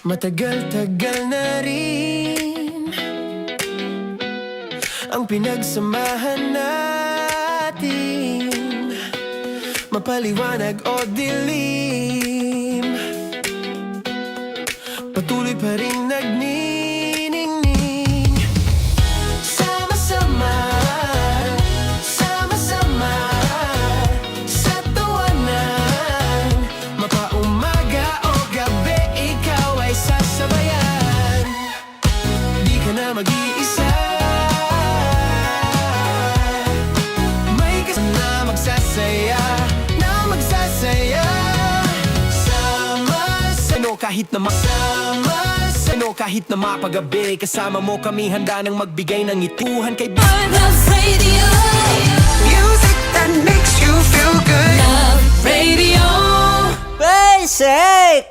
Matagal-tagal na rin ang pinagsamahan natin, mapaliwanag o dilim, patuloy pa rin nagniningning. Sama-sama, sama-sama sa tawanan, mapaumaga o gabi, ikaw ay sasabayan. Di ka na mag-iisa, may kasama magsasaya, na magsasaya. Sama-sama, kahit na sama-sama, kahit na mapagabi, kasama mo kami, handa nang magbigay ng ituhan kay Love Radio. music that makes you feel good. Love Radio. Basic!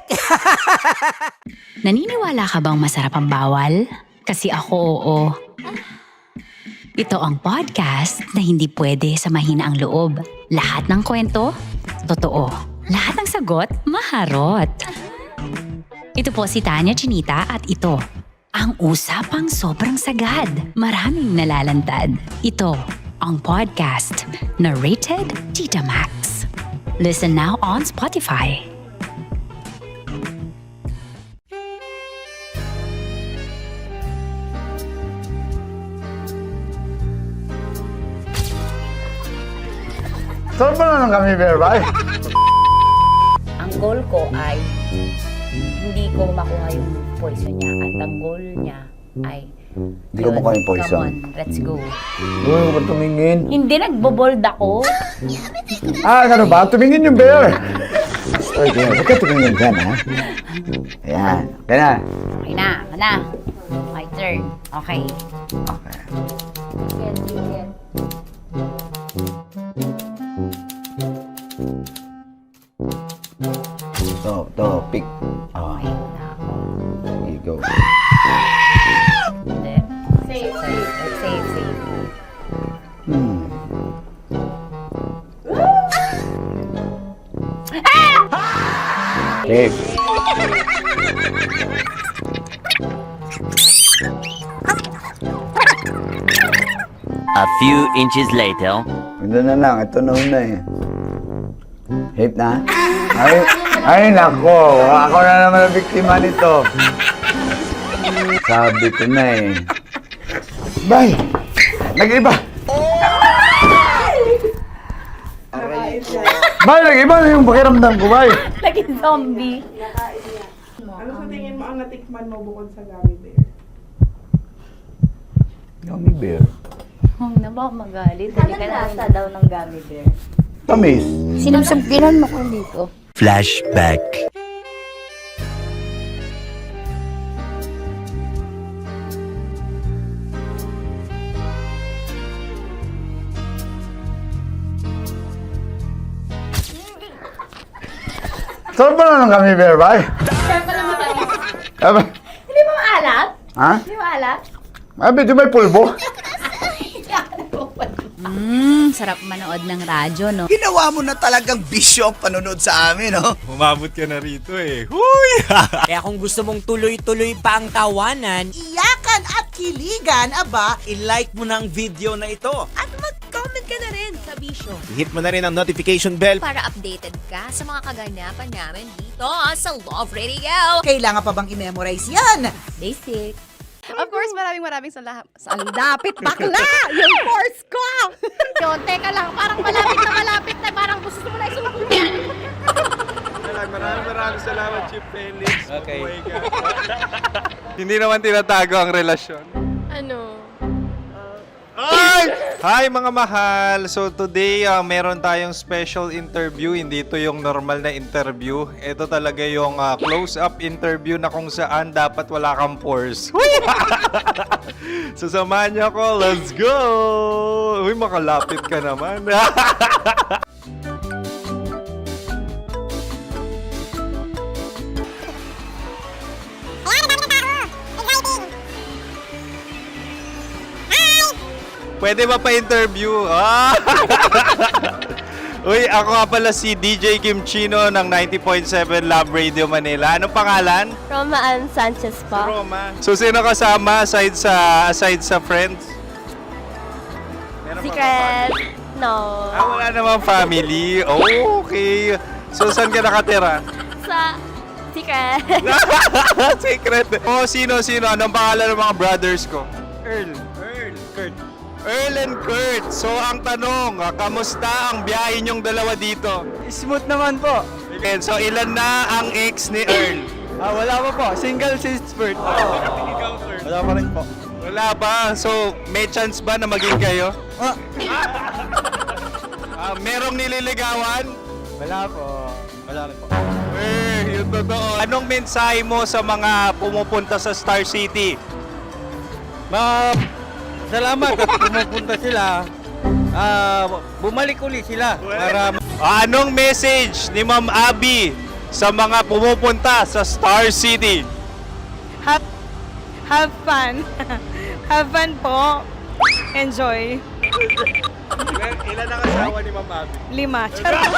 Naniniwala ka bang masarap ang bawal? Kasi ako oo. Ito ang podcast na hindi pwede samahin ang loob. Lahat ng kwento, totoo. Lahat ng sagot, maharot. Ito po si Tanya Chinita at ito, ang usapang sobrang sagad. Maraming nalalantad. Ito, ang podcast na Rated Tita Max. Listen now on Spotify. Saan ba na kami, Berbay? Ang goal ko ay hindi ko makuha yung poison niya at ang goal niya ay Hindi ko makuha yung poison. Come on, let's go. Uy, huwag ka tumingin. Hindi nagbobold ako. Ano ba? Tumingin yung bear. Oy, bear, huwag ka tumingin dyan, ha? Ayan. Kaya na. Okay na, ako na. My turn. Okay. Okay. Yes, yes. To, pick. Oh, Okay na ako. here you go. Hindi. Safe, safe. Let's save, safe. Safe. A few inches later. Ito na lang. Ito na una eh. Safe na? Ay, nako. Ako na naman ang biktima nito. Sabi ko na eh. Bay! Nag-iba! Bay, nag-iba na yung pakiramdam ko, bay! Naging zombie. Ano sa tingin mo ang natikman mo bukod sa gummy bear? Gummy bear. Huwag na ba ako magalit? Hindi ka lasa daw ng gummy bear. Tamis. Sinusumpilan mo ko dito. Flashback. Saan ba na ng gummy bear, bay? Hindi mo maalat? Ha? Hindi mo maalat? Ay, medyo may pulbo. Sarap manood ng radyo, no? Ginawa mo na talagang bisyo ang panonood sa amin, no? Umabot ka na rito eh. Huy! Kaya kung gusto mong tuloy-tuloy pa ang tawanan, iyakan at kiligan, aba, i-like mo na ang video na ito. At mag-comment ka na rin sa Bisyo Hit mo na rin ang notification bell. para updated ka sa mga kaganapan namin dito sa Love Radio. Kailangan pa bang i-memorize yan? Basic. Of course, maraming salamat. Lapit bakla! Yung course ko! Yun, teka lang, parang malapit na, parang gusto mo na isulat. Maraming salamat, Chief Felix. Okay. Oh my God. Hindi naman tinatago ang relasyon. Ano? Hi! Hi mga mahal! So today, meron tayong special interview. Hindi ito yung normal na interview. Ito talaga yung close-up interview na kung saan dapat wala kang pores. So samahan niyo ako. Let's go! Uy, makalapit ka naman. Pwede ba pa-interview? Uy, ako nga pala si DJ Kim Chino ng 90.7 Love Radio Manila. Anong pangalan? Roma Ann Sanchez po. Roma. So, sino kasama aside sa friends? Meron ba Secret. No. wala namang family. Oh, okay. So, saan ka nakatira? Sa Secret. Secret. Oh, sino? Anong pangalan ng mga brothers ko? Earl, Kurt. Earl and Kurt. So, ang tanong, kamusta ang biyahe niyong dalawa dito? Smooth naman po. Okay, so, ilan na ang ex ni Earl? Wala pa po. Single since birth. Wala pa rin po. Wala pa. So, may chance ba na maging kayo? Merong nililigawan? Wala po. Wala rin po. Yung totoo. Anong mensahe mo sa mga pumupunta sa Star City? Salamat at pumupunta sila. Bumalik uli sila. Para Anong message ni Ma'am Abby sa mga pumupunta sa Star City? Have fun. Have fun po. Enjoy. Ilan ang asawa ni Ma'am Abby? 5. Charot.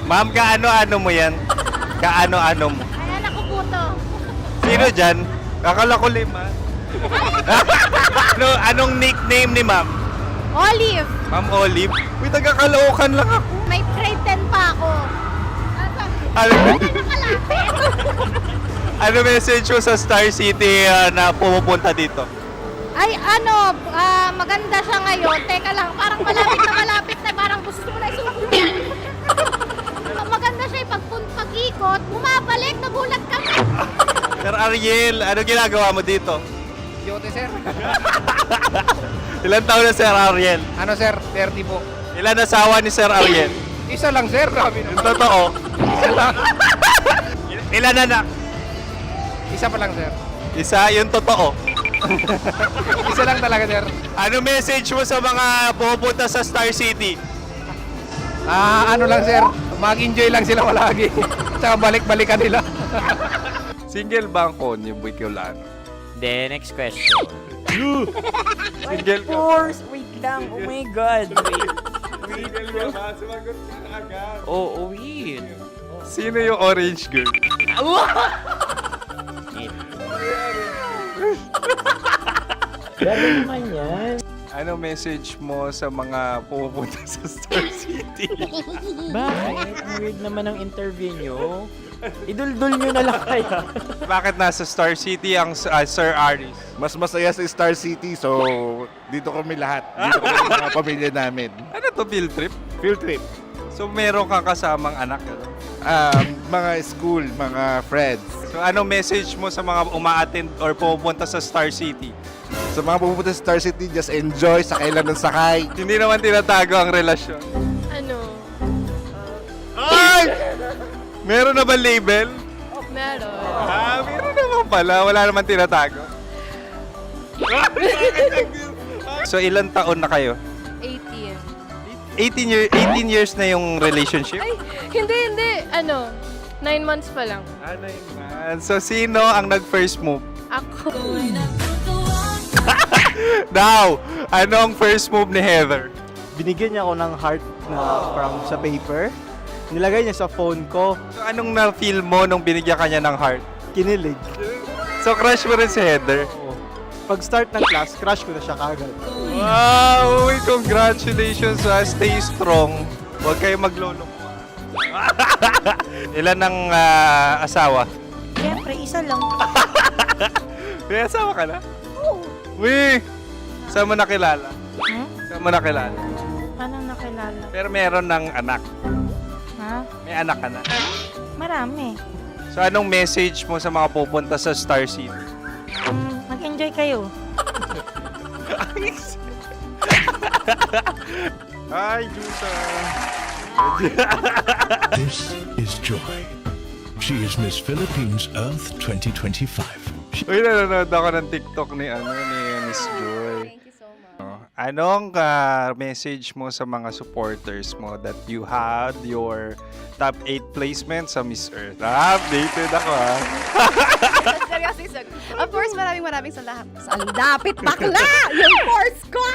Ma'am, kaano-ano mo yan? Kaano-ano mo? Ay, anak ko po to. Sino dyan? Akala ko 5. Anong nickname ni Ma'am? Olive. Ma'am Olive? Uy, taga-Caloocan lang ako. May grade 10 pa ako. Ano message mo sa Star City na pumupunta dito? Ay, maganda siya ngayon. Teka lang, parang malapit na, parang gusto mo na isuot. Maganda siya pag-ikot, bumabalik, nagulat kami. Sir Ariel, ano ginagawa mo dito? Yote, sir. Ilan taon na Sir Ariel? Ano, sir? 30 po. Ilan asawa ni Sir Ariel? Isa lang, sir. Yung totoo. Isa lang. Ilan anak? Isa pa lang, sir. Isa, yung totoo. Isa lang talaga, sir. Ano message mo sa mga pupunta sa Star City? Ano lang, sir. Mag-enjoy lang sila palagi. Tsaka balik-balikan nila. Single ba ang Connie Bicolano? Then, next question. Single ka? course! Wait lang. Oh my God. Single ka ba? Sumagot ka na agad. Oh, wait. Sino yung orange girl? Gano'n naman yan. Ano message mo sa mga pupunta sa Star City? Bakit? Ang weird naman ang interview nyo. Idul-dul nyo na lang kaya. Bakit nasa Star City ang Sir Aris? Mas masaya sa Star City, so dito kami lahat. Dito kami mga pamilya namin. Ano to, field trip? Field trip. So meron kang kasamang anak? Ano? Mga school, mga friends. So anong message mo sa mga uma-attend or pupunta sa Star City? Sa mga pupunta sa Star City, just enjoy, sakay lang ng sakay. Hindi naman tinatago ang relasyon. Ano? Ay! Meron na ba label? Meron. Meron naman pala. Wala naman tinatago. So ilan taon na kayo? 18. 18 years na yung relationship? Ay, hindi. 9 months pa lang. 9 months. So sino ang nag-first move? Ako. Now, anong first move ni Heather? Binigyan niya ako ng heart na from sa paper. Nilagay niya sa phone ko. So anong na-feel mo nung binigyan kanya ng heart? Kinilig. So crush mo rin si Heather? Pag start ng class, crush ko na siya kagad. Wow! Uy, congratulations! Stay strong. Huwag kayo magloloko. Ilan ang asawa? Siyempre, isa lang. May asawa ka na? Oo. Uy! Saan mo nakilala? Saan mo nakilala? Paano nakilala? Pero meron ng anak. Ha? May anak ka na. Marami. So anong message mo sa mga pupunta sa Star City? Mag-enjoy kayo. Hi, Jusa! This is Joy. She is Miss Philippines Earth 2025. Uy, nanonood ako ng TikTok ni Miss Joy. Thank you so much. Anong message mo sa mga supporters mo that you had your top 8 placement sa Miss Earth? Updated ako seryoso. Of course, maraming salamat. Ang dapit bakla! Yung course ko!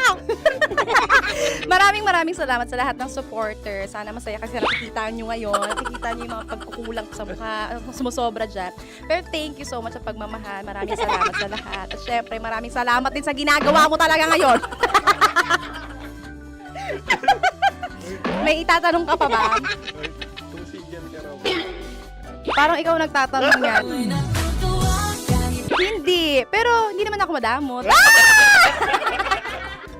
maraming salamat sa lahat ng supporter. Sana masaya kasi nakikita nyo ngayon. Nakikita nyo yung mga pagkukulang ko sa mukha. Sumusobra dyan. Pero thank you so much sa pagmamahal. Maraming salamat sa lahat. At syempre, maraming salamat din sa ginagawa mo talaga ngayon. May itatanong ka pa ba? Parang ikaw nagtatanong yan. Hindi. Pero hindi naman ako madamot.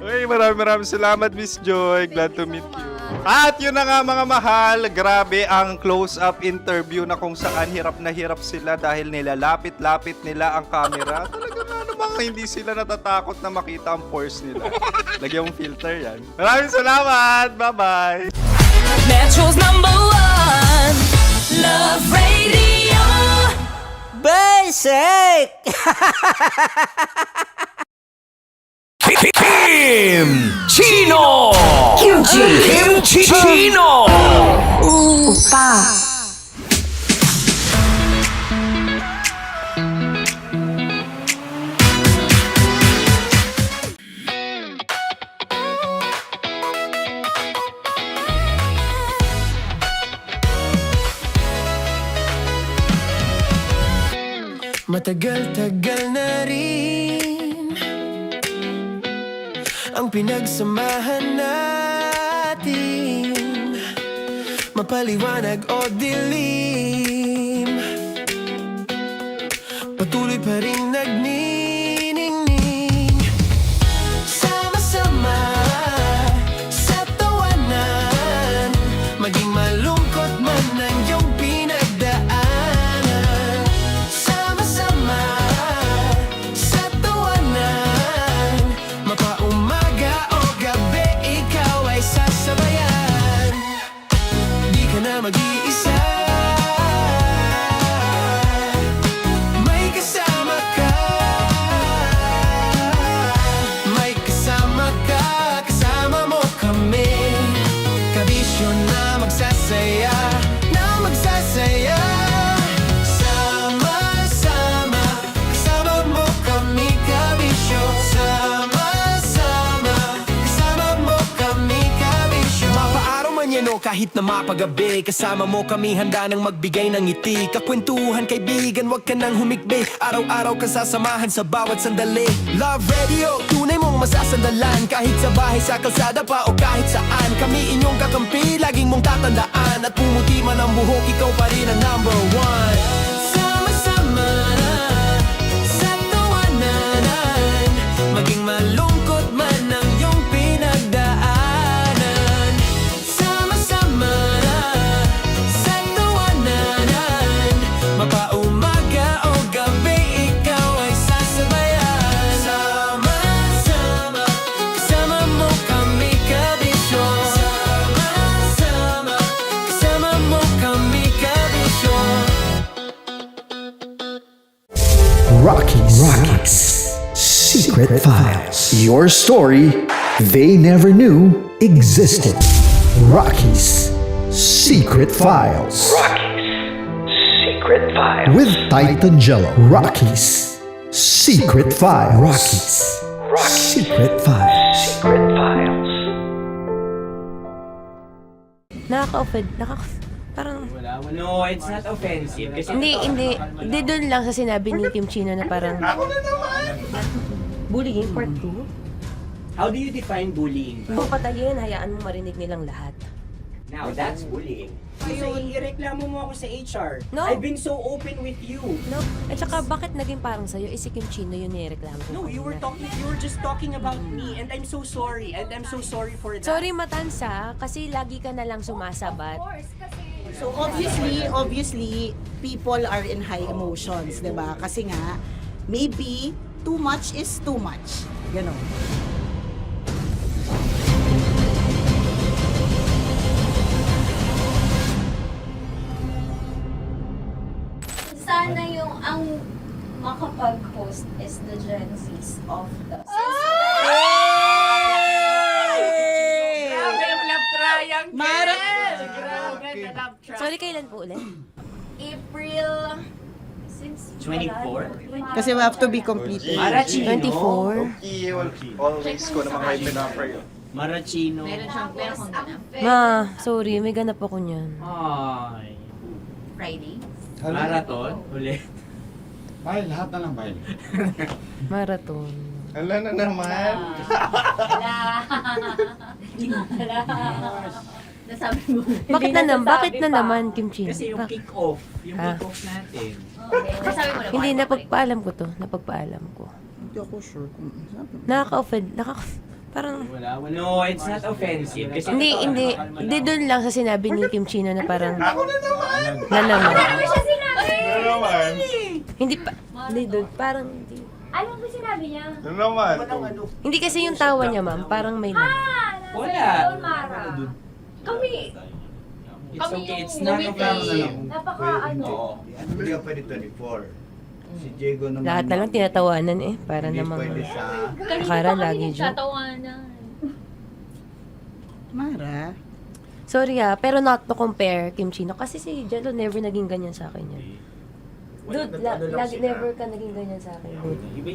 Uy, maraming salamat, Miss Joy. Glad to meet you. At yun na nga mga mahal, grabe ang close-up interview na kung saan hirap na hirap sila dahil nilalapit-lapit nila ang camera. Talaga nga namang hindi sila natatakot na makita ang pores nila. Lagyan mong filter yan. Maraming salamat! Bye-bye! Metro's #1 Love Radio. Basic! Kim Chino! Kim Chino! Matagal-tagal na rin ang pinagsamahan natin, mapaliwanag o dilim, patuloy pa rin nagniningning. Sama-sama sa tawanan, maging malungkot man ang iyong pinagdaanan. Sama-sama sa tawanan, mapaumaga o gabi, ikaw ay sasabayan. Di ka na mag-iisa, may kasama ka. May kasama ka, kasama mo kami. Kabisyo na magsasaya, na magsasaya. Sama-sama, kasama mo kami, kabisyo. Sama-sama, kasama mo kami, kabisyo. Mapaaraw man yan o kahit na mapagabi, kasama mo kami, handa nang magbigay ng ngiti. Kakwentuhan, kaibigan, wag ka nang humikbi. Araw-araw ka sasamahan sa bawat sandali. Love Radio, tunay mong masasandalan. Kahit sa bahay, sa kalsada pa o kahit saan, kami inyong kakampi, laging mong tatandaan. At pumuti man ang buhok, ikaw pa rin ang #1. Sama-sama sa tawanan, maging malungkot man ang iyong pinagdaanan. Sama-sama sa tawanan, mapaumaga o gabi, ikaw ay sasabayan. Sama-sama, kasama mo kami, kabisyo. Sama-sama, kasama mo kami, kabisyo. Rocky's Secret Files. Your story they never knew existed. Rocky's Secret Files. With Titan Jello. Rocky's Secret Files. Rocky's Secret Files. Nakaka-offend. Parang... No, it's not offensive. Kasi Hindi doon lang sa sinabi ni Kim Chino na parang... Bullying, part 2? how do you define bullying? Kung patayin, hayaan mo marinig nilang lahat. Now, that's bullying. So, ireklamo mo ako sa HR. No. I've been so open with you. No? At saka, bakit naging parang sa'yo? Si Kim Chino yun nireklamo ko. No, you were just talking about me, and I'm so sorry. And I'm so sorry for that. Sorry, Matansa, kasi lagi ka na lang sumasabat. So obviously, people are in high emotions, 'di ba? Kasi nga, maybe too much is too much. Ganon. Sana yung ang makapag-host is the Gen Zs of the Sorry, kailan po ulit? April Since 24? Kasi we have to be completed. Marachino. 24. Always ko naman kayo pinapray. Marachino. meron kang ganap. Ma, sorry, may ganap ako niyan. Ay. Friday. Marathon? Ulit. Bye, lahat na lang, bye. Marathon. Ala na naman. Nasabi mo. Bakit na naman, Kim Chin? Kasi yung kick-off. Yung kick-off natin. Nasabi mo na ba? Hindi, napagpaalam ko to. Napagpaalam ko. Hindi ako sure kung Nakaka-offend. Parang, Wala. No, it's not offensive. Kasi hindi doon lang sa sinabi ni Kim Chino na parang, na naman. Hindi doon, parang, hindi. Ano ba sinabi niya? Ano naman? Hindi kasi yung tawa niya, ma'am, parang may lang. Wala. Mara. Kami. It's okay. It's not offensive. Napaka Hindi ka pwede 24. Si Diego naman. Lahat na lang tinatawanan eh, para Hindi namang, pwede sa... akala lagi joke. Tatawanan. Mara. Sorry pero not to compare Kim Chino, kasi si Jello never naging ganyan sa akin yan. Dude, lagi never ka naging ganyan sa akin, dude. Iba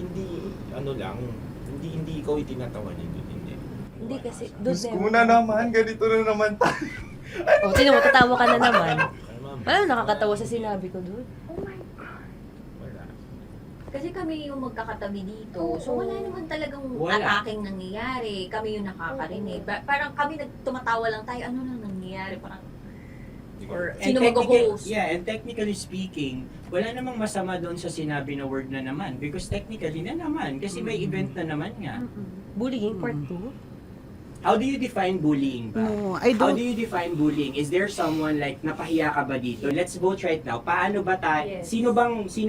hindi ikaw itinatawa niya doon, hindi. Hindi kasi, dude, never. Kuna naman, ganito na naman tayo. Oh, sino mo, tatawa ka na naman. Ano, nakakatawa sa sinabi ko, dude. Kasi kami yung magkakatabi dito. So wala naman talagang Wala. ataking nangyayari. Kami yung nakakarinig. Parang kami tumatawa lang tayo. Ano nang nangyayari? Parang or sino mag-host? Yeah, and technically speaking, wala namang masama doon sa sinabi na word na naman. Because technically na naman. Kasi may event na naman nga. Bullying, part 2? How do you define bullying ba? No, I How don't. do you define bullying? Is there someone like napahiya ka ba dito? Let's vote right now. Paano ba tayo? Yes. Sino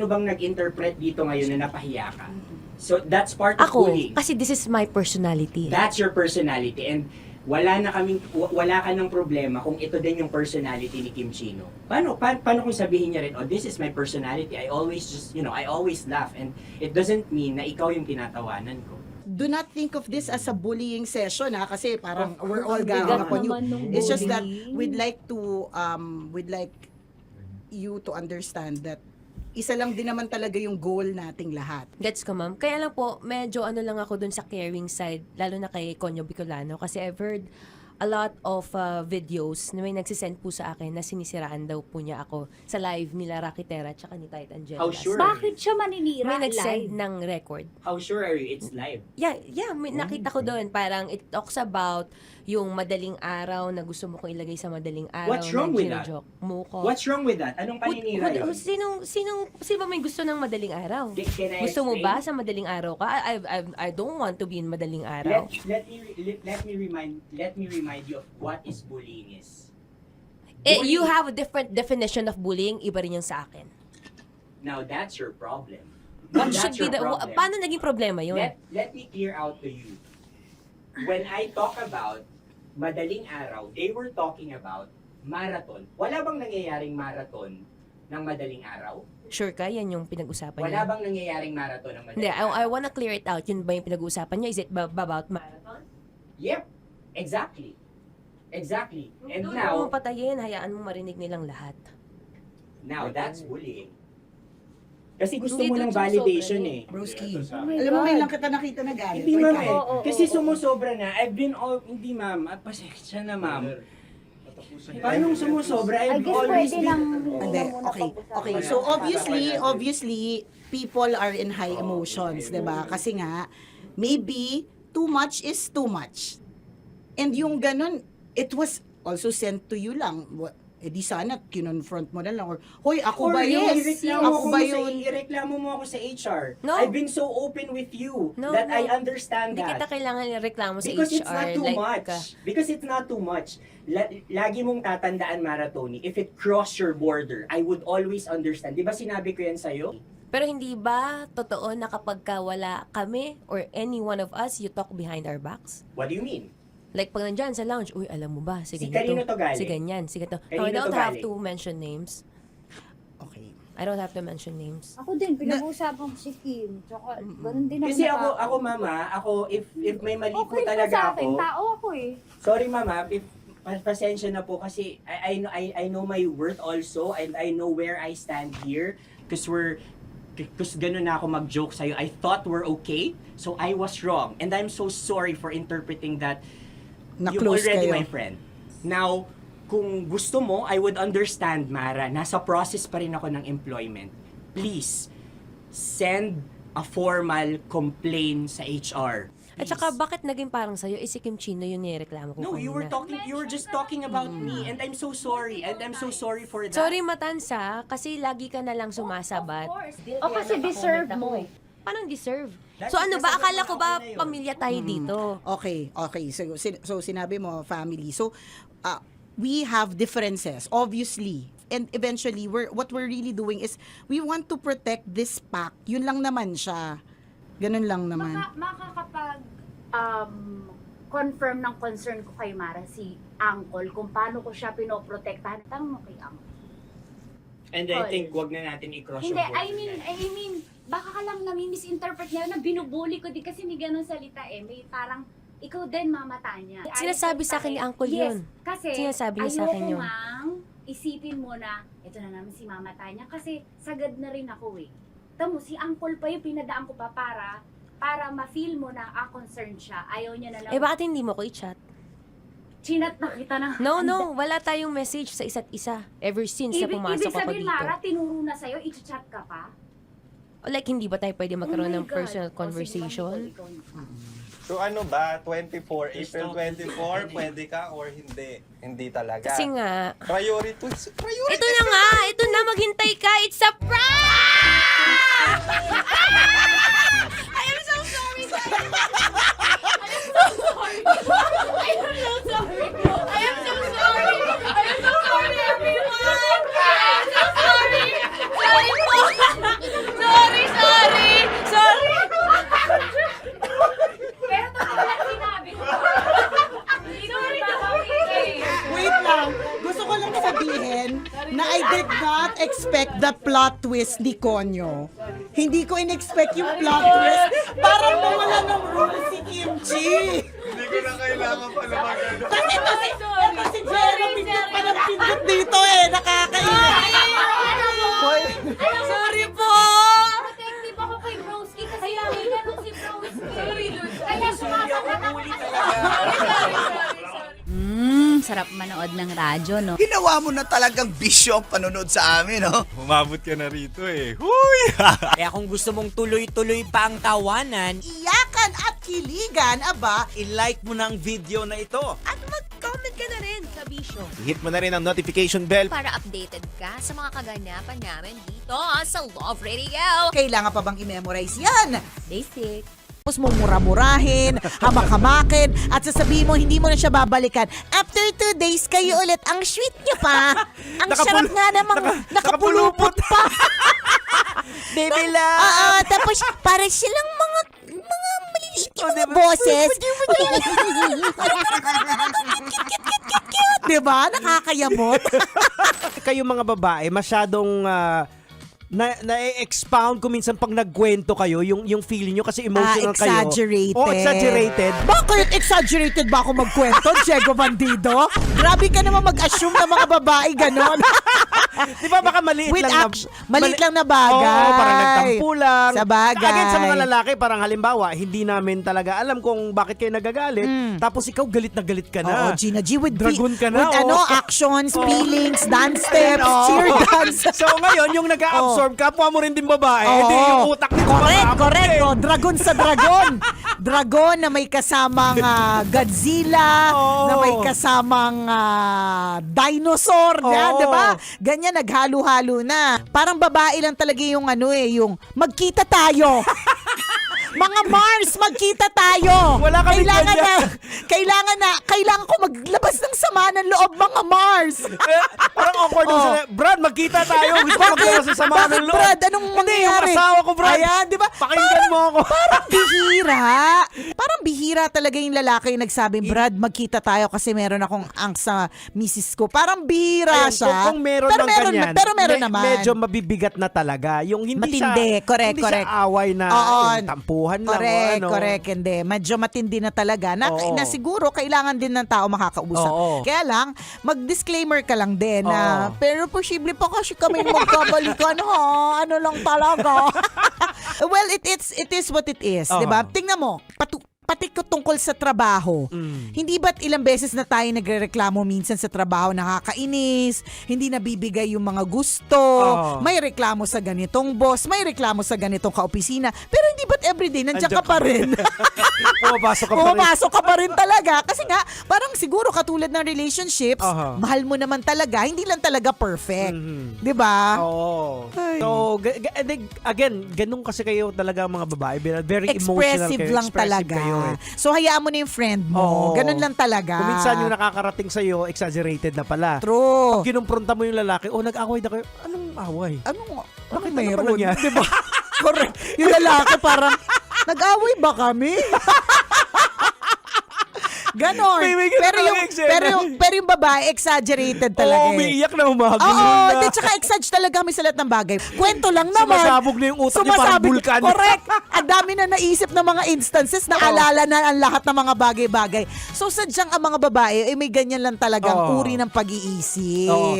bang nag-interpret dito ngayon na napahiya ka? So that's part of Ako, bullying. kasi this is my personality. That's your personality, and wala ka ng problema kung ito din yung personality ni Kim Chino. Paano kung sabihin niya rin, oh, this is my personality. I always I always laugh, and it doesn't mean na ikaw yung tinatawanan ko. Do not think of this as a bullying session kasi parang we're all ganging upon you. It's just that we'd like you to understand that isa lang din naman talaga yung goal nating lahat. Gets ko, ma'am. Kaya lang po, medyo lang ako dun sa caring side, lalo na kay Conyo Bicolano, kasi I've heard a lot of videos na may nagsisend po sa akin na sinisiraan daw po niya ako sa live nila Rocky Terra tsaka ni Titan Jellas. How sure? Bakit siya maninira May live? nagsend ng record. How sure are you it's live? Yeah, may nakita ko doon. Parang it talks about yung madaling araw na gusto mo kong ilagay sa madaling araw. What's wrong with that? ginajoke mo ko. What's wrong with that? Anong paninira yun? Sino ba may gusto ng madaling araw? Can I Gusto mo explain? ba sa madaling araw ka? I don't want to be in madaling araw. Let me remind you of what is bullying is. You have a different definition of bullying, iba rin yung sa akin. Now that's your problem. What That's should be your the problem. paano naging problema yun? Let me clear out to you. When I talk about madaling araw, they were talking about marathon. Wala bang nangyayaring marathon ng madaling araw? Sure ka, yan yung pinag-usapan Wala niya? bang nangyayaring marathon ng madaling Hindi, araw? I wanna clear it out. Yun ba yung pinag-usapan niya? Is it about marathon? Yep, exactly. And Doon now, mo patayin, hayaan mo marinig nilang lahat. now that's bullying. Kasi gusto Hindi mo doon ng validation sumusobra eh. Broski. Oh my Alam mo, God. ngayon lang kita nakita na galit. Hindi ma'am Ikaw. eh. Kasi sumusobra na. Hindi ma'am. Pasensya na ma'am. Paano sumusobra? I I've guess always pwede been... lang Hindi, okay. So obviously, people are in high emotions, 'di ba? Kasi nga, maybe too much is too much. And yung ganun, it was also sent to you lang. Di sana kinonfront mo na lang or hoy, ako ba yun? Ako ba yun? Ireklamo mo ako sa HR. No. I've been so open with you No, that no. I understand Hindi kita that. kailangan reklamo sa Because HR. it's not too much. ka. Because it's not too much. Lagi mong tatandaan, Maratoni, if it cross your border, I would always understand. Di ba sinabi ko yan sa'yo? Pero hindi ba totoo na kapag wala kami or any one of us, you talk behind our backs? What do you mean? Like pag nandyan sa lounge, uy, alam mo ba, si Si ganito, kanino to galing? si ganyan, si ganito. No, Kanino I don't to have galing? to mention names. Okay. I don't have to mention names. Ako din, pinag-uusapan ko si Kim. Tsaka, ganun din Kasi naman ako mama, if may mali po okay talaga sa akin, ako. tao ako eh. Sorry mama, if pasensya na po kasi I know my worth also and I know where I stand here because ganun na ako mag-joke sa'yo. I thought we're okay, so I was wrong. And I'm so sorry for interpreting that you're Na-close already kayo. my friend. Now, kung gusto mo, I would understand, Mara. Nasa process pa rin ako ng employment. Please, send a formal complaint sa HR. At saka, bakit naging parang sa'yo, si Kim Chino yung nireklamo ko No, you were just talking about me and I'm so sorry. And I'm so sorry for that. Sorry, Matansa, kasi lagi ka na lang sumasabat. O kasi deserve mo. Paano deserve? That's So ano ba, because akala of ko the ba ako na yun. pamilya tayo dito? Okay. So sinabi mo, family. So, we have differences, obviously. And eventually, what we're really doing is, we want to protect this pact. Yun lang naman siya. Ganun lang naman. Makakapag confirm ng concern ko kay Mara si Uncle kung paano ko siya pinoprotektahan. Tanong mo kay Uncle. And I think wag na natin i-cross Hindi, yung board. I mean, baka ka lang nami-misinterpret niya na binubuli ko din kasi may ganun salita eh. May parang, ikaw din mamata niya. Sinasabi sa akin ni Uncle yun. Yes, kasi Sinasabi niya sa akin yun. ayoko ngang isipin mo na, ito na naman si mamata niya kasi sagad na rin ako eh. Tamo, si Uncle pa yung pinadaan ko pa para ma-feel mo na concerned siya. Ayaw niya na lang. Eh, bakit hindi mo ko i-chat? Chinat na kita na. No, wala tayong message sa isa't isa ever since na pumasok Ibig ako sabihin, dito. Mara, tinuro na sa'yo, i-chat ka pa? Like, hindi ba tayo pwede magkaroon Oh my ng God. personal O, sige, conversation? ikaw. So ano ba, 24, April 24, pwede ka or hindi? Hindi talaga. Kasi nga, Priority. ito na nga, ito na, maghintay ka, it's a prank! I am so sorry, guys! I am so sorry! I am so sorry! I am so sorry! I am so sorry, everyone! I am so sorry! Sorry po! Sorry! Pero totoo lang sinabi ko. Hindi ko babawin eh. Wait lang. Gusto ko lang sabihin na I did not expect the plot twist ni Konyo. Hindi ko in-expect yung plot twist. Parang nawala ng role si Kimchi. Hindi ko na kailangan pa naman ganun. Kasi si Jerry pindot pa ng pindot dito eh. Nakakainis. Sorry po! Protective ako kay Broski kasi hindi ganun si Broski. Kaya sumasagot ako kasi. Sarap manood ng radyo, no? Ginawa mo na talagang bisyo ang panonood sa amin, no? Umabot ka na rito eh. Huy! Kaya kung gusto mong tuloy-tuloy pa ang tawanan, Iyakan at kiligan, aba, i-like mo na ang video na ito. At mag-comment ka na rin sa Bisyo. Hit mo na rin ang notification bell. Para updated ka sa mga kaganapan namin dito sa Love Radio. kailangan pa bang i-memorize yan? Basic. Tapos mo mura-murahin, hamak-hamakin, at sasabihin mo hindi mo na siya babalikan. After 2 days, kayo ulit. Ang sweet niyo pa. Ang sarap nga namang nakapulupot pa. Baby love! Oo, tapos para silang mga maliliit yung boses. Diba? Nakakayamot. Kayo mga babae, masyadong na-expound ko minsan pag nagkwento kayo, yung feeling nyo kasi emotional kayo. Exaggerated. Oh, exaggerated. Bakit exaggerated ba ako magkwento, Diego Bandido? Grabe ka naman mag-assume na mga babae ganon. Di ba baka maliit With lang maliit lang na bagay. Oo, parang nagtampo lang. Sa bagay. Again, sa mga lalaki, parang halimbawa, hindi namin talaga alam kung bakit kayo nagagalit. Tapos ikaw galit na galit ka na. Oo, Gina G, with Dragon ka na, with oh. actions, feelings, dance steps, cheer dance. So ngayon, yung nag-absorb, kapwa mo rin din babae, hindi yung utak nito. Correct. Oh, dragon sa dragon. Dragon na may kasamang Godzilla, na may kasamang dinosaur, di ba? Ganyan, naghalo-halo na. Parang babae lang talaga yung yung magkita tayo. Mga Mars, magkita tayo. Wala kami kailangan ko maglabas ng sama ng loob, mga Mars. Parang awkward yung sila. Brad, magkita tayo. Gusto ko maglabas ng sama ng loob. Brad, anong mangyayari? Hindi, yung asawa ko, Brad. Ayan, di ba? Pakinggan mo ako. Parang bihira talaga yung lalaki yung nagsabing, Brad, magkita tayo kasi meron akong angst sa misis ko. Parang bihira Ayun, siya. kung meron pero ng meron, ganyan, pero meron naman. Medyo mabibigat na talaga. Yung hindi Matindi, siya, correct. Siya away na Oo. yung tampo tauhan lang. Correct, o ano. correct. Hindi. Medyo matindi na talaga. Oo. Na siguro, kailangan din ng tao makakausap. Oo. Kaya lang, mag-disclaimer ka lang din na, Oo. pero posible pa kasi kami magkabalikan ha. Ano lang talaga. Well, it is what it is. Oo. Diba? Tingnan mo, pati tungkol sa trabaho. Hindi ba't ilang beses na tayo nagrereklamo minsan sa trabaho, nakakainis, hindi nabibigay yung mga gusto, Oo. may reklamo sa ganitong boss, may reklamo sa ganitong kaopisina, pero hindi ba't everyday nandiyan ka pa rin? Pumapasok ka pa rin. Pumapasok ka pa rin talaga. Kasi nga, parang siguro katulad ng relationships, Aha. mahal mo naman talaga, hindi lang talaga perfect. Di ba? Oo. Ay. So, again, ganun kasi kayo talaga mga babae. Very emotional Expressive kayo. lang Expressive talaga. kayo eh. So, hayaan mo na yung friend mo. Oo. Ganun lang talaga. Kung minsan yung nakakarating sa'yo, exaggerated na pala. True. Pag kinumpronta mo yung lalaki, nag-away na kayo. Anong away? Bakit Ano ba meron? nangyari? Diba? Correct. Yung lalaki parang, nag-away ba kami? Ganon. May ganun Pero talaga eksena. pero yung babae, exaggerated talaga. Oo, umiiyak na umaga. Oo, tsaka exage talaga kami sa lahat ng bagay. Kwento lang naman. Sumasabog na yung utak niya, parang vulkan. Correct. Ang dami na naisip ng mga instances, naalala na ang lahat ng mga bagay-bagay. So, sadyang ang mga babae, may ganyan lang talagang Oo. uri ng pag-iisip. Oo.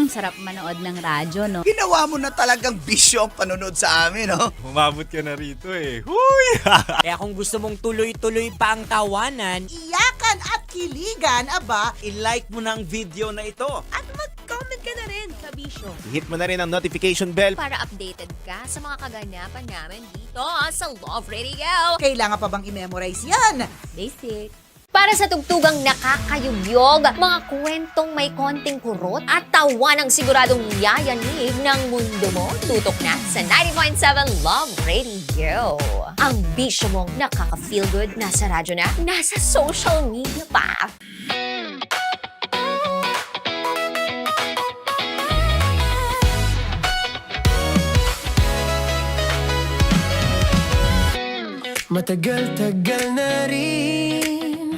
Sarap manood ng radyo, no? Ginawa mo na talagang bisyo ang panonood sa amin, no? Umabot ka na rito eh. Huy! Kaya kung gusto mong tuloy-tuloy pa ang tawanan, Iyakan at kiligan, aba, i-like mo na ang video na ito. At mag-comment ka na rin sa Bisyo. Hit mo na rin ang notification bell. Para updated ka sa mga kaganapan namin dito sa Love Radio. kailangan pa bang i-memorize yan? Basic. Para sa tugtugang nakakayubyog, mga kwentong may konting kurot at tawa ng siguradong yayanig ng mundo mo, tutok na sa 90.7 Love Radio. Ang bisyo mong nakaka-feel good, nasa radyo na, nasa social media pa. Matagal-tagal na rin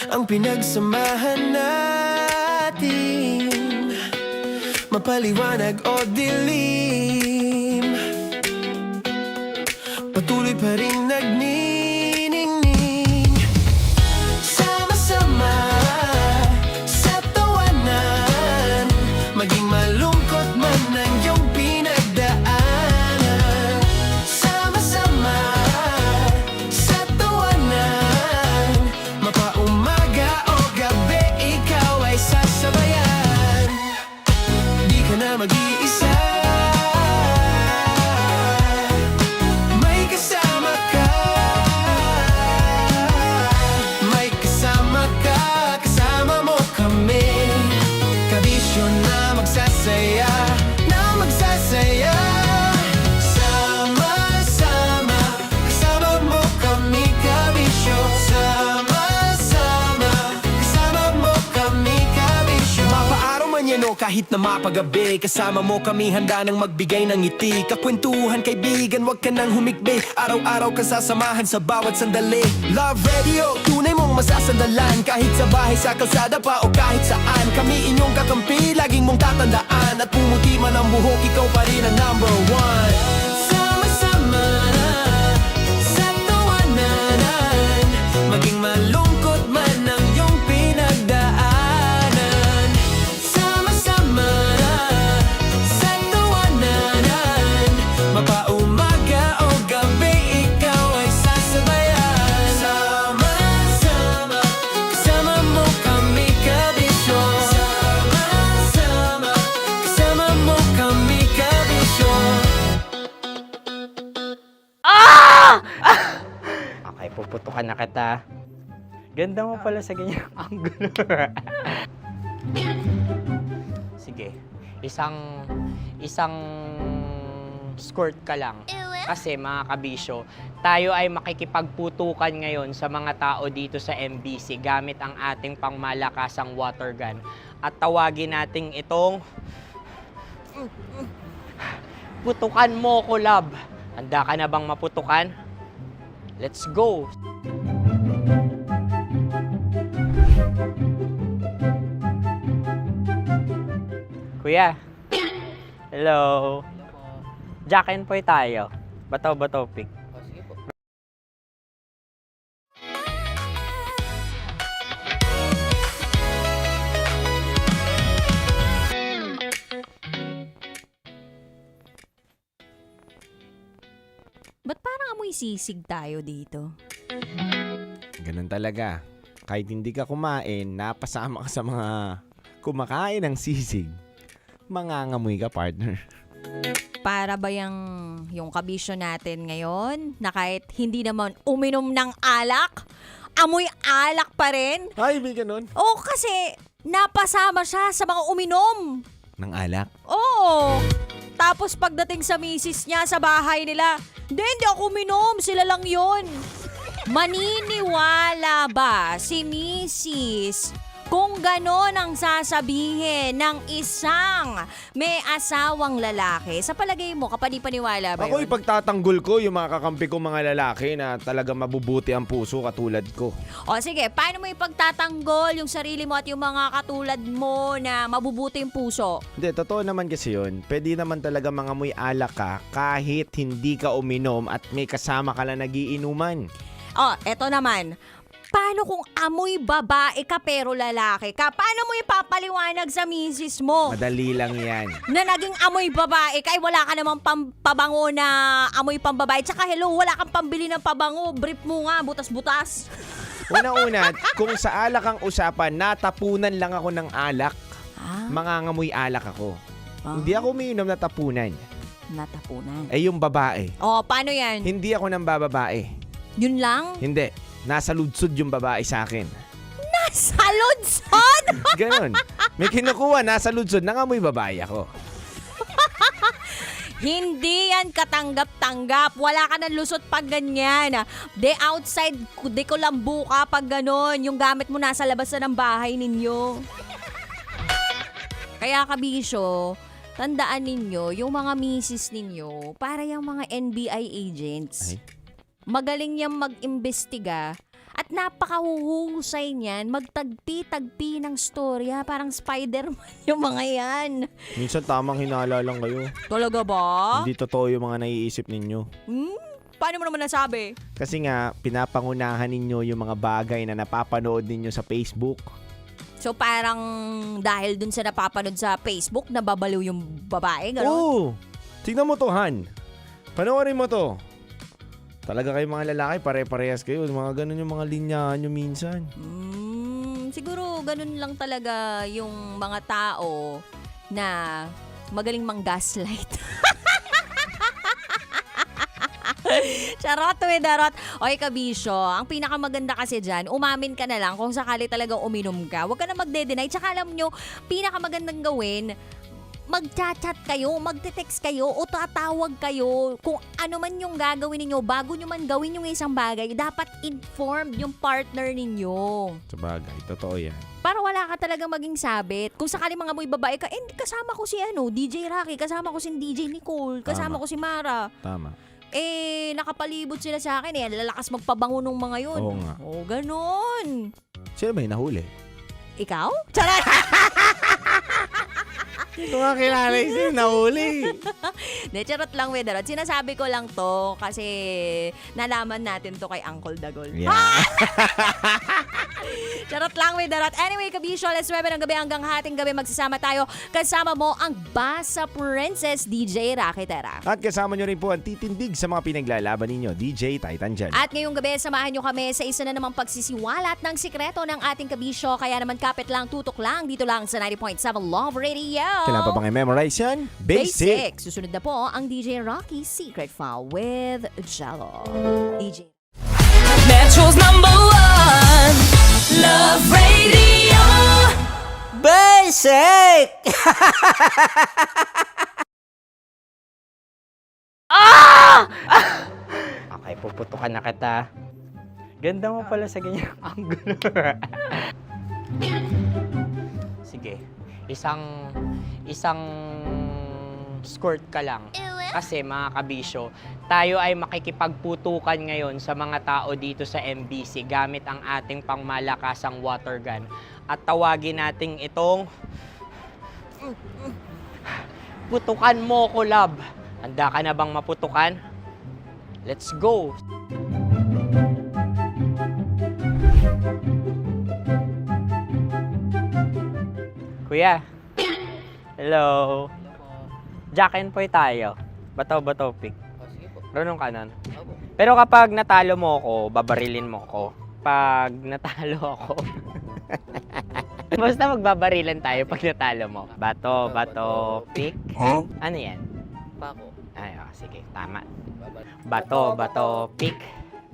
ang pinagsamahan natin, mapaliwanag o dilim, patuloy pa rin nagniningning. Sama-sama sa tawanan, maging malungkot man ang iyong pinagdaanan. Sama-sama sa tawanan, mapaumaga o gabi, ikaw ay sasabayan. Di ka na mag-iisa, may kasama ka. May kasama ka, kasama mo kami. Kabisyo na magsasaya, na magsasaya. Sama-sama, kasama mo kami, kabisyo. Sama-sama, kasama mo kami, kabisyo. Mapaaraw man yan o kahit na mapagabi, kasama mo kami, handa nang magbigay ng ngiti. Kakwentuhan, kaibigan, wag ka nang humikbi. Araw-araw ka sasamahan sa bawat sandali. Love Radio, tunay mong masasandalan. Kahit sa bahay, sa kalsada pa o kahit saan, kami inyong kakampi, laging mong tatandaan. At pumuti man ang buhok, ikaw pa rin ang number one. Sama-sama na sa tawanan, maging malungkot man ang iyong pinagdaanan. Sama-sama na sa tawanan, mapaumaga o gabi, ikaw ay sasabayan. Sama-sama, kasama mo kami, kabisyo. Sama-sama, kasama mo kami, kabisyo. Okay, puputukan na kita. Ganda mo pala sa ganyang angulo. Sige, isang skirt ka lang. Kasi mga kabisyo, tayo ay makikipagputukan ngayon sa mga tao dito sa MBC gamit ang ating pangmalakasang water gun. At tawagin natin itong putukan mo ko, love. Handa ka na bang maputukan? Let's go! Kuya. Hello. Jack and Poy tayo. Bataw-bataw pick. Ba't parang amoy sisig tayo dito? Ganun talaga. Kahit hindi ka kumain, napasama ka sa mga kumakain ng sisig. Mangangamoy ka, partner. Para ba yung kabisyo natin ngayon na kahit hindi naman uminom ng alak, amoy alak pa rin? Ay, may ganun. Oo, kasi napasama siya sa mga uminom. Ng alak? Oo. Tapos pagdating sa misis niya sa bahay nila, hindi ako uminom, sila lang yon. Maniniwala ba si misis kung ganon ang sasabihin ng isang may asawang lalaki? Sa palagay mo, kapanipaniwala ba Ako yun? ipagtatanggol ko yung mga kakampi kong mga lalaki na talaga mabubuti ang puso katulad ko. O sige, paano mo ipagtatanggol yung sarili mo at yung mga katulad mo na mabubuti yung puso? Hindi, totoo naman kasi yun. Pwede naman talaga mangamoy alak ka kahit hindi ka uminom at may kasama ka lang nagiinuman. O, eto naman. Paano kung amoy babae ka pero lalaki ka? Paano mo ipapaliwanag sa misis mo? Madali lang yan. Na naging amoy babae ka, wala ka namang pabango na amoy pambabae. Tsaka hello, wala kang pambili ng pabango. Brief mo nga, butas-butas. Una-una, kung sa alak ang usapan, natapunan lang ako ng alak. Mangangamoy alak ako. Hindi ako umiinom na tapunan. Natapunan. Eh yung babae. O, paano yan? Hindi ako ng bababae. Yun lang? Hindi. Nasa ludsod yung babae sa akin. Nasa ludsod? Ganon. May kinukuha, nasa ludsod, nangamoy babae ako. Hindi yan katanggap-tanggap. Wala ka ng lusot pag ganyan. De outside, de kulambu ka pag ganon. Yung gamit mo nasa labas na ng bahay ninyo. Kaya kabisyo, tandaan ninyo, yung mga misis ninyo, para yung mga NBI agents. Magaling niyang mag-imbestiga at napakahuhusay niyan magtagpi-tagpi ng storya. Parang Spider-Man yung mga yan. Minsan tamang hinala lang kayo. Talaga ba? Hindi totoo yung mga naiisip ninyo. Paano mo naman nasabi? Kasi nga, pinapangunahan ninyo yung mga bagay na napapanood ninyo sa Facebook. So parang dahil dun sa napapanood sa Facebook, nababaliw yung babae, gano'n? Oo! Tingnan mo to, Han. Panoorin mo to. Talaga kayo mga lalaki, pare-parehas kayo. Mga ganun yung mga linyahan nyo minsan. Siguro ganun lang talaga yung mga tao na magaling mang-gaslight. Charot, darot. Oy, kabisyo, ang pinakamaganda kasi dyan, umamin ka na lang kung sakali talagang uminom ka. Huwag ka na magde-deny. Tsaka alam nyo, pinakamagandang gawin, mag-chat kayo, magte-text kayo o tatawag kayo kung ano man yung gagawin ninyo. Bago nyo man gawin yung isang bagay, dapat informed yung partner ninyo. Sabagay, totoo yan. Para wala ka talagang maging sabit. Kung sakali mga amoy babae ka, kasama ko si DJ Rocky, kasama ko si DJ Nicole, kasama ko si Mara. Tama. Nakapalibot sila sa akin lalakas magpabango nung mga yun. Oo nga. Ganon. Sino ba yung nahuli? Ikaw? Charot! Ito nga kilala yung nahuli. De, charot lang, Wedarot. Sinasabi ko lang to kasi nalaman natin to kay Uncle Dagol. Yeah. Charot lang, Wedarot. Anyway, kabisyo, alas 9 ng gabi hanggang hating gabi magsasama tayo. Kasama mo ang Basa Princess, DJ Rocky Tera. At kasama nyo rin po ang titindig sa mga pinaglalaban ninyo, DJ Titan Jan. At ngayong gabi, samahan nyo kami sa isa na namang pagsisiwalat ng sikreto ng ating kabisyo. Kaya naman kapit lang, tutok lang, dito lang sa 90.7 Love Radio. Kailan pa bang i-memorize yan? Basic! Susunod na po ang DJ Rocky Secret File with Jello. DJ Metro's #1 Love Radio Basic! Okay, puputukan na kita. Ganda mo pala sa ganyan angulo. Sige, isang squirt ka lang. Kasi mga kabisyo, tayo ay makikipagputukan ngayon sa mga tao dito sa MBC gamit ang ating pangmalakasang water gun. At tawagin natin itong putukan mo ko, love. Handa ka na bang maputukan? Let's go! Kuya. Hello. Jack and Poy tayo. Bato-bato pick. Runong kanan. Pero kapag natalo mo ako, babarilin mo ako. Pag natalo ako, basta magbabarilan tayo pag natalo mo. Bato, pick. Ano yan? Bako. Ay, sige, tama. Bato, pick.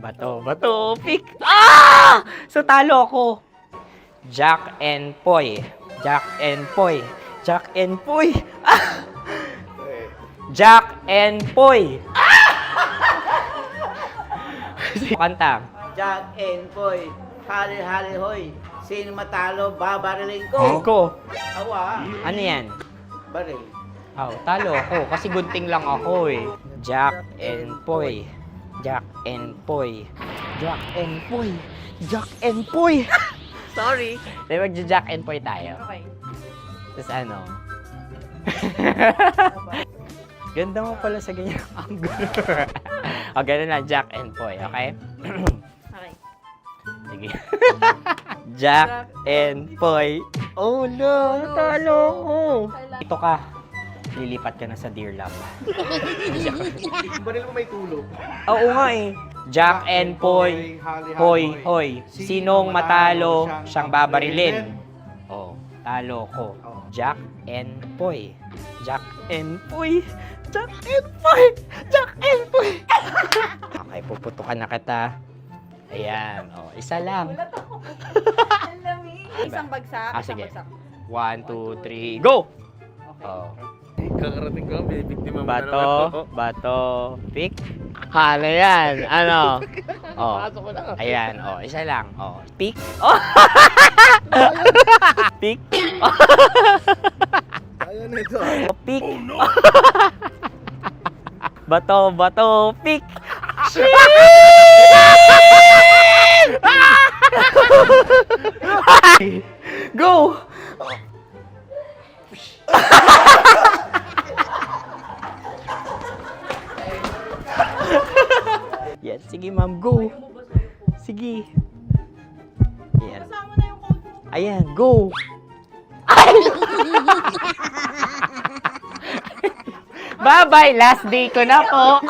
Bato, pick. Ah! So, talo ako. Jack and Poy. Jack and Poy. Jack and Poy. Ah! Jack and Poy. Kanta. Jack and Poy, hali-hali hoy. Sino matalo, babariling ko. Ko. Awa. Ano yan? Baril. Oh, talo ako kasi gunting lang ako eh. Jack and Poy. Jack and Poy. Jack and Poy. Jack and Poy. Sorry. Di magja-Jack and Poy tayo. Okay. Tapos ano? Ganda mo pala sa ganyan angle. O, ganun lang, Jack and Poy, okay? Okay. Sige. Jack and Poy. Oh no, natalo ko. Ito ka. Lilipat ka na sa Dear Love. Baril mo may tulog. Oo nga eh. Jack and Poy. Hoy, hoy. Sinong matalo, siyang babarilin. Oh, talo ko. Jack and Poy. Jack and Poy. Jack and Poy. Jack and Poy. Okay, puputukan na kita. Ayan. Oh, isa lang. Isang bagsak. Ah, sige. 1, 2, 3, go! Oh. Kakarating ko, may biktima mo Bato, pick. Ano yan? Ano? Oh. Ayan, oh, isa lang. Oh, pick. Oh. Pick. Ayan ito. Oh, pick. Bato, pick. Go! Yan, sige ma'am, go. Sige. Yan. Ayan, go. Bye-bye, last day ko na po.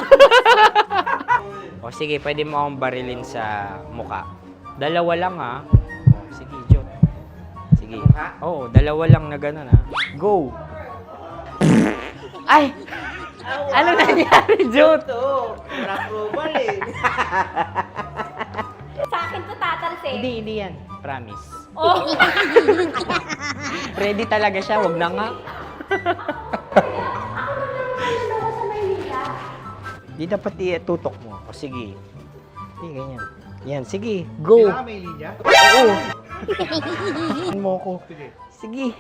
O sige, pwede mo akong barilin sa muka. Dalawa lang ha. O, sige, Jot. Sige. Oo, dalawa lang na gano'n ha. Go. Ay! Ano nangyari, Jot? Approval eh. Sa akin to tatalsik. Hindi yan. Promise. Oh. Ready talaga siya, wag na nga. Di dapat itutok mo. O sige. Hindi, ganyan. Yan, sige. Go. Kailangan may linya? Oo. Mo ko. Sige.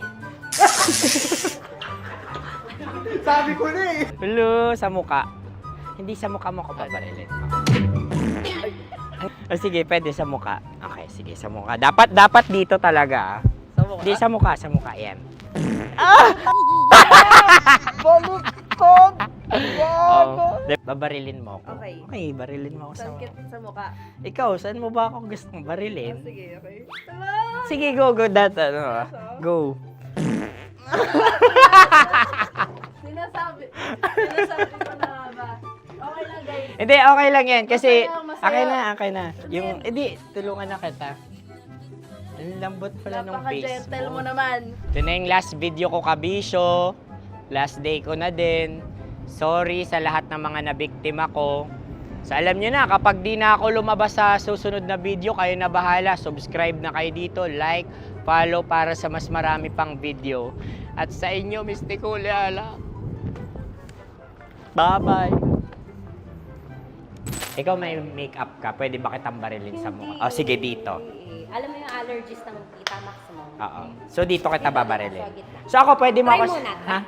Sabi ko na eh. Hello, sa muka. Hindi sa muka mo ko babarilin. O sige, pwede sa muka. Okay, sige, sa muka. Dapat dito talaga. Sa mukha? Hindi, sa muka. Yan. Baluktot! Oh, babarilin mo ako. Okay. Okay, barilin mo ako sa Sakit sa mukha. Ikaw, saan mo ba ako gustong barilin? Sige, okay. Sige, go. That, go. Sinasabi ko na ba? Okay lang, guys. Hindi, okay lang yan. Kasi, Masaya, masaya. okay na. Yung, hindi, tulungan na kita. Ang lambot pala ng face Napaka-gentle mo. mo naman. Ito na yung last video ko, kabisyo. Last day ko na din. Sorry sa lahat ng mga nabiktima ko. So alam nyo na, kapag di na ako lumabas sa susunod na video, kayo na bahala. Subscribe na kayo dito, like, follow para sa mas marami pang video. At sa inyo, Mistiko Leala. Bye-bye. Ikaw may makeup ka, pwede ba kitang barilin sa mukha? Oh, sige, dito. Alam mo yung allergies ng Tita Max mo? Oo. So dito kita babarilin. So ako pwede mo Try ako... muna. Ha?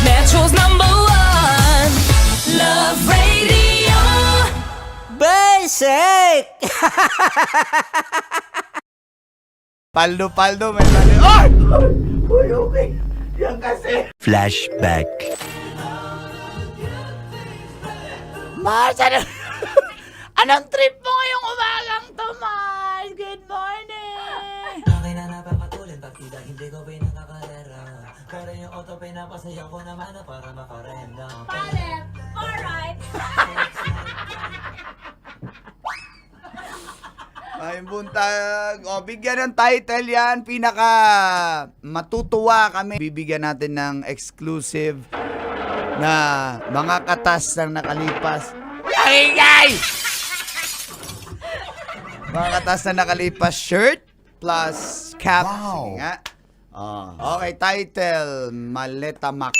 Metro's #1 Love Radio Basic! Paldo, may mali. Ay! Uy, okay. Yan kasi. Flashback. Mars, anong trip mo ngayong umagang to, Mars? Good morning! Okay na napapatuloy, partida hindi ko pinakakarera. Pero yung auto pinapasayaw ko naman na para makarenda. Palep! Alright! Ay, buntag. O, bigyan ng title yan. Pinaka matutuwa kami. Bibigyan natin ng exclusive na mga katas na nakalipas. Ay! Mga katas na nakalipas shirt plus cap. Wow. Sige nga. Okay, title. Maleta Max.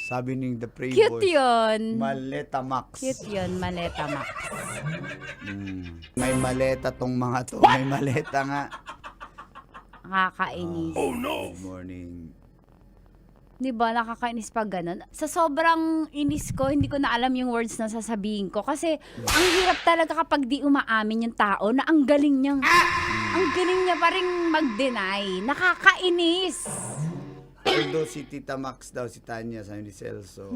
Sabi ni The Prey Cute Boys. yun. Maleta Max. Cute yun, Maleta Max. May maleta tong mga to. May maleta nga. Nakakainis. Oh no! Good morning. Di ba, nakakainis pag ganun. Sa sobrang inis ko, hindi ko na alam yung words na sasabihin ko. Kasi, ang hirap talaga kapag di umaamin yung tao na ang galing niya pa rin mag-deny. Nakakainis. Although si Tita Max daw, si Tanya, sabi ni Celso.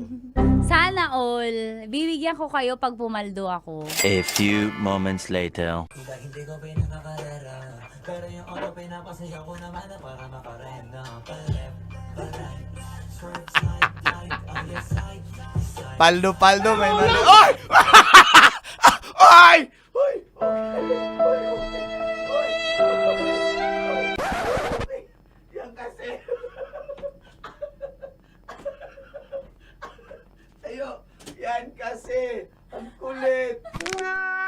Sana all, bibigyan ko kayo pag pumaldo ako. A few moments later. Hindi ko pinakakarera. Pero yung auto pinapasayaw ko naman na para makarenda. Paldo, may mali. Oy! Oy! Oy! Yan kasi. Tayo, yan kasi. Ang kulit. Yan.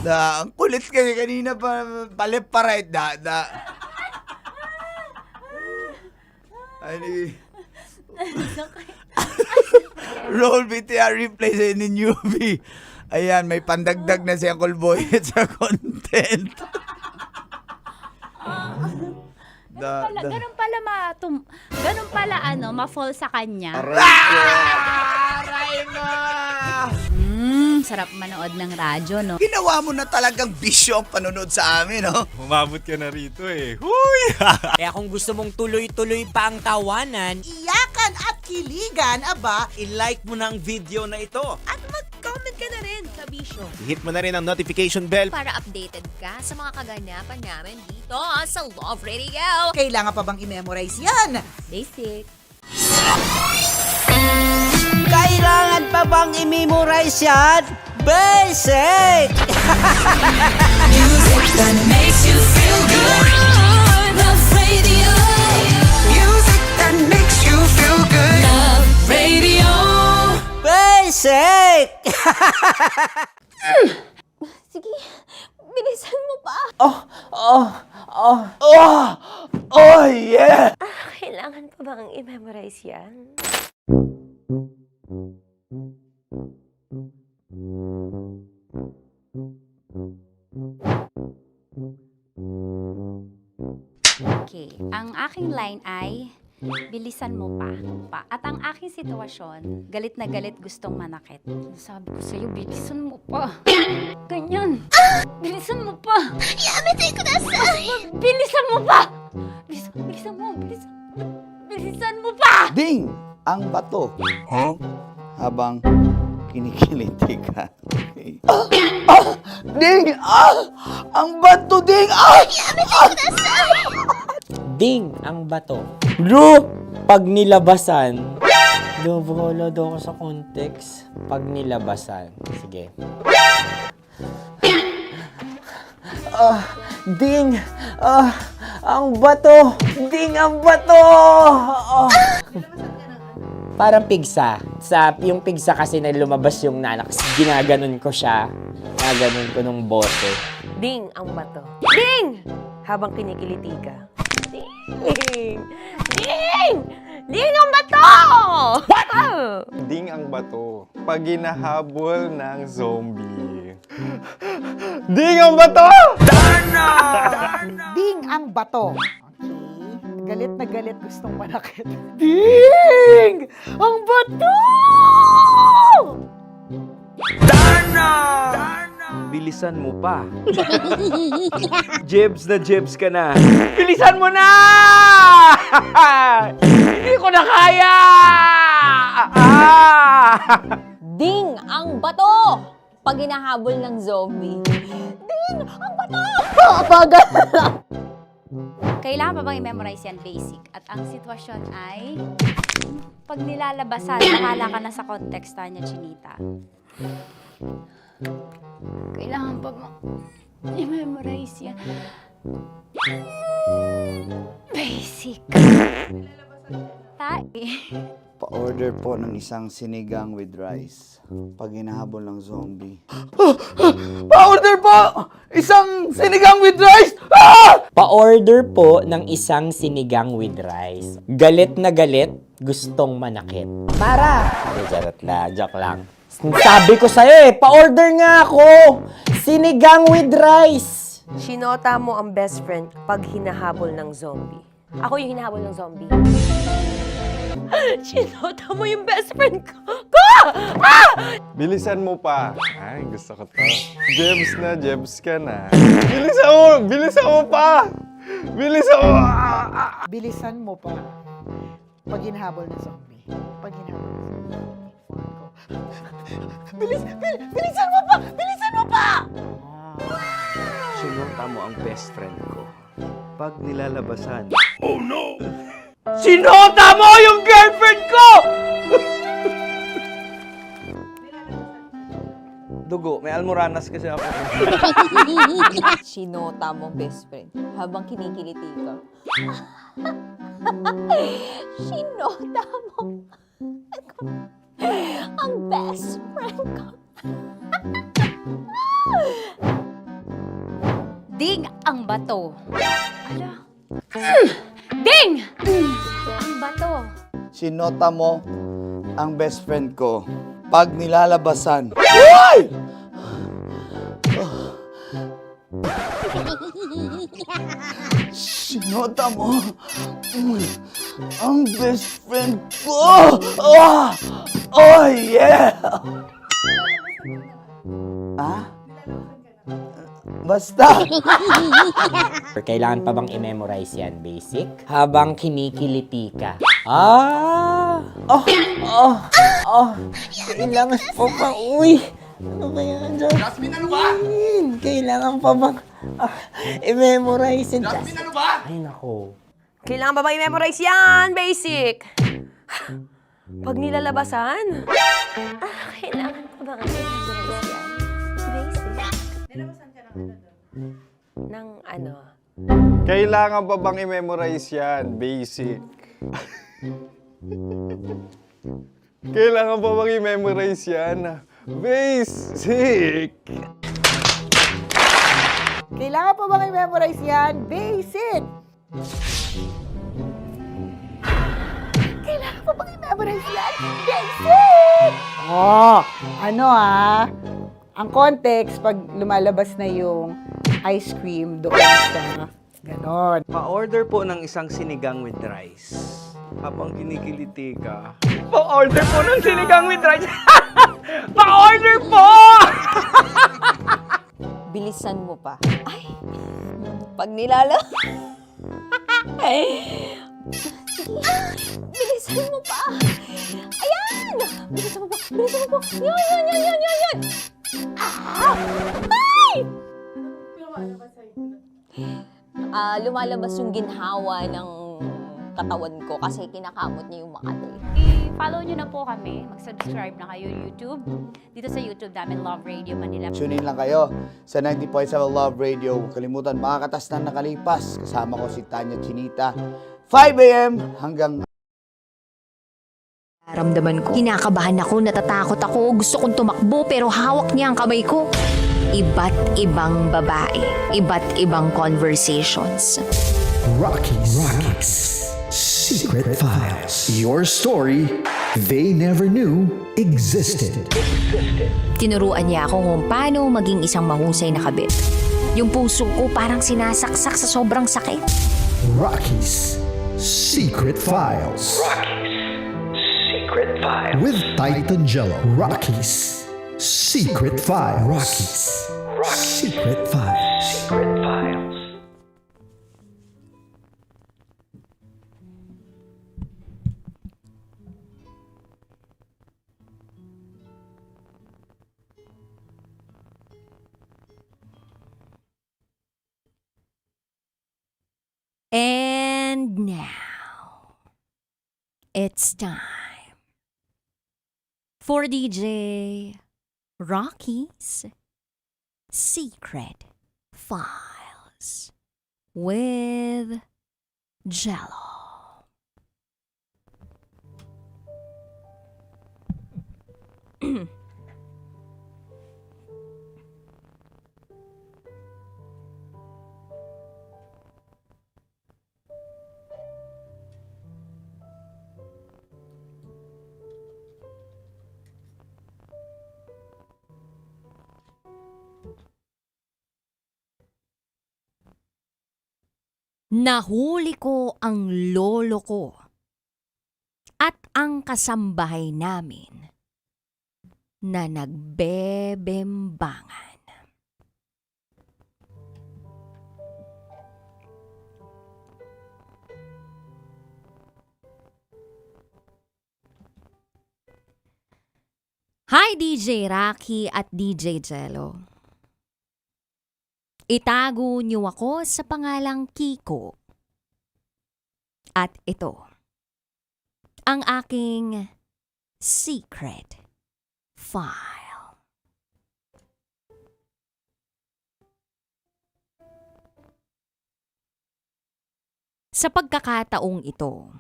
Ang kulit kasi kanina pa paliparate Ani roll BTR replay sa ni newbie. Ayan, may pandagdag na si Uncle Boy sa content. Ganun pala ma-fall sa kanya. Aray na! Sarap manood ng radyo, no? Ginawa mo na talagang bisyo ang panonood sa amin, no? Umabot ka na rito eh. Huy! Kaya kung gusto mong tuloy-tuloy pa ang tawanan, Iyakan at kiligan, aba, i-like mo na ang video na ito. At mag-comment ka na rin, Kabisyo. Hit mo na rin ang notification bell. Para updated ka sa mga kaganapan namin dito sa Love Radio. kailangan pa bang i-memorize yan? Basic. Kailangan pa bang i-memorize yan? Basic! Music that makes you feel good. Love Radio. Music that makes you feel good. Love Radio. Basic! Sige, bilisan mo pa. Oh, yeah! Kailangan pa bang i-memorize yan? Okay, ang aking line ay, bilisan mo pa. At ang aking sitwasyon, galit na galit gustong manakit. Sabi ko sa'yo, bilisan mo pa. Ganyan. Bilisan mo pa. Yamitay ko na sa... Bilisan mo pa! Bilisan mo pa! Ding! Ang bato. Huh? Habang kinikiliti ka. Okay. Ding! Ang bato, Ding! Ding ang bato. Bro, pag nilabasan. Wala daw ako sa context. Pag nilabasan. Sige. Ding! Ang bato! Ding ang bato! Parang pigsa. Yung pigsa kasi na lumabas yung nanak. Ginaganon ko siya. Ginaganon ko nung bote. Ding ang bato. Ding! Habang kinikiliti ka. Ding! Ding! Ding ang bato! What? Ding ang bato. Pag hinahabol ng zombie. Ding ang bato! Ding ang bato. Okay. galit na galit gustong manakit. Ding! Ang bato! Bilisan mo pa. Jebs ka na. Bilisan mo na! Hindi ko na kaya! Ding ang bato! Pag hinahabol ng zombie. Ding ang bato! Bagal! Kailangan pa bang i-memorize yan basic? At ang sitwasyon ay pag nilalabasan, nakala ka na sa context niya, Chinita. Kailangan pa bang i-memorize yan? Basic. Pa-order po ng isang sinigang with rice. Pag hinahabol ng zombie. Pa-order po! Isang sinigang with rice! Pa-order po ng isang sinigang with rice. Galit na galit, gustong manakit. Para! Joke lang. Sabi ko sa'yo pa-order nga ako! Sinigang with rice! Sinota mo ang best friend pag hinahabol ng zombie. Ako yung hinahabol ng zombie. Sinota mo yung best friend ko! Bilisan mo pa. Ay, gusto ko to. Jebs ka na. Bilisan mo pa! Bilisan mo pa. Pag hinahabol ng zombie. Pag hinahabol ng zombie. Bilisan mo pa! Bilisan mo pa! Sinota mo ang best friend ko. Pag nilalabasan. Oh no! Sinota mo yung girlfriend ko! Dugo, may almoranas kasi ako. Sinota mo best friend habang kinikiliti ka. Sinota mo ang best friend ko. Ding ang bato. Ala. Ding! Ang bato. Sinota mo ang best friend ko. Pag nilalabasan. Uy! Sinota mo ang best friend ko. Oh yeah! Basta! Kailangan pa bang i-memorize yan, basic? Habang kinikiliti ka. Kailangan pa bang, ano ba yan, Jasmine, ano ba? Kailangan pa bang i-memorize yan, Jasmine, ano ba? Ay, nako. Kailangan ba i-memorize yan? Basic. Pag nilalabasan? Kailangan pa ba i-memorize yan? Basic. Nilalabasan ka ng ano? Kailangan pa bang i-memorize yan? Basic. Kailangan pa bang i-memorize yan? Basic. Kailangan pa bang i-memorize yan? Basic! Kailangan pa bang i-memorize yan? Basic! Ang context, pag lumalabas na yung ice cream doon sa ganon. Pa-order po ng isang sinigang with rice. Habang kinikiliti ka. Pa-order po ng sinigang with rice! Pa-order po! Bilisan mo pa. Ay! Pag nilala... Bilisan mo pa! Ayan! Bilisan mo pa! Bilisan mo pa! Yan! Ay! Lumalabas yung ginhawa ng katawan ko kasi kinakamot niya yung Makati. I-follow nyo na po kami. Mag-subscribe na kayo YouTube. Dito sa YouTube namin, Love Radio Manila. Tune in lang kayo sa 90.7 Love Radio. Huwag kalimutan, makakatas na nakalipas. Kasama ko si Tanya Chinita. 5 a.m. hanggang... Ramdaman ko. Kinakabahan ako, natatakot ako, gusto kong tumakbo pero hawak niya ang kamay ko. Iba't ibang babae, iba't ibang conversations. Rockies. Secret Files. Your story they never knew existed. Tinuruan niya ako kung paano maging isang mahusay na kabit. Yung puso ko parang sinasaksak sa sobrang sakit. Rockies. Secret Files. Secret Files. With Titan Jello. Rockies Secret Files. Rockies Secret Files. Secret Files. And now, it's time for DJ Rocky's Secret Files with Jello. Nahuli ko ang lolo ko at ang kasambahay namin na nagbebembangan. Hi DJ Rocky at DJ Jello. Itago niyo ako sa pangalang Kiko. At ito, ang aking secret file. Sa pagkakataong ito,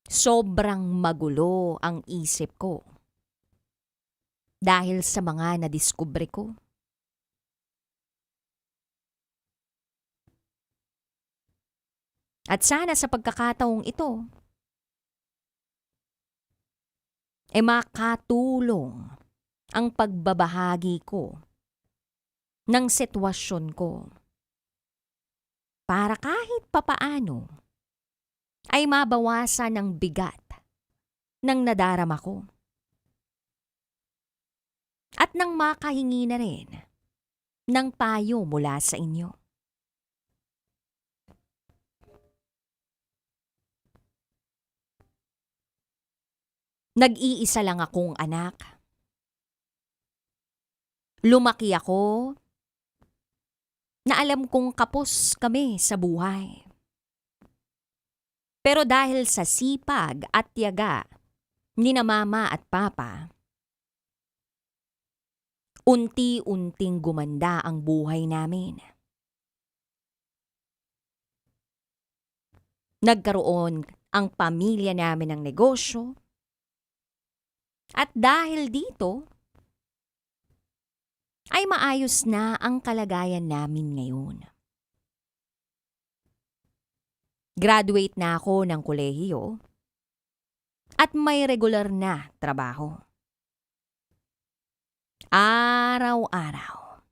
sobrang magulo ang isip ko dahil sa mga nadiskubre ko. At sana sa pagkakataong ito, makatulong ang pagbabahagi ko ng sitwasyon ko para kahit papaano ay mabawasan ang bigat ng nadarama ko. At nang makahingi na rin ng payo mula sa inyo. Nag-iisa lang akong anak. Lumaki ako na alam kong kapos kami sa buhay. Pero dahil sa sipag at tiyaga ni na mama at papa, unti-unting gumanda ang buhay namin. Nagkaroon ang pamilya namin ng negosyo. At dahil dito, ay maayos na ang kalagayan namin ngayon. Graduate na ako ng kolehiyo at may regular na trabaho. Araw-araw,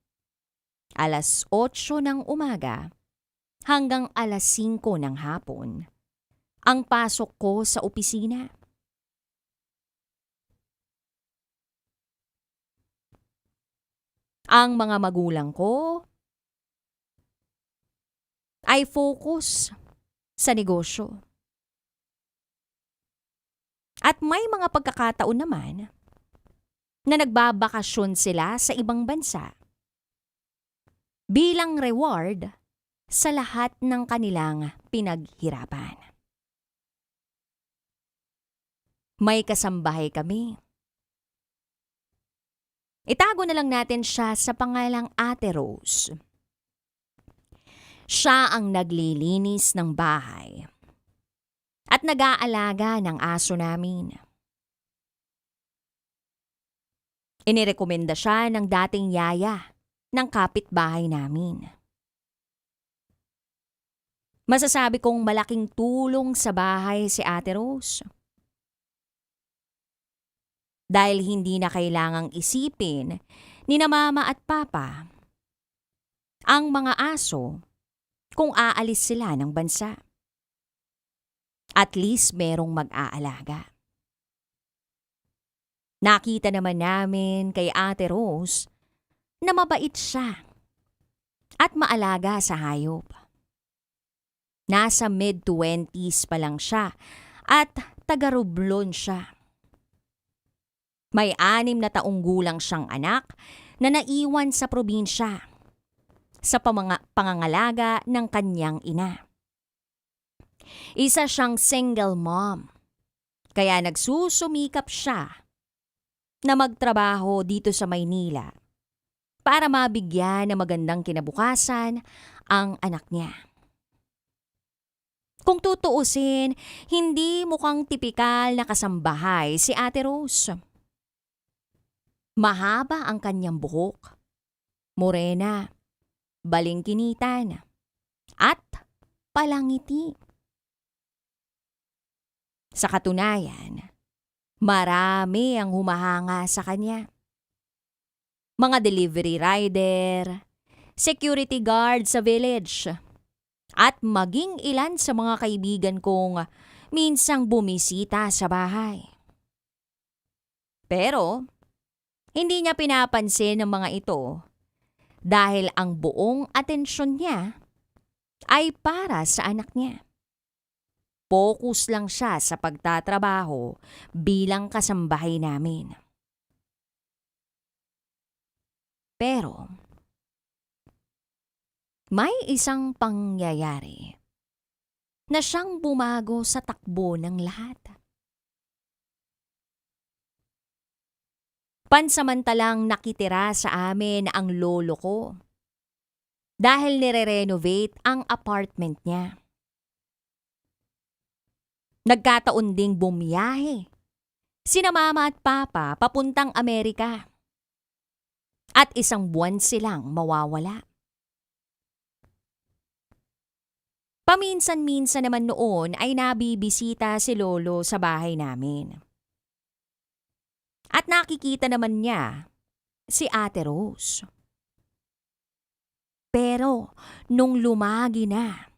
alas 8 ng umaga hanggang alas 5 ng hapon, ang pasok ko sa opisina. Ang mga magulang ko ay focus sa negosyo. At may mga pagkakataon naman na nagbabakasyon sila sa ibang bansa bilang reward sa lahat ng kanilang pinaghirapan. May kasambahay kami. Itago na lang natin siya sa pangalang Ate Rose. Siya ang naglilinis ng bahay at nag-aalaga ng aso namin. Inirekomenda siya ng dating yaya ng kapitbahay namin. Masasabi kong malaking tulong sa bahay si Ate Rose. Dahil hindi na kailangang isipin ni na mama at papa ang mga aso kung aalis sila ng bansa. At least merong mag-aalaga. Nakita naman namin kay Ate Rose na mabait siya at maalaga sa hayop. Nasa mid-20s pa lang siya at taga-Romblon siya. May 6 na taong gulang siyang anak na naiwan sa probinsya sa pangangalaga ng kanyang ina. Isa siyang single mom, kaya nagsusumikap siya na magtrabaho dito sa Maynila para mabigyan ng magandang kinabukasan ang anak niya. Kung tutuusin, hindi mukhang tipikal na kasambahay si Ate Rose. Mahaba ang kanyang buhok, morena, balingkinitan, at palangiti. Sa katunayan, marami ang humahanga sa kanya. Mga delivery rider, security guard sa village, at maging ilan sa mga kaibigan kong minsang bumisita sa bahay. Pero, hindi niya pinapansin ang mga ito dahil ang buong atensyon niya ay para sa anak niya. Focus lang siya sa pagtatrabaho bilang kasambahay namin. Pero, may isang pangyayari na siyang bumago sa takbo ng lahat. Pansamantalang nakitira sa amin ang lolo ko dahil nire-renovate ang apartment niya. Nagkataon ding bumiyahe sina mama at papa papuntang Amerika at 1 buwan silang mawawala. Paminsan-minsan naman noon ay nabibisita si lolo sa bahay namin. At nakikita naman niya si Ate Rose. Pero nung lumagi na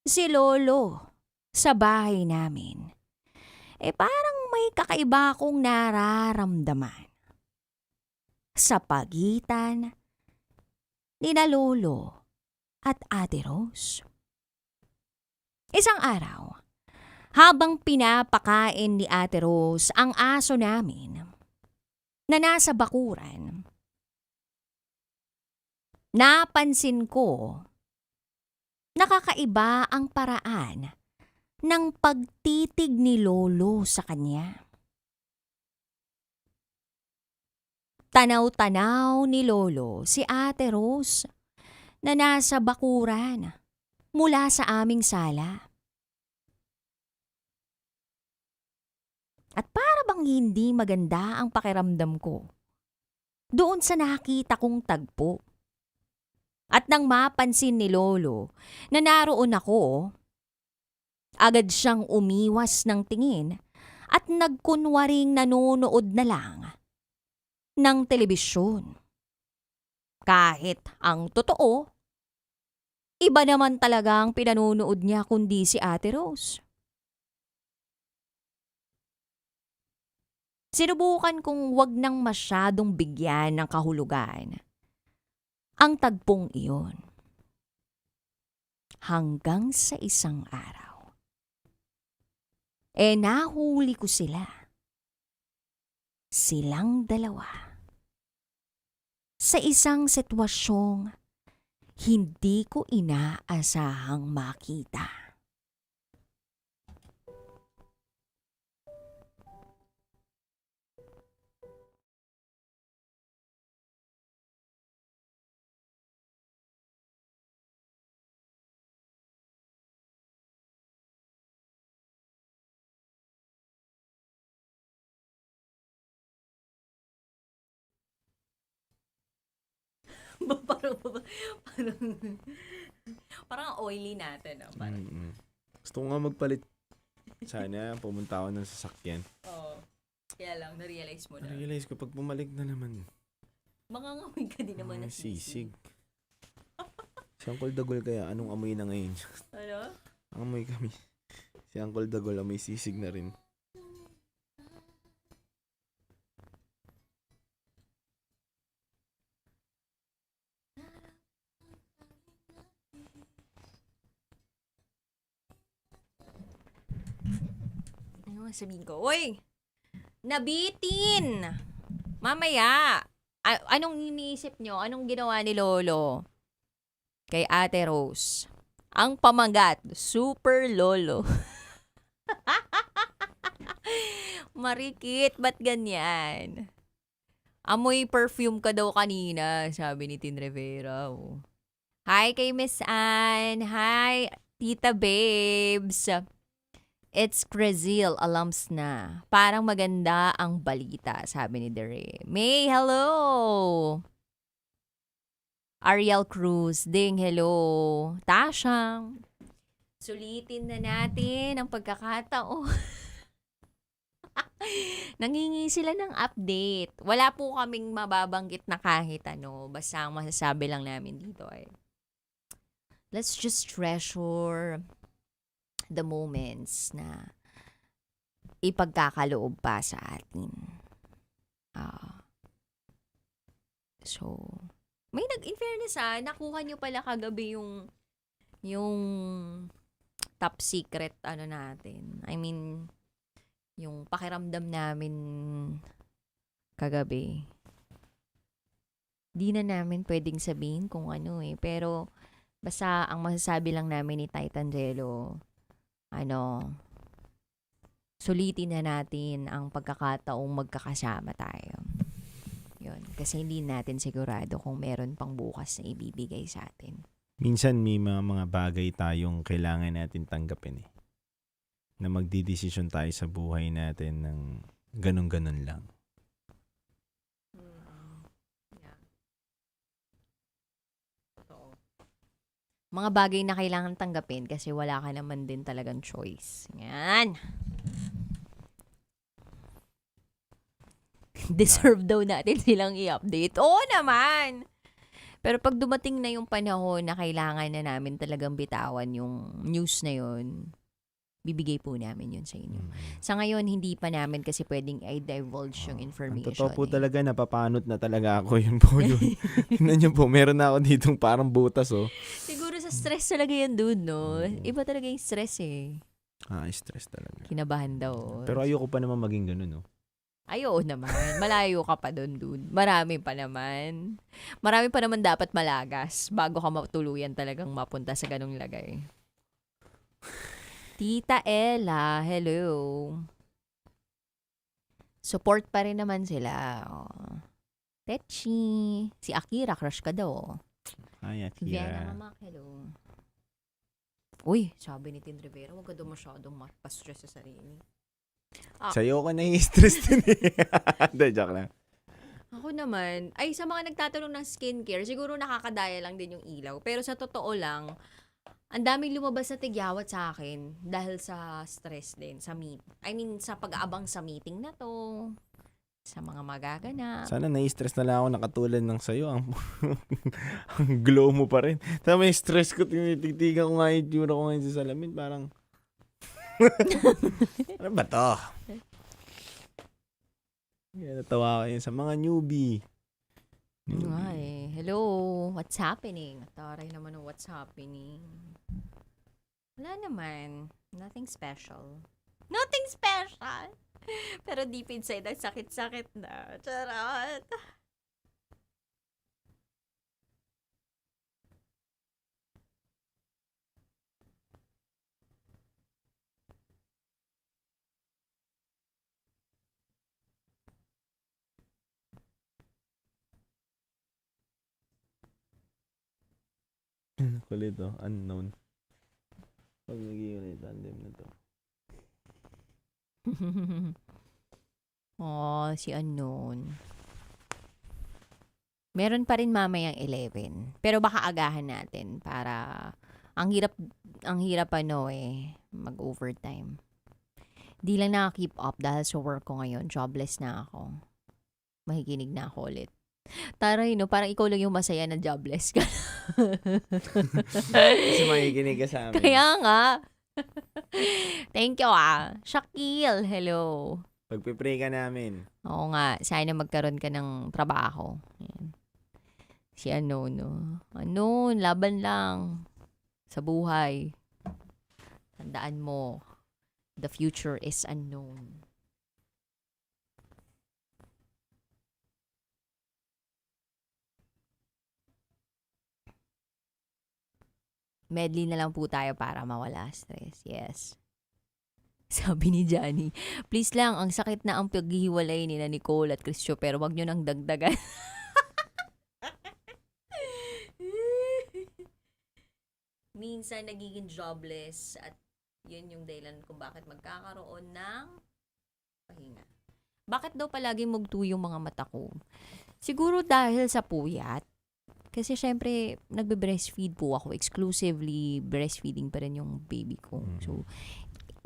si lolo sa bahay namin, parang may kakaiba akong nararamdaman sa pagitan ni na lolo at Ate Rose. Isang araw, habang pinapakain ni Ate Rose ang aso namin na nasa bakuran, napansin ko nakakaiba ang paraan ng pagtitig ni lolo sa kanya. Tanaw-tanaw ni lolo si Ate Rose na nasa bakuran mula sa aming sala. At para bang hindi maganda ang pakiramdam ko doon sa nakita kong tagpo. At nang mapansin ni lolo na naroon ako, agad siyang umiwas ng tingin at nagkunwaring nanonood na lang ng telebisyon. Kahit ang totoo, iba naman talaga ang pinanonood niya kundi si Ate Rose. Sinubukan kong wag nang masyadong bigyan ng kahulugan ang tagpong iyon. Hanggang sa isang araw, nahuli ko sila. Silang dalawa. Sa isang sitwasyong hindi ko inaasahang makita. parang oily natin. No? Gusto ko nga magpalit. Sana pumunta ako ng sasakyan. Oo. Kaya lang, na-realize mo na. Realize ko pag bumalik na naman. Mangangamoy ka din naman ng Sisig. Si Uncle Dagol kaya, anong amoy na ngayon? Ano? Amoy kami. Si Uncle Dagol, amoy sisig na rin. Ano sabihin ko? Uy! Nabitin! Mamaya! Anong iniisip nyo? Anong ginawa ni Lolo? Kay Ate Rose. Ang pamagat, Super Lolo. Marikit, ba't ganyan? Amoy perfume ka daw kanina, sabi ni Tin Rivera. Oh. Hi kay Miss Anne. Hi, Tita Babes. It's Brazil, alums na. Parang maganda ang balita, sabi ni Dere. May, hello! Ariel Cruz, ding, hello. Tashang. Sulitin na natin ang pagkakataon. Nangingi sila ng update. Wala po kaming mababanggit na kahit ano. Basta ang masasabi lang namin dito ay let's just treasure the moments na ipagkakaloob pa sa atin. So, in fairness nakuha nyo pala kagabi yung top secret natin. I mean, yung pakiramdam namin kagabi. Di na namin pwedeng sabihin kung ano pero basta ang masasabi lang namin ni Titan Jello, sulitin na natin ang pagkakataong magkakasama tayo. Yun. Kasi hindi natin sigurado kung meron pang bukas na ibibigay sa atin. Minsan may mga bagay tayong kailangan natin tanggapin na magdidesisyon tayo sa buhay natin ng ganun-ganun lang. Mga bagay na kailangan tanggapin kasi wala ka naman din talagang choice. Yan. Deserve daw natin silang i-update. Oo naman! Pero pag dumating na yung panahon na kailangan na namin talagang bitawan yung news na yun, bibigay po namin yun sa inyo. Sa ngayon, hindi pa namin kasi pwedeng i-divulge yung information. Ang totoo po talaga, napapanot na talaga ako. Yun po yun. Tignan niyo po, meron na ako ditong parang butas Siguro sa stress talaga yan, dude, no? Iba talaga yung stress Stress talaga. Kinabahan daw. Pero ayoko pa naman maging ganun, Ayaw naman. Malayo ka pa doon, dude. Marami pa naman. Marami pa naman dapat malagas bago ka matuluyan talagang mapunta sa ganung lagay. Tita Ella, hello. Support pa rin naman sila. Techi. Si Akira, crush ka daw. Hi, Si Vienna Akira. Mamak, hello. Uy, sabi ni Tin Rivera, huwag ka daw masyadong mapastress sa sarili. Sa'yo ko nai-stress din Hindi, joke lang. Ako naman, sa mga nagtatanong ng skincare, siguro nakakadaya lang din yung ilaw. Pero sa totoo lang, ang daming lumabas na tigyawat sa akin dahil sa stress din, sa sa pag-aabang sa meeting na to, sa mga magaganap. Sana nai-stress na lang ako nakatulad ng sa'yo. Ang glow mo pa rin. Tama yung stress ko, tinititigan ko nga yung tsura ko ngayon sa salamin. Parang, ano ba to? Natawa kayo sa mga newbie. Hello, what's happening? Taray naman ng what's happening. Wala naman. Nothing special. Nothing special! Pero deep inside, ang sakit-sakit na. Charot! Kulit unknown. Pag naging ulit, tandem na to. Si unknown. Meron pa rin mamayang 11. Pero baka agahan natin para ang hirap mag-overtime. Di lang naka-keep up dahil sa work ko ngayon. Jobless na ako. Makikinig na ako ulit. Taray, no? Parang ikaw lang yung masaya na jobless ka. Kasi makikinig ka sa amin. Kaya nga. Thank you, Shaquille, hello. Pagpipray ka namin. Oo nga, sana magkaroon ka ng trabaho. Yan. Si ano, laban lang sa buhay. Tandaan mo, the future is unknown. Medley na lang po tayo para mawala stress. Yes. Sabi ni Johnny, please lang, ang sakit na ang paghihiwalay ni na Nicole at Christo, pero wag nyo nang dagdagan. Minsan nagiging jobless at yun yung dahilan kung bakit magkakaroon ng pahinga. Bakit daw palaging mugto yung mga mata ko? Siguro dahil sa puyat. Kasi syempre, nagbe-breastfeed po ako. Exclusively breastfeeding pa rin yung baby ko. So,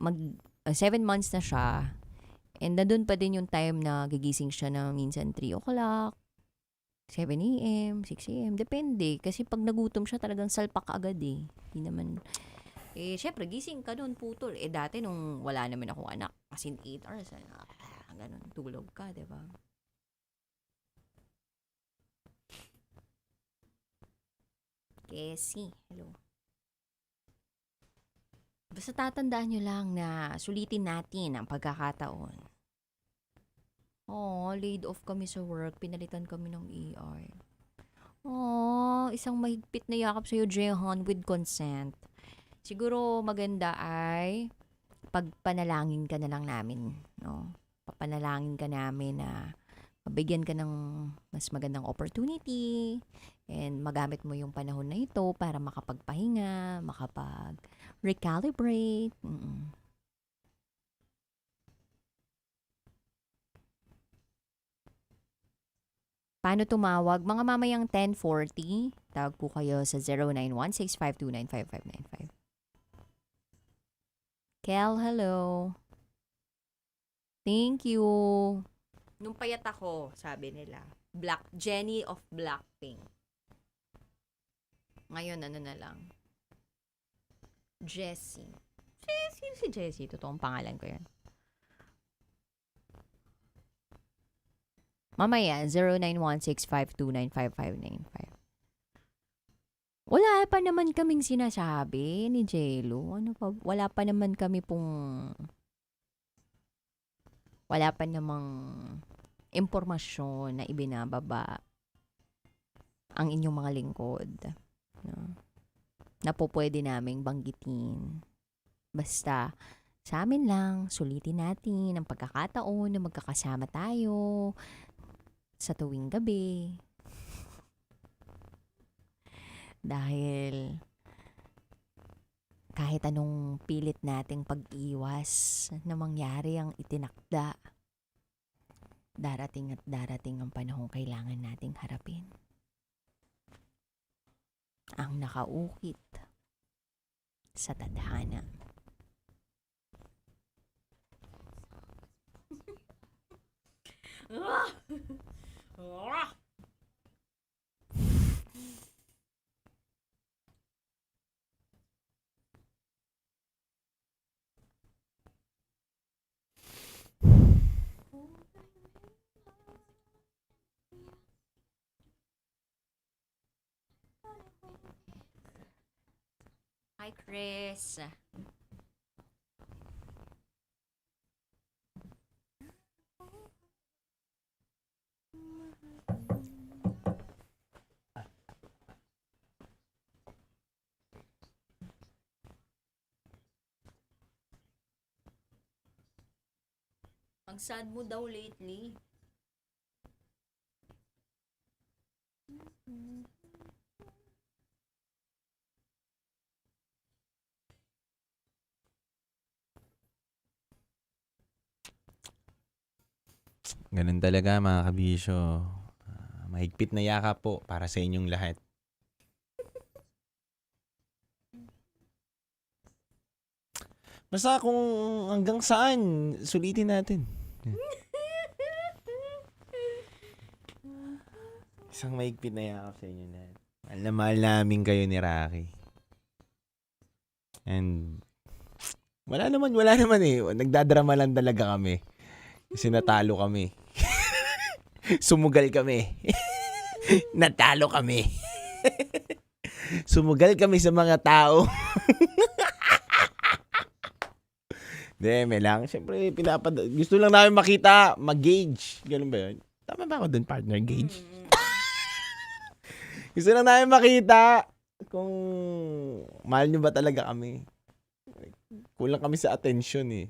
7 months na siya. And nandun pa din yung time na gigising siya na minsan 3 o'clock, 7 a.m., 6 a.m. Depende. Kasi pag nagutom siya, talagang salpak agad eh. Hindi naman... syempre, gising ka doon, putol. Dati nung wala naman akong anak, as in 8 hours, ganun, tulog ka, diba? Kesi, hello. Basta tatandaan nyo lang na sulitin natin ang pagkakataon. Laid off kami sa work, pinalitan kami ng ER. Isang mahigpit na yakap sa'yo, Jehan, with consent. Siguro maganda ay pagpanalangin ka na lang namin, no? Papanalangin ka namin na mabigyan ka ng mas magandang opportunity and magamit mo yung panahon na ito para makapagpahinga, makapag-recalibrate. Paano tumawag? Mga mamayang 10:40, tawag po kayo sa 0916-529-5595. Kel, hello. Thank you. Nung payat ako, sabi nila, Jenny of Blackpink. Ngayon, ano na lang? Jessie. Si Jessie. Totoong pangalan ko yan. Mamaya, 0916-529-5595. Wala pa naman kaming sinasabi ni Jello. Wala pa naman kami wala pa namang impormasyon na ibinababa ang inyong mga lingkod. No? Na po pwede naming banggitin. Basta, sa amin lang, sulitin natin ang pagkakataon na magkakasama tayo sa tuwing gabi. Dahil kahit anong pilit nating pag-iwas na mangyari ang itinakda, darating at darating ang panahong kailangan nating harapin. Ang nakaukit sa tadhana. Hi, Chris. Ang sad mo daw lately. Ganun talaga mga kabisyo. Mahigpit na yakap po para sa inyong lahat. Basta kung hanggang saan, sulitin natin. Isang maigpit na yakap sa inyo na. Mahal na mahal namin kayo ni Rocky. And wala naman eh. Nagdadrama lang talaga kami. Kasi natalo kami. Sumugal kami. Natalo kami. Sumugal kami sa mga tao. Deme lang. Siyempre, gusto lang namin makita, mag-gauge. Ganun ba yun? Tama ba ako dun, partner? Gauge? Gusto lang namin makita kung mahal nyo ba talaga kami. Kulang kami sa attention eh.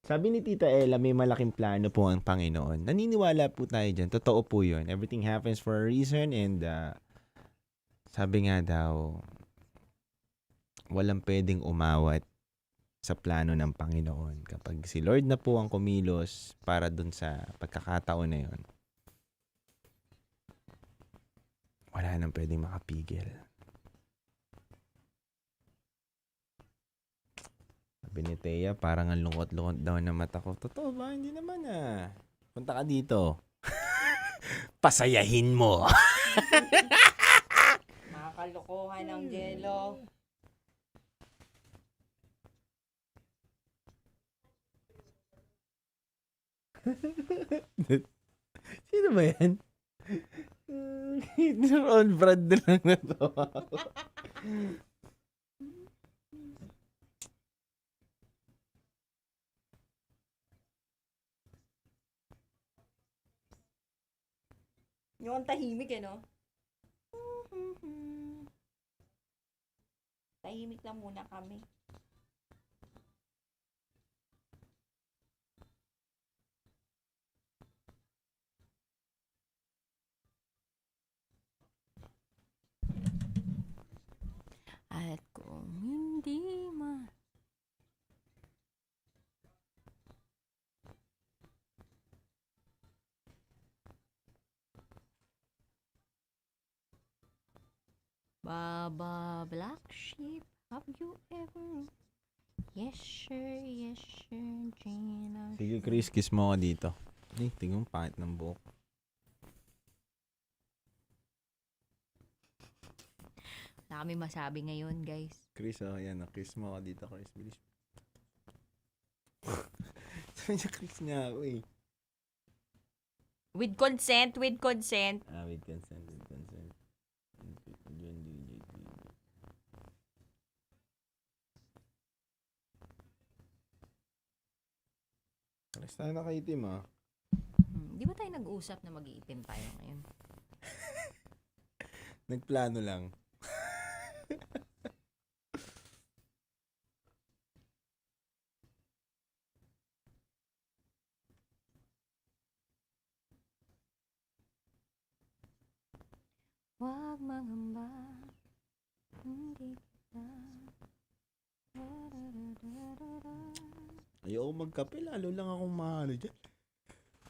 Sabi ni Tita Ella, may malaking plano po ang Panginoon. Naniniwala po tayo dyan. Totoo po yun. Everything happens for a reason and sabi nga daw, walang pwedeng umawat sa plano ng Panginoon. Kapag si Lord na po ang kumilos para dun sa pagkakataon na yun, wala nang pwedeng makapigil. Sabi ni Thea, parang ang lungkot-lungkot daw na mata ko. Totoo ba? Hindi naman ah. Punta ka dito. Pasayahin mo. Makakalokohan ng Jello. Sino ba yan? On brand na lang natawa ako. Yung tahimik eh, no? Tahimik lang muna kami. At kung hindi Baba Black Sheep, have you ever? Yes sir, Gina. Sige Chris, kiss mo ako dito. Ay, tingnan mo, pangit ng buhok. Wala kami masabi ngayon, guys. Chris, oh, yan. Kiss mo ako dito, Chris. Bilis. Sabi niya, Chris niya ako eh. With consent, with consent. With consent, with consent. Chris, tayo nakaitim ah. Di ba tayo nag-uusap na mag-iitim tayo ngayon? Nagplano lang. Wag mangamba, hindi kita. Ayoko magkape, lalo lang akong mahalo dyan.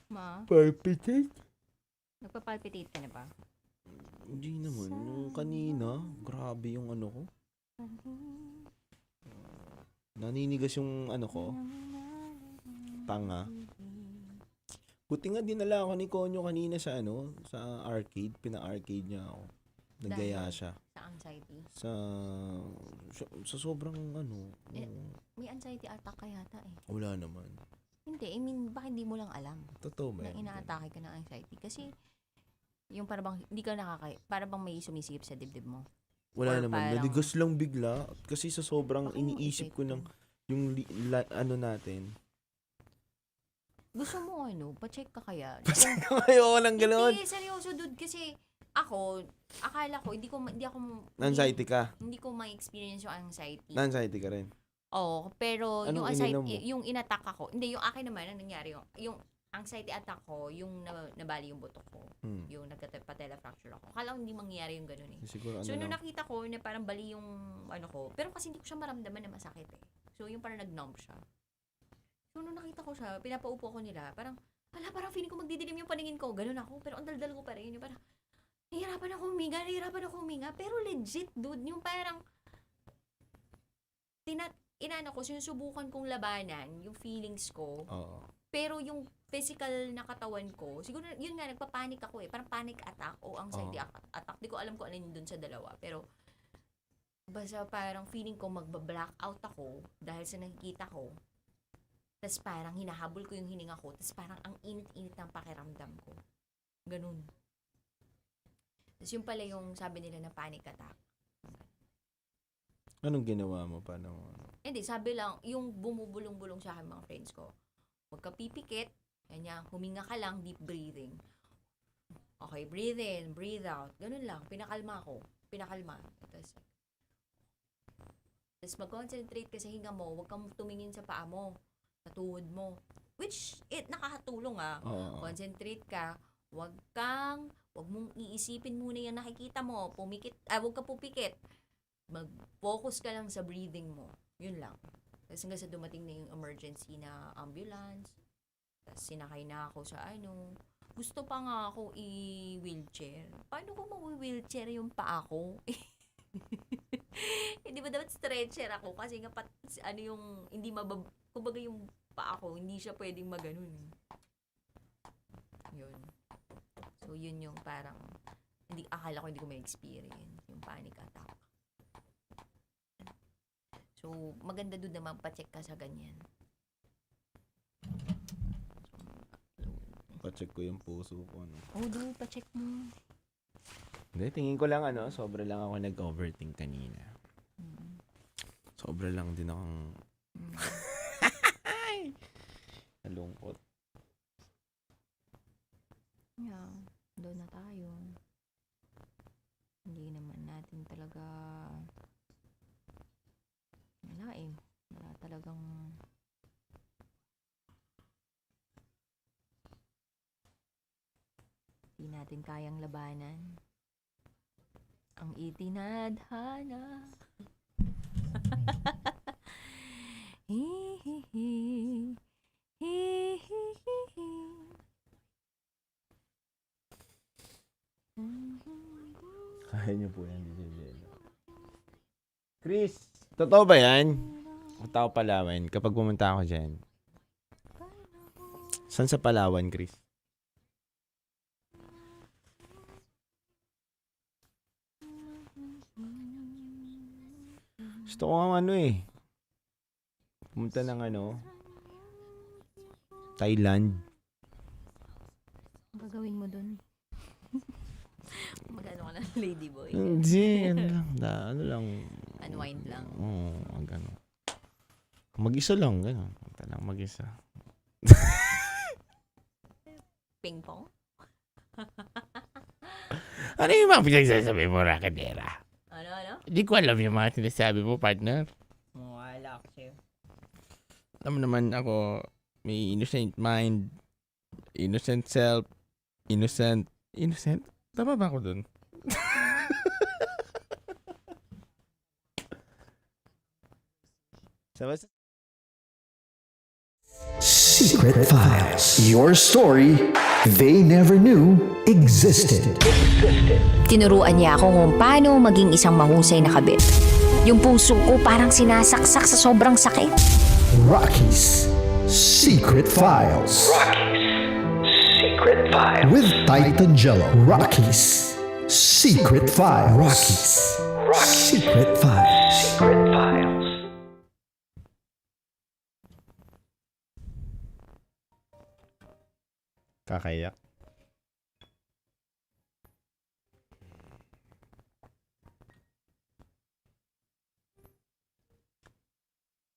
Ma? Palpitate? Nagpa-palpitate ka na ba? Hindi naman. Nung kanina, grabe yung ano ko. Naninigas yung ano ko. Tanga. Buti nga dinala ako ni Konyo kanina sa ano, sa arcade. Pina-arcade niya ako. Nagaya siya. Sa anxiety? Sa sobrang ano. May anxiety attack ka yata eh. Wala naman. Hindi, I mean, baka hindi mo lang alam. Totoo ba? Na ina-atake ka ng anxiety. Kasi, yung parang hindi ka parang bang may sumisikip sa dibdib mo. Wala Or naman. parang- Naligas lang bigla. Kasi sa sobrang iniisip ko ng yung ano natin. Gusto mo pa-check ka kaya? Ayoko ng gano'n. Hindi, seryoso dude. Kasi, ako, akala ko, hindi ako Anxiety ka? Hindi ko ma-experience yung anxiety. Na-anxiety ka rin? Oo, pero Anong yung anxiety, ininom mo? yung inattack ako, hindi, yung akin naman, ang nangyari yung anxiety attack ko, yung nabali yung buto ko, yung nagka-patella fracture ako. Akala ko hindi mangyayari yung ganun eh. Siguro, So, nung nakita ko na parang bali yung ano ko, pero kasi hindi ko siya maramdaman na masakit eh. So, yung parang nag-numb siya. So, nung nakita ko siya, pinapaupo ko nila, parang feeling ko magdidilim yung paningin ko, ganun ako, pero ang daldal ko pa rin, yung parang, nahihirapan ako huminga, pero legit, dude, yung parang, inano ko, sinusubukan kong labanan yung feelings ko. Oo. Pero yung physical na katawan ko, siguro yun nga, nagpapanik ako eh. Parang panic attack o anxiety attack. Di ko alam kung ano yun dun sa dalawa. Pero basta parang feeling ko magba-blackout ako dahil sa nakikita ko. Tapos parang hinahabol ko yung hininga ko. Tapos parang ang init-init ng pakiramdam ko. Ganun. Tapos yung pala yung sabi nila na panic attack. Anong ginawa mo? Paano? Hindi, sabi lang, yung bumubulong-bulong sa akin mga friends ko. Huwag ka pipikit. Kanya, huminga ka lang, deep breathing. Okay, breathe in, breathe out. Ganun lang, pinakalma ako. Pinakalma. Tapos mag-concentrate ka sa hinga mo. Huwag kang tumingin sa paa mo. Sa tuhod mo. Which, nakakatulong Oo. Concentrate ka. Huwag mong iisipin muna yung nakikita mo. Huwag ka pupikit. Mag-focus ka lang sa breathing mo. Yun lang. Tapos hanggang sa dumating na yung emergency na ambulance. Tapos sinakay na ako sa Gusto pa nga ako i-wheelchair. Paano ko ma-wheelchair yung paa ko? Hindi ba dapat stretcher ako? Kasi nga yung hindi kumbaga yung paa ko, hindi siya pwedeng maganon. Yun. So yun yung parang akala ko hindi ko ma-experience yung panic attack. So maganda doon naman pa-check ka sa ganyan. Pa-check ko yung puso ko. Doon pa-check mo. Hindi, tingin ko lang sobra lang ako nag-overthink kanina. Sobra lang din akong nalungkot. Yeah, doon na tayo. Hindi naman natin talaga wala talagang hindi natin kayang labanan ang itinadhana. Kaya niyo po yan, DJ Jello. Chris, totoo ba yan? Tao Palawan, kapag pumunta ako dyan. Saan sa Palawan, Chris? Gusto ko nga pumunta ng Thailand. Ang gagawin mo dun? Magano ka na, ladyboy? Hindi, ano lang. Unwind lang. Oo, gano'n. Mag-isa lang, gano'n. Punta lang mag-isa. Ping-pong? Ano yung mga pinagsasabi mo, Rakadera? Ano? Hindi ko alam yung mga sinasabi mo, partner. Wala kasi. Alam mo naman ako, may innocent mind, innocent self, innocent? Tama ba ako dun? Secret Files. Your story they never knew existed. Tinuruan niya ako kung paano maging isang mahusay na kabit. Yung puso ko parang sinasaksak sa sobrang sakit. Rocky's Secret Files. Secret Files. With Titan Jello. Rocky's Secret Files. Rocky's Secret Files. Secret Files. Kakayak.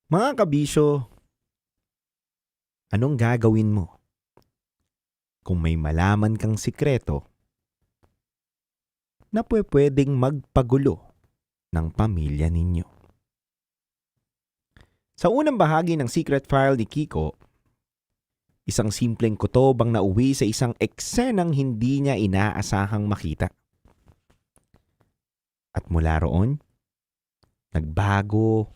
Mga kabisyo, anong gagawin mo kung may malaman kang sikreto na pwedeng magpagulo ng pamilya ninyo? Sa unang bahagi ng Secret File ni Kiko, isang simpleng kutob ang nauwi sa isang eksenang hindi niya inaasahang makita. At mula roon, nagbago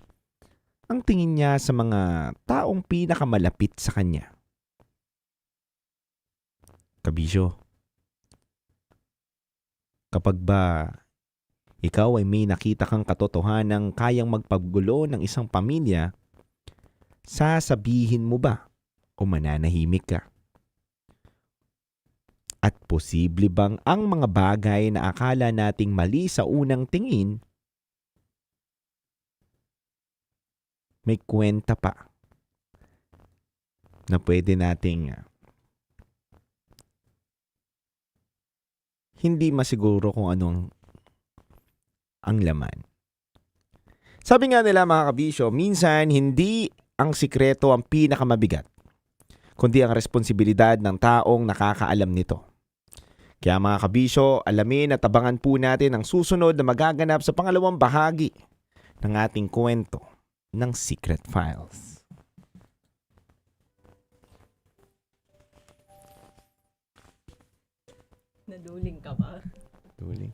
ang tingin niya sa mga taong pinakamalapit sa kanya. Kabisyo, kapag ba ikaw ay may nakita kang katotohanang kayang magpagulo ng isang pamilya, sasabihin mo ba o mananahimik ka? At posible bang ang mga bagay na akala nating mali sa unang tingin, may kwenta pa na pwede nating hindi masiguro kung anong ang laman. Sabi nga nila mga kabisyo, minsan hindi ang sikreto ang pinakamabigat, kundi ang responsibilidad ng taong nakakaalam nito. Kaya mga kabisyo, alamin at abangan po natin ang susunod na magaganap sa pangalawang bahagi ng ating kwento ng Secret Files. Naduling ka ba? Duling.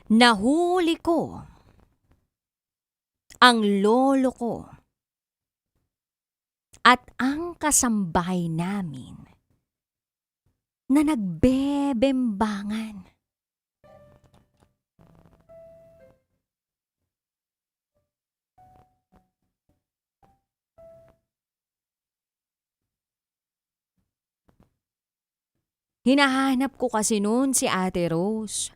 Nahuli ko ang lolo ko at ang kasambahay namin na nagbebembangan. Hinahanap ko kasi noon si Ate Rose.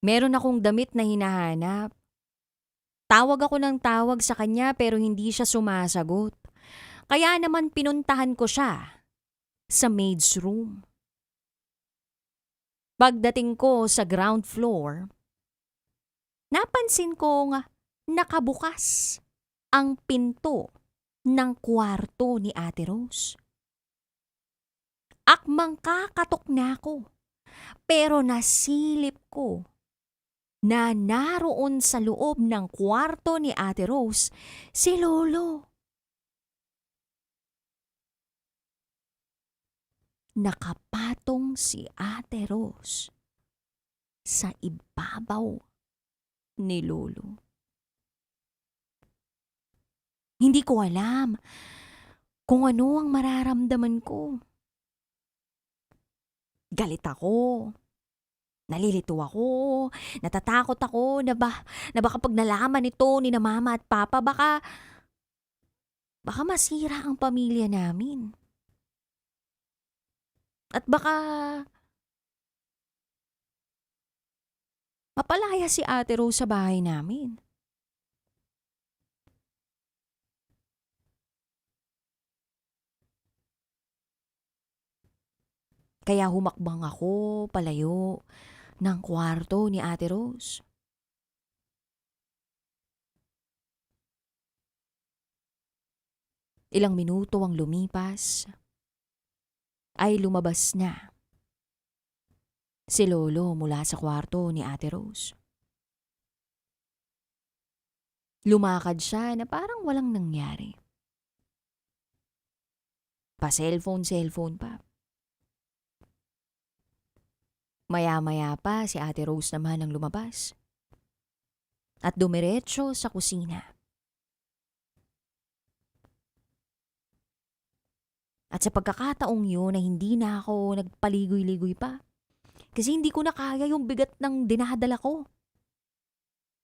Meron akong damit na hinahanap. Tawag ako ng tawag sa kanya pero hindi siya sumasagot. Kaya naman pinuntahan ko siya sa maid's room. Pagdating ko sa ground floor, napansin kong nakabukas ang pinto ng kwarto ni Ate Rose. Akmang kakatok na ako, pero nasilip ko na naroon sa loob ng kwarto ni Ate Rose si Lolo. Nakapatong si Ate Rose sa ibabaw ni Lolo. Hindi ko alam kung ano ang mararamdaman ko. Galit ako. Nalilito ako. Natatakot ako na baka pag nalaman ito ni na mama at papa, baka masira ang pamilya namin. At baka mapalaya si Ate Rose sa bahay namin. Kaya humakbang ako palayo ng kwarto ni Ate Rose. Ilang minuto ang lumipas, ay lumabas na si Lolo mula sa kwarto ni Ate Rose. Lumakad siya na parang walang nangyari. Pa-cellphone pa. Maya-maya pa si Ate Rose naman ang lumabas at dumiretso sa kusina. At sa pagkakataong yun na hindi na ako nagpaligoy-ligoy pa kasi hindi ko na kaya yung bigat ng dinadala ko.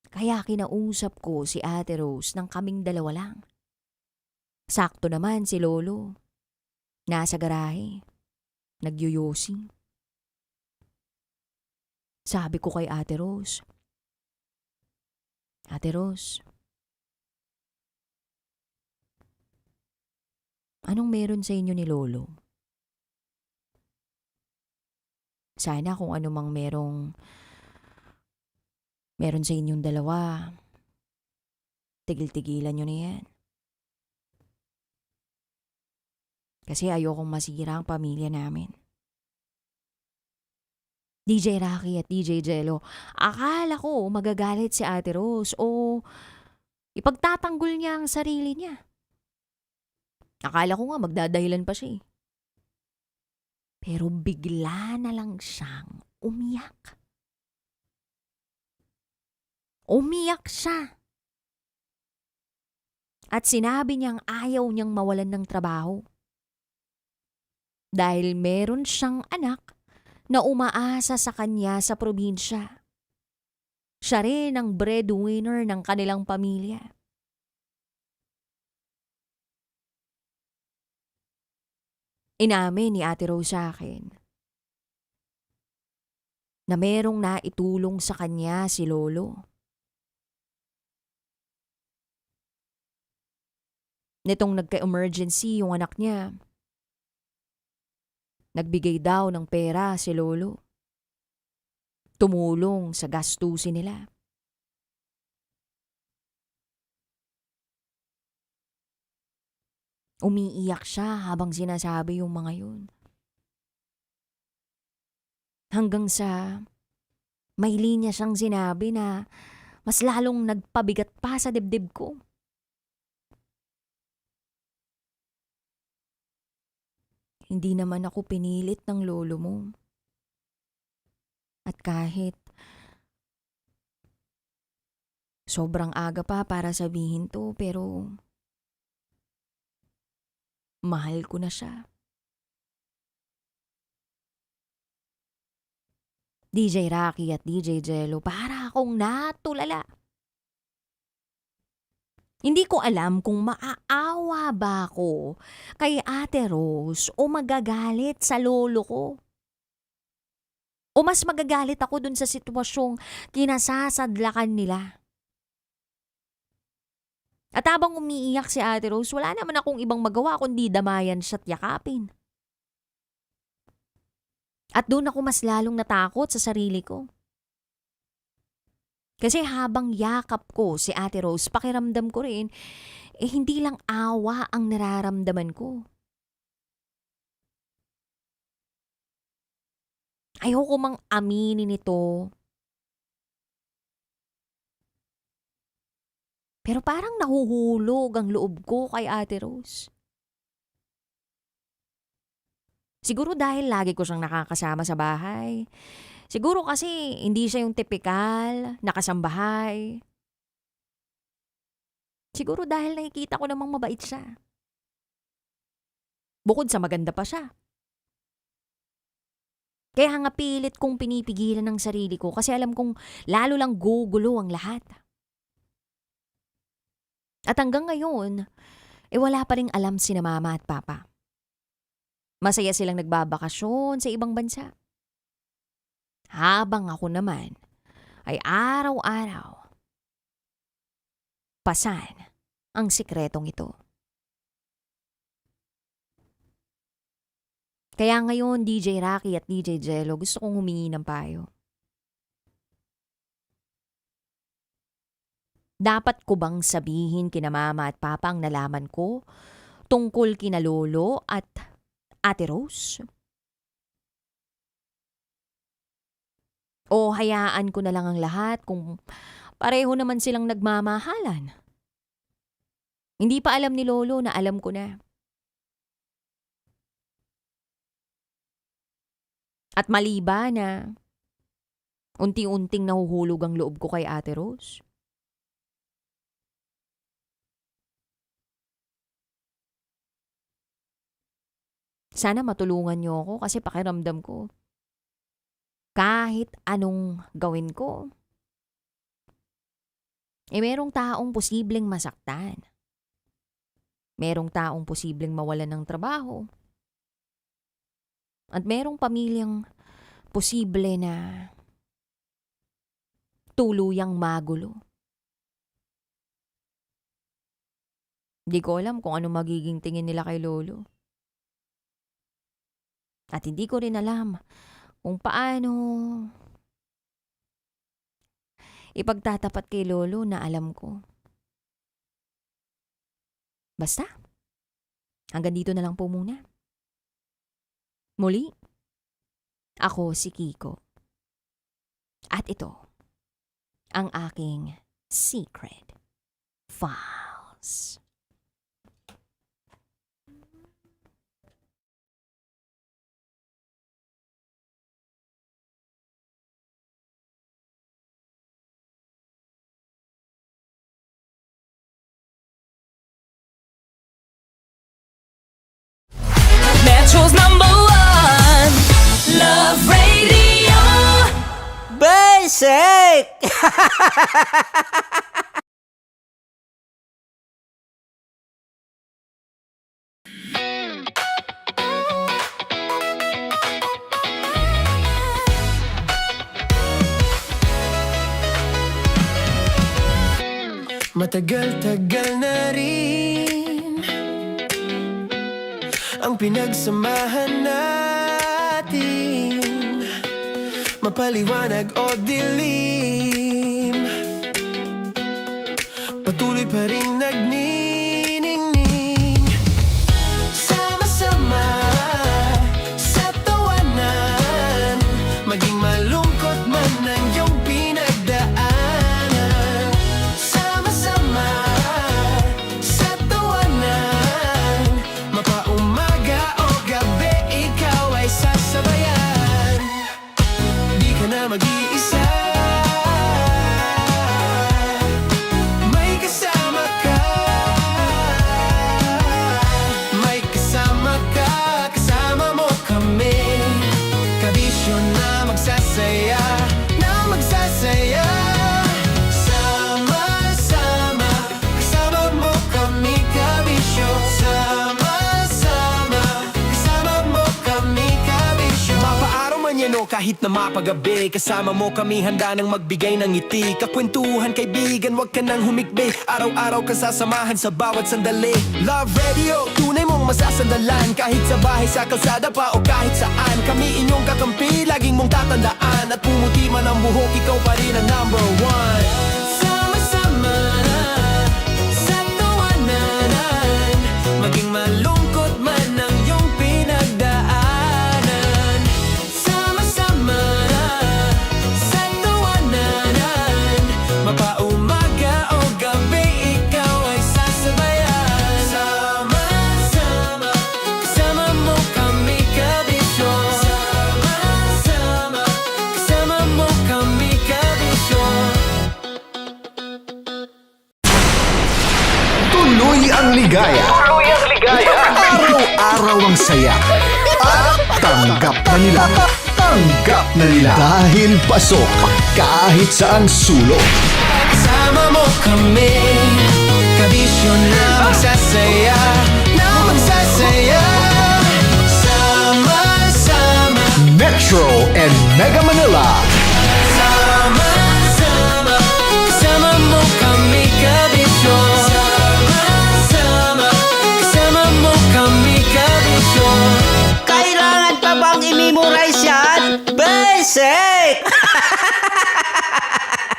Kaya kinausap ko si Ate Rose ng kaming dalawa lang. Sakto naman si Lolo. Nasa garahe. Nagyoyosi. Sabi ko kay Ate Rose, Ate Rose, anong meron sa inyo ni Lolo? Sana kung ano mang meron sa inyong dalawa, tigil-tigilan nyo na yan. Kasi ayokong masira ang pamilya namin. DJ Rocky at DJ Jello, akala ko magagalit si Ate Rose o ipagtatanggol niya ang sarili niya. Akala ko nga magdadahilan pa siya eh. Pero bigla na lang siyang umiyak. Umiyak siya. At sinabi niyang ayaw niyang mawalan ng trabaho. Dahil meron siyang anak na umaasa sa kanya sa probinsya. Siya rin ang breadwinner ng kanilang pamilya. Inamin ni Ate Rose sa akin na merong naitulong sa kanya si Lolo. Nitong nagka-emergency yung anak niya, nagbigay daw ng pera si Lolo. Tumulong sa gastusin nila. Umiiyak siya habang sinasabi yung mga yun. Hanggang sa may linya siyang sinabi na mas lalong nagpabigat pa sa dibdib ko. Hindi naman ako pinilit ng lolo mo. At kahit sobrang aga pa para sabihin to, pero mahal ko na siya. DJ Rocky at DJ Jello, para akong natulala. Hindi ko alam kung maaawa ba ako kay Ate Rose o magagalit sa lolo ko. O mas magagalit ako dun sa sitwasyong kinasasadlakan nila. At habang umiiyak si Ate Rose, wala naman akong ibang magawa kundi damayan siya't yakapin. At doon ako mas lalong natakot sa sarili ko. Kasi habang yakap ko si Ate Rose, pakiramdam ko rin, hindi lang awa ang nararamdaman ko. Ayoko mang aminin ito. Pero parang nahuhulog ang loob ko kay Ate Rose. Siguro dahil lagi ko siyang nakakasama sa bahay. Siguro kasi hindi siya yung tipikal, nakasambahay. Siguro dahil nakikita ko namang mabait siya. Bukod sa maganda pa siya. Kaya nga pilit kong pinipigilan ng sarili ko kasi alam kong lalo lang gugulo ang lahat. At hanggang ngayon, wala pa ring alam sina Mama at Papa. Masaya silang nagbabakasyon sa ibang bansa. Habang ako naman ay araw-araw pasan ang sikretong ito. Kaya ngayon, DJ Rocky at DJ Jello, gusto kong humingi ng payo. Dapat ko bang sabihin kina Mama at Papa ang nalaman ko tungkol kina Lolo at Ate Rose? O hayaan ko na lang ang lahat kung pareho naman silang nagmamahalan? Hindi pa alam ni Lolo na alam ko na. At mali ba na unti-unting nahuhulog ang loob ko kay Ate Rose? Sana matulungan niyo ako kasi pakiramdam ko, kahit anong gawin ko, merong taong posibleng masaktan. Merong taong posibleng mawalan ng trabaho. At merong pamilyang posible na tuluyang magulo. Hindi ko alam kung ano magiging tingin nila kay Lolo. At hindi ko rin alam kung paano ipagtatapat kay Lolo na alam ko. Basta, hanggang dito na lang po muna. Muli, ako si Kiko. At ito, ang aking secret files. Metro's #1 Love Radio. Basic! Matagal-tagal na rin ang pinagsamahan natin, mapaliwanag o dilim, patuloy pa rin nagniningning. Sama-sama sa tawanan, maging malungkot man ang iyong pinagdaanan. Sama-sama sa tawanan, mapaumaga o gabi, ikaw ay sasabayan. Di ka na mag-iisa, may kasama ka. May kasama ka, kasama mo kami. Kabisyo na magsasaya, na magsasaya. Sama-sama, kasama mo kami, kabisyo. Sama-sama, kasama mo kami, kabisyo. Mapaaraw man yan o kahit na mapagabi, kasama mo kami, handa nang magbigay ng ngiti. Kakwentuhan, kaibigan, wag ka nang humikbi. Araw-araw ka sasamahan sa bawat sandali. Love Radio, tunay mong masasandalan. Kahit sa bahay, sa kalsada pa o kahit saan, kami inyong kakampi, laging mong tatandaan. At pumuti man ang buhok, ikaw pa rin ang #1. Sama-sama sa tawanan, maging malungkot man ang iyong pinagdaanan. Sama-sama sa tawanan, mapaumaga o gabi, ikaw ay sasabayan. Sama-sama, kasama mo kami, kabisyo. Sama-sama, kasama mo kami, kabisyo. Tuloy ang ligaya. Araw-araw ang saya. At tanggap na nila. Tanggap na nila. Dahil pasok kahit saan sulok. Kasama mo kami, kabisyo na magsasaya, na magsasaya. Sama-sama, Metro and Mega Manila. sama-sama, kasama mo kami, kabisyo. Sama-sama, kasama mo kami, kabisyo. Kailangan pa bang i-memorize yan? Basic!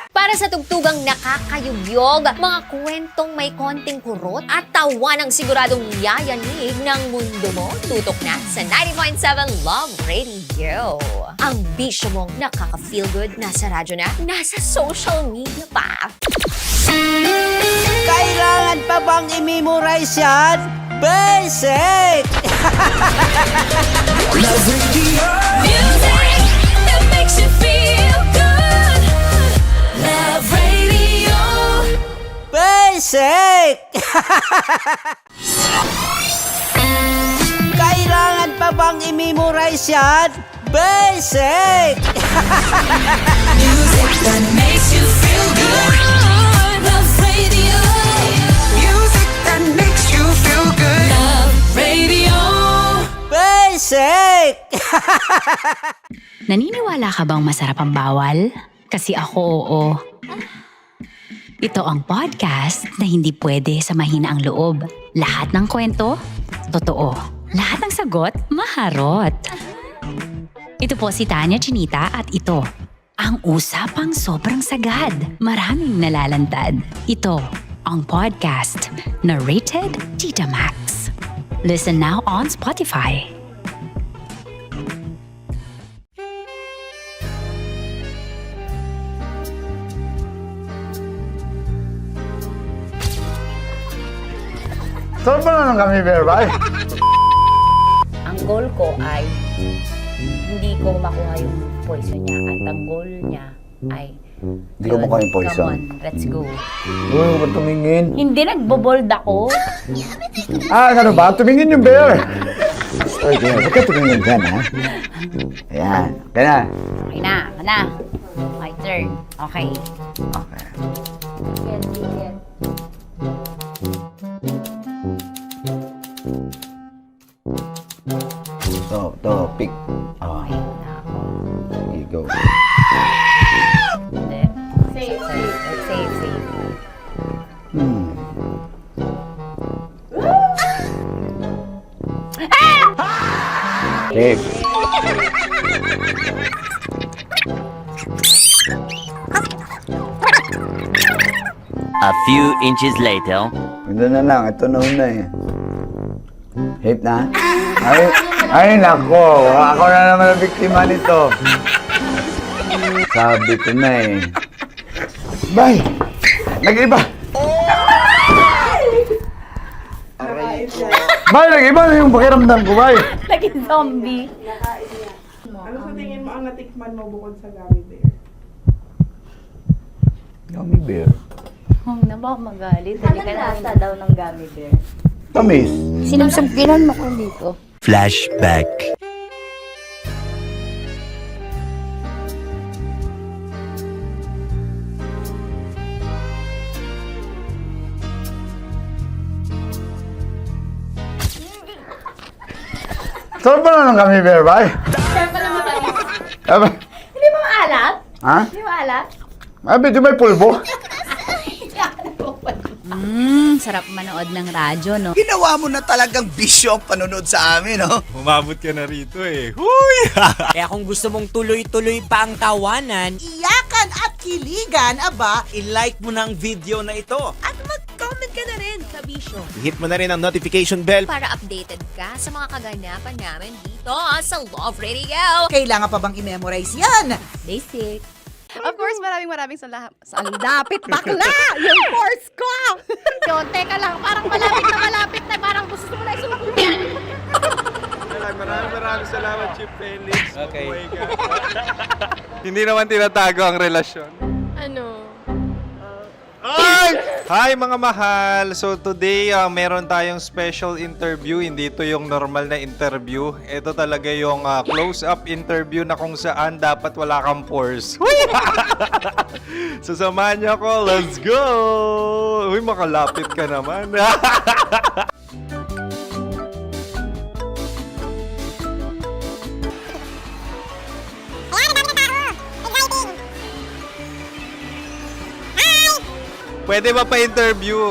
Para sa tugtugang nakakayugyog, mga kwentong may konting kurot at tawa ng siguradong yayanig ng mundo mo, tutok na sa 90.7 Love Radio. Ang bisyo mong nakaka-feel good, nasa radyo na, nasa social media pa. Kailangan pa bang i-memorize yan? Basic! Love Radio. Music that makes you feel good. Love Radio. Basic! Kailangan pa bang i-memorize yan? Basic! Music that makes you feel good. Love Radio. Music that makes you feel good. Love Radio. Basic! Naniniwala ka bang masarap ang bawal? Kasi ako oo. Ito ang podcast na hindi pwede sa mahina ang loob. Lahat ng kwento, totoo. Lahat ng sagot, maharot. Ito po si Tanya Chinita at ito, ang usapang sobrang sagad. Maraming nalalantad. Ito, ang podcast na Rated Tita Max. Listen now on Spotify. Saan pa naman kami, Berbay? Ang goal ko ay hindi ko makuha yung poison niya at ang goal niya ay Hindi ko makuha yung poison. Come on, let's go. Uy, huwag tumingin. Hindi nagbobold ako. Ano ba? Tumingin yung bear. Oy, huwag ka tumingin dyan, ha? Ayan. Kaya na. Okay na, ako na. My turn. Okay. Okay. To, pick. Oh. Here you go. Safe, safe. Safe. A few inches later. Ito na lang. Ito na una eh. Safe na? Ay, nako. Ako na naman ang biktima nito. Sabi ko na eh. Bay! Nag-iba! Bay, nag-iba na yung pakiramdam ko, Bay! Naging zombie. Ano sa tingin mo ang natikman mo bukod sa gummy bear? Gummy bear? Huwag na ba magalit? Hindi ka lasa daw ng gummy bear. Tamis. Sinusumpinan mo ko dito. Flashback. Saan pa naman kami, Bear, Bay? Hindi mo maalat? Ha? Hindi mo maalat? Abi, di may pulbo? Sarap manood ng radyo, no? Ginawa mo na talagang bisyo ang panonood sa amin, no? Umabot ka na rito eh. Huy! Kaya kung gusto mong tuloy-tuloy pa ang tawanan, Iyakan at kiligan, aba, i-like mo na ang video na ito. at mag-comment ka na rin, kabisyo. Hit mo na rin ang notification bell. Para updated ka sa mga kaganapan namin dito sa Love Radio. Kailangan pa bang i-memorize yan? Basic. Of course, maraming salamat. Ang lapit bakla! Yung course ko! Yun, teka lang, parang malapit na, parang gusto mo na isulat. Maraming salamat, Chip Felix. Okay. Oh my God. Hindi naman tinatago ang relasyon. Ano? Ay! Hi mga mahal! So today, meron tayong special interview. Hindi ito yung normal na interview. Ito talaga yung close-up interview na kung saan dapat wala kang pores. So samahan niyo ako. Let's go! Uy, makalapit ka naman. Pwede ba pa-interview?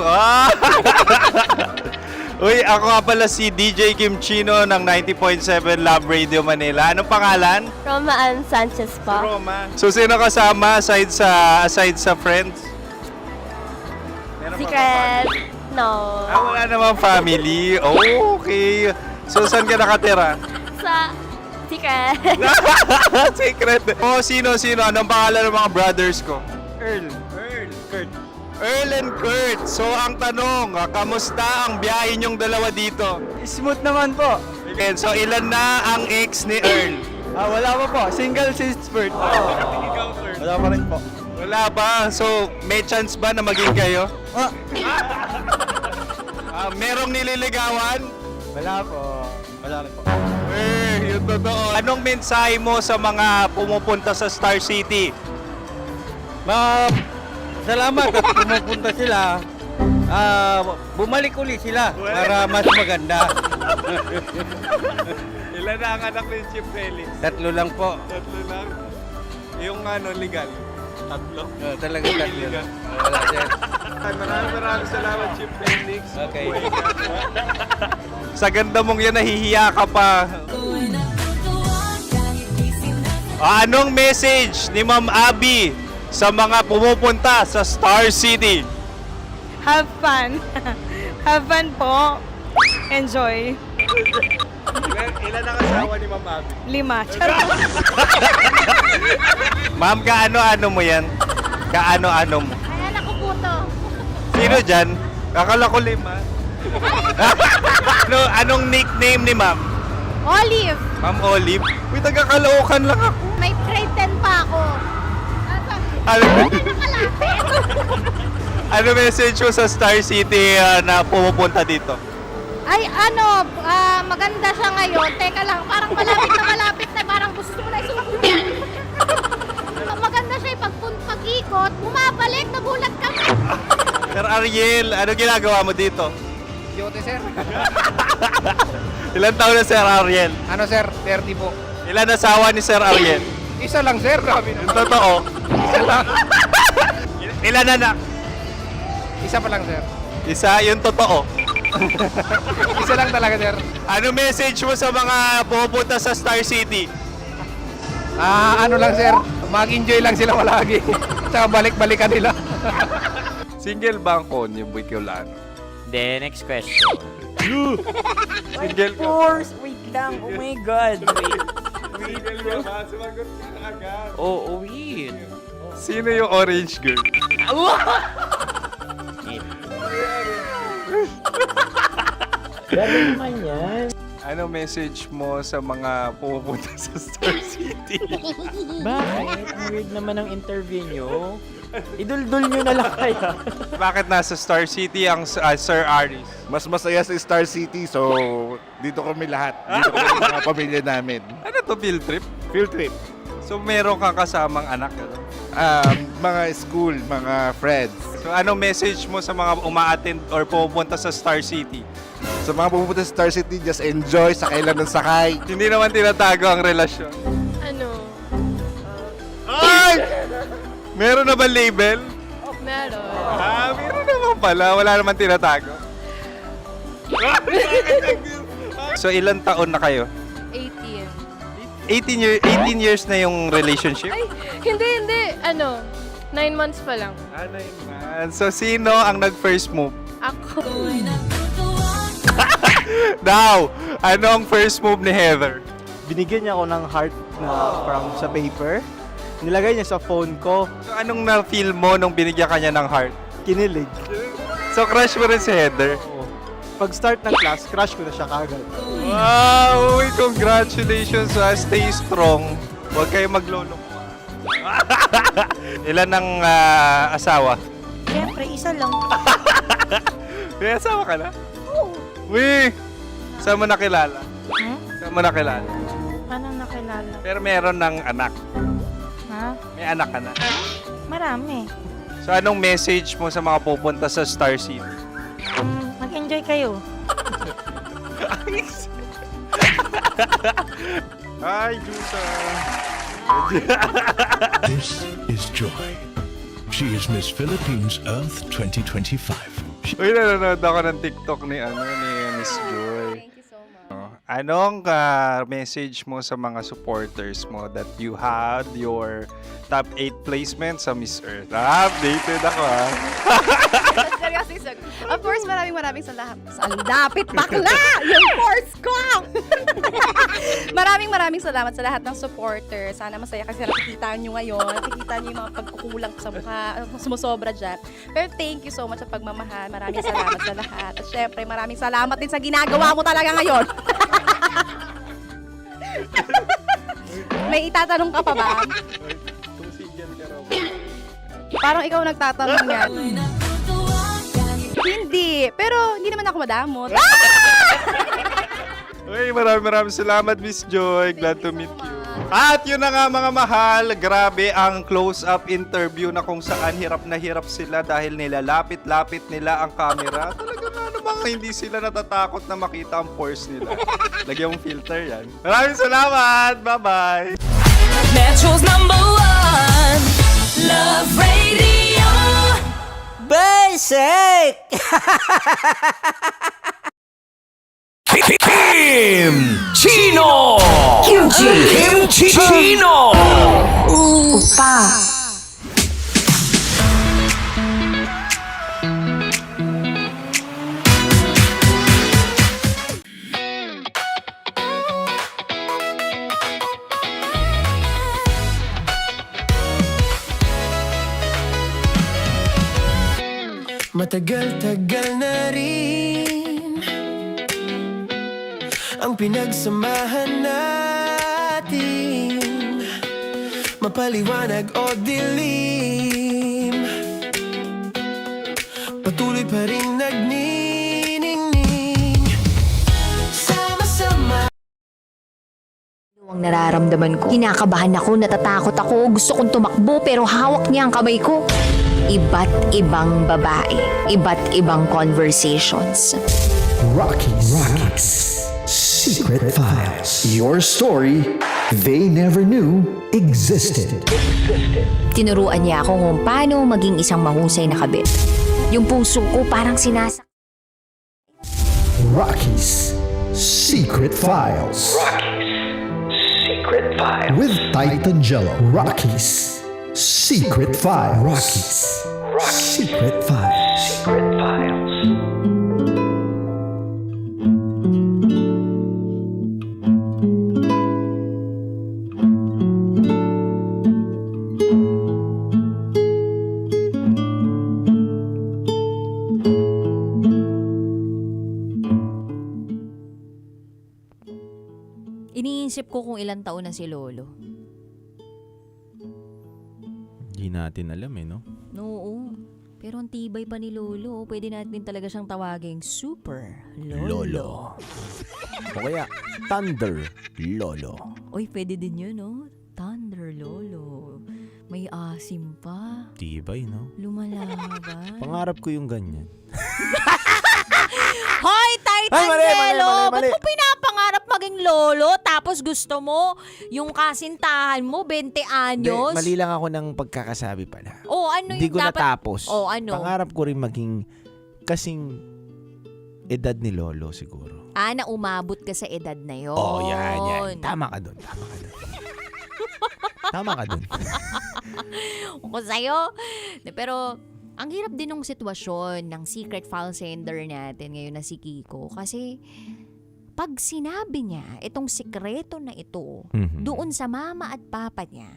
Uy, ako nga pala si DJ Kim Chino ng 90.7 Love Radio Manila. Anong pangalan? Roma Ann Sanchez po. Roma. So, sino kasama aside sa friends? Meron pa Secret. No. wala namang family. Oh, okay. So, saan ka nakatira? Sa Secret. Secret. Oh, sino? Anong pangalan ng mga brothers ko? Earl, Kurt. Earl and Kurt. So, ang tanong, kamusta ang biyahe niyong dalawa dito? Smooth naman po. Okay, so ilan na ang ex ni Earl? Wala pa po. Single since birth. Ikaw, Kurt. Wala pa rin po. Wala pa. So, may chance ba na maging kayo? Merong nililigawan? Wala po. Wala rin po. Yung totoo. Anong mensahe mo sa mga pumupunta sa Star City? Salamat at pumupunta sila. Bumalik uli sila para mas maganda. Ilan na ang anak ni Chip Felix? 3 lang po. 3 lang? Yung legal? 3? Talaga 3 Legal. lang. Wala dyan. Maraming salamat, Chip Felix. Okay. Sa ganda mong yan, nahihiya ka pa. Anong message ni Ma'am Abby sa mga pumupunta sa Star City? Have fun. Have fun po. Enjoy. Ilan ang asawa ni Ma'am Abby? 5. Charot. Ma'am, kaano-ano mo yan? Kaano-ano mo? Ayan ako po to. Sino dyan? Akala ko 5. Anong nickname ni ma'am? Olive, Ma'am Olive? Uy, taga-Caloocan lang ako. may grade 10 pa ako. Ano message mo sa Star City na pumupunta dito? Ay, maganda siya ngayon. Teka lang, parang malapit na, parang gusto mo na isulat. Maganda siya pag-ikot, bumabalik, nagulat kami. Sir Ariel, ano ginagawa mo dito? Yote, sir. Ilan taon na Sir Ariel? Ano, sir? 30 po. Ilan asawa ni Sir Ariel? Isa lang, sir. Grabe Yung totoo. Isa lang. Ilan anak? Isa pa lang, sir. Isa, yung totoo. Isa lang talaga, sir. Ano message mo sa mga pupunta sa Star City? Ano lang, sir. Mag-enjoy lang sila palagi. Tsaka balik-balikan nila. Single ba ang Konyo Bicolano? Then, next question. Single ka. Wait lang. Oh my God. Wait. Sumagot ka na agad. Oh, wait. Sino yung orange girl? Gano'n naman yan. Ano message mo sa mga pupunta sa Star City? Bakit? Ang weird naman ang interview nyo. Idul-dul nyo na lang kaya. Bakit nasa Star City ang Sir Aris? Mas masaya sa Star City, so dito kami lahat. Dito kami mga pamilya namin. Ano to, field trip? Field trip. So meron kang kasamang anak? Ano? Mga school, mga friends. So ano message mo sa mga uma-attend or pupunta sa Star City? Sa mga pupunta sa Star City, just enjoy, sakay lang ng sakay. Hindi naman tinatago ang relasyon. Ano? Ay! Meron na ba label? Meron. Meron naman pala. Wala naman tinatago. So ilan taon na kayo? 18. 18 years na yung relationship? Ay, hindi. 9 months pa lang. 9 months. So sino ang nag-first move? Ako. Daw, ano ang first move ni Heather? Binigyan niya ako ng heart na from sa paper. Nilagay niya sa phone ko. So anong na-feel mo nung binigyan kanya ng heart? Kinilig. So crush mo rin si Heather? Pag start ng class, crush ko na siya kagad. Wow! Uy, congratulations! Stay strong. Huwag kayo magloloko. Ilan ang asawa? Siyempre, isa lang. May asawa ka na? Oo. Uy! Saan mo nakilala? Saan mo nakilala? Paano nakilala? Pero meron ng anak. Ha? May anak ka na. Marami. So anong message mo sa mga pupunta sa Star City? Mag-enjoy kayo. Hi, Jusa! This is Joy. She is Miss Philippines Earth 2025. Uy, nanonood ako ng TikTok ni Miss Joy. Thank you so much. Anong message mo sa mga supporters mo that you had your top 8 placement sa Miss Earth? Updated ako Seryoso. Of course, maraming salamat. Ang dapit bakla! Yung course ko! maraming salamat sa lahat ng supporters. Sana masaya kasi nakikita nyo ngayon. Nakikita nyo yung mga pagkukulang sa mukha, sumusobra dyan. Pero thank you so much sa pagmamahal. Maraming salamat sa lahat. At syempre, maraming salamat din sa ginagawa mo talaga ngayon. May itatanong ka pa ba? Parang ikaw nagtatanong yan. Hindi. Pero hindi naman ako madamot. Uy, maraming salamat, Miss Joy. Glad to meet you. At yun na nga mga mahal, grabe ang close-up interview na kung saan hirap na hirap sila dahil nilalapit-lapit nila ang camera. Talaga nga namang hindi sila natatakot na makita ang pores nila. Lagyan mong filter yan. Maraming salamat! Bye-bye! Metro's #1 Love Radio Basic Kim Chino Kimchi Chino Upa Matagal-tagal na rin ang pinagsamahan natin, mapaliwanag o dilim, patuloy pa rin nagniningning. Sama-sama. Ang nararamdaman ko. Kinakabahan ako, natatakot ako, gusto kong tumakbo pero hawak niya ang kamay ko. Iba't ibang babae, iba't ibang conversations. Rockies Secret Files. Your story they never knew existed. Tinuruan niya ako kung paano maging isang mahusay na kabit. Yung puso ko parang sinasak. Rockies Secret Files. Secret Files. With Titan Jello. Rockies Secret Files. Rockies Secret Files. Secret Files. Iniisip ko kung ilang taon na si Lolo. Hindi natin alam no? Oo. Pero ang tibay pa ni Lolo. Pwede natin talaga siyang tawaging Super Lolo. O kaya, Thunder Lolo. Uy, pwede din yun, no? Thunder Lolo. May asim pa. Tibay, no? Lumalaban. Pangarap ko yung ganyan. Hoy, Titan Ay, mali. Ba't mo pinapangarap maging lolo tapos gusto mo yung kasintahan mo 20 anyos? Mali lang ako ng pagkakasabi pala. Oh, ano Hindi yung ko dapat? natapos. Oh, ano? Pangarap ko rin maging kasing edad ni Lolo siguro. Na umabot ka sa edad na yon. Oh, yan. Tama ka doon. Tama ka doon. Ako sa'yo. Pero ang hirap din ng sitwasyon ng secret file sender natin ngayon na si Kiko. Kasi pag sinabi niya itong sikreto na ito doon sa mama at papa niya,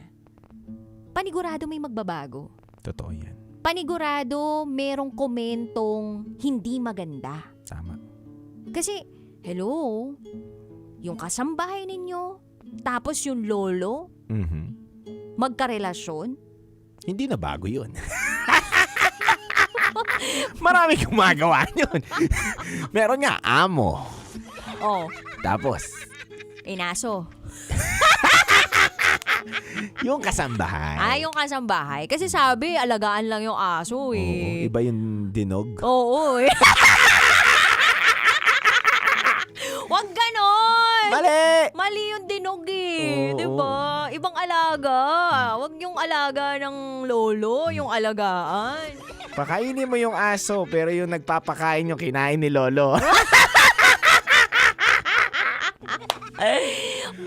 panigurado may magbabago. Totoo yan. Panigurado merong komentong hindi maganda. Tama. Kasi, hello, yung kasambahay ninyo, tapos yung lolo, magkarelasyon. Hindi na bago yun. Marami gumagawa yun. Meron nga, amo. Oh. Tapos, Inaso. yung kasambahay. Yung kasambahay. Kasi sabi, alagaan lang yung aso eh. Oo, iba yung dinog. Oo eh. Wag ganon! Mali yung dinog eh. Diba? Ibang alaga. Wag yung alaga ng lolo, yung alagaan. Pakainin mo yung aso, pero yung nagpapakain yung kinain ni Lolo.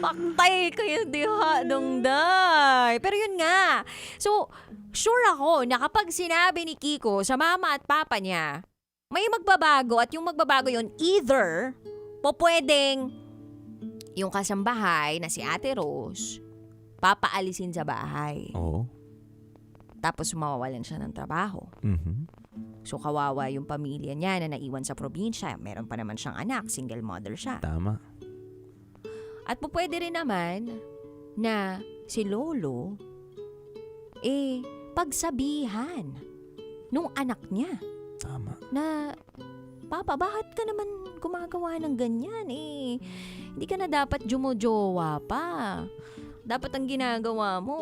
Paktay kayo diha, dongday. Pero yun nga. So, sure ako na kapag sinabi ni Kiko sa mama at papa niya, may magbabago at yung magbabago yun, either pwedeng yung kasambahay na si Ate Rose, papaalisin sa bahay. Oo. Tapos mawawalan siya ng trabaho. So kawawa yung pamilya niya na naiwan sa probinsya. Meron pa naman siyang anak, single mother siya. Tama. At pwede rin naman na si Lolo, pagsabihan nung anak niya. Tama. Na, Papa, bakit ka naman gumagawa ng ganyan? Hindi ka na dapat jumojowa pa. Dapat ang ginagawa mo,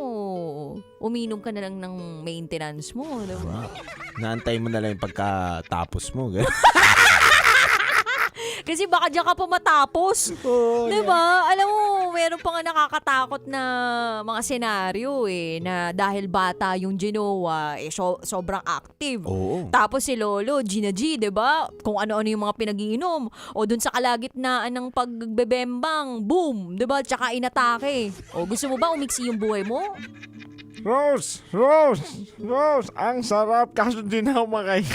uminom ka na lang ng maintenance mo, diba? Naantay mo na lang yung pagkatapos mo. Kasi baka diyan ka pa matapos. Diba? Alam mo, meron pa nga nakakatakot na mga senaryo na dahil bata yung Genoa, sobrang active. Oo. Tapos si Lolo, Gina G, diba? Kung ano-ano yung mga pinag-iinom. O dun sa kalagitnaan ng pagbebembang, boom, diba? Tsaka inatake. O gusto mo ba umiksi yung buhay mo? Rose, ang sarap kaso di na ako makain.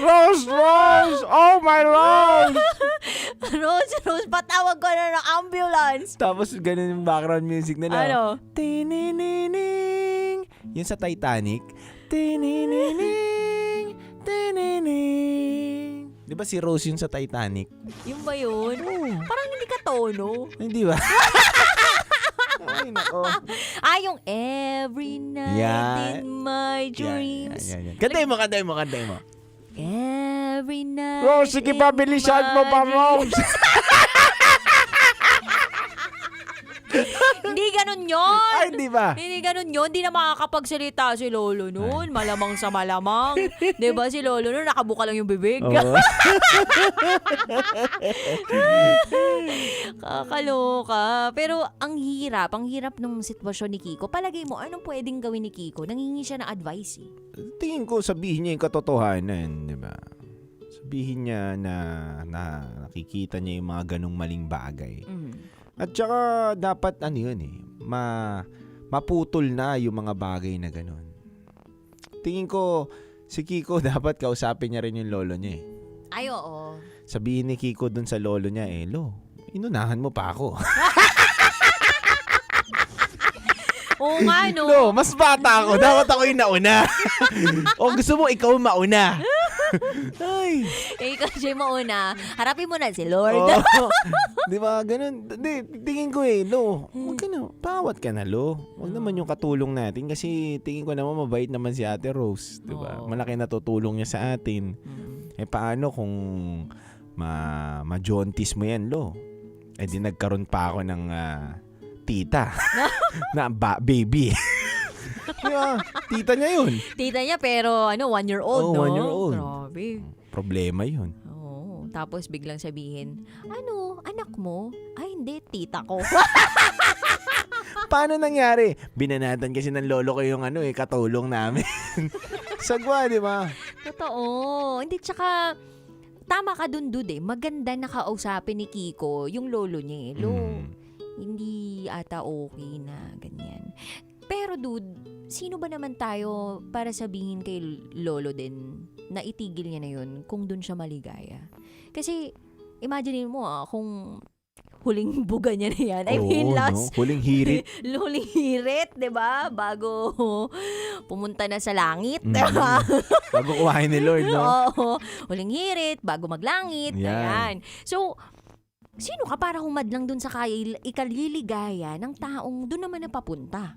Rose, oh my Rose! Rose, patawag ko na ng ambulance. Tapos ganun yung background music nila. Ano? Tininining. Yun sa Titanic. Tininining. Di ba si Rose yun sa Titanic? Yung ba yun? Parang hindi ka tono. Hindi ba? Ay, nako. Yung every night Yan. in my dreams. Yan. Kantayin mo. Every night Rose, sige pa, bilisan mo pa, Rose. Hindi ganun yun. Ay, di ba? Hindi ganun yun. Hindi na makakapagsalita si Lolo nun. Malamang sa malamang. Di ba si Lolo nun, nakabuka lang yung bibig. Oo. Kakaloka. Pero ang hirap ng sitwasyon ni Kiko. Palagay mo, anong pwedeng gawin ni Kiko? Nangingi siya ng advice eh. Tingin ko sabihin niya yung katotohanan, di ba? Sabihin niya na nakikita niya yung mga ganong maling bagay. At saka dapat maputol na yung mga bagay na ganon. Tingin ko si Kiko dapat kausapin niya rin yung lolo niya eh. Ay, oo. Sabihin ni Kiko dun sa lolo niya, Lo, inunahan mo pa ako. Oo nga, no? Lo, mas bata ako. Dapat ako yung nauna. O gusto mo ikaw mauna? Ay. Ikaw siya mauna. Harapin mo na si Lord. Di ba? Ganun. Tingin ko Lo, huwag ka na. Pawat ka na, Lo. Huwag naman yung katulong natin kasi tingin ko naman mabait naman si Ate Rose. Di ba? Malaki natutulong niya sa atin. Paano kung ma-jaunties mo yan, Lo? Di nagkaroon pa ako ng tita na baby. Tita niya yun. Tita niya pero 1 year old, no? 1 year old. Grabe. Problema yun. Oo. Tapos biglang sabihin, anak mo? Ay, hindi, tita ko. Paano nangyari? Binanatan kasi ng lolo ko yung katulong namin. Sagwa, di ba? Totoo. Hindi, tsaka tama ka dun, dude eh. Maganda nakausapin ni Kiko yung lolo niya eh. Hindi ata okay na ganyan. Pero dude, sino ba naman tayo para sabihin kay lolo din na itigil niya na yun kung dun siya maligaya? Kasi imagine mo kung huling buga niya na yan. Last. No? Huling hirit. Huling hirit, diba? Bago pumunta na sa langit, diba? Bago kuhain ni Lord, no? Oo. Huling hirit, bago maglangit. Yan. Ayan. So, sino ka para humadlang dun sa ikaliligaya ng taong dun naman napapunta?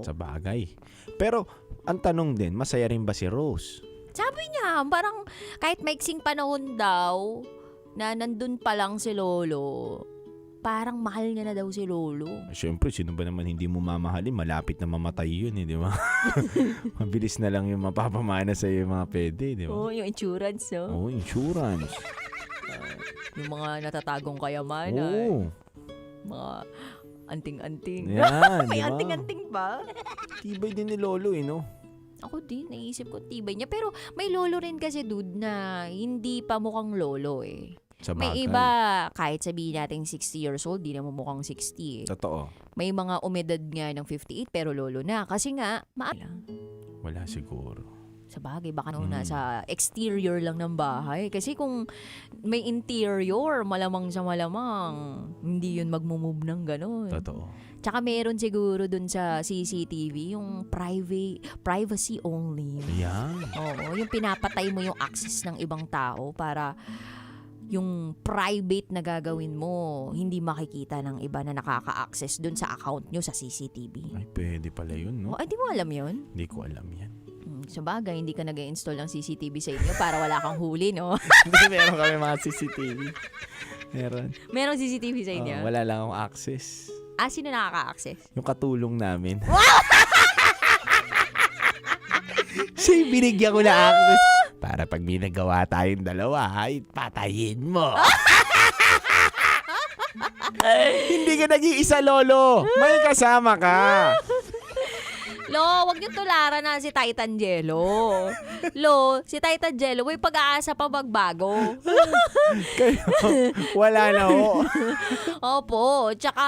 Sa bagay. Pero, ang tanong din, masaya rin ba si Rose? Sabi niya, parang kahit maiksing panahon daw, na nandun pa lang si Lolo, parang mahal niya na daw si Lolo. Siyempre, sino ba naman hindi mo mamahalin? Malapit na mamatay yun, di ba? Mabilis na lang yung mapapamana sa iyo mga pwede, di ba? Oo, yung insurance, no? Oo, insurance. Yung mga natatagong kayamanan. Oo. Mga anting-anting. Yan, May diba? anting-anting ba? Tibay din ni Lolo, no? Ako din, naisip ko tibay niya. Pero may lolo rin kasi, dude, na hindi pa mukhang lolo eh. Sa May bagay. iba, kahit sabihin natin 60 years old, di na mukhang 60 eh. Totoo. May mga umedad nga ng 58 pero lolo na. Kasi nga, Wala siguro. sa bagay, baka nasa exterior lang ng bahay. Kasi kung may interior, malamang sa malamang, hindi yun magmumove ng gano'n. Totoo. Tsaka meron siguro dun sa CCTV, yung privacy only. Yan. Oo, yung pinapatay mo yung access ng ibang tao para yung private na gagawin mo, hindi makikita ng iba na nakaka-access dun sa account nyo sa CCTV. Ay, pwede pala yun, no? Ay, di mo alam yun? Hindi ko alam yan. Sa bagay, hindi ka nag-install ng CCTV sa inyo para wala kang huli, no? Hindi, meron kami mga CCTV. Meron. Merong CCTV sa inyo? Wala lang akong access. Sino nakaka-access? Yung katulong namin. Siya yung binigyan ko na access. Para pag may nagawa tayong dalawa, ay patayin mo. Hindi ka nag-iisa, Lolo. May kasama ka. Lo, wag niyo tularan na si Titan Jello. Lo, si Titan Jello, may pag-aasa pa magbago. Kayo, wala na ho. Opo, tsaka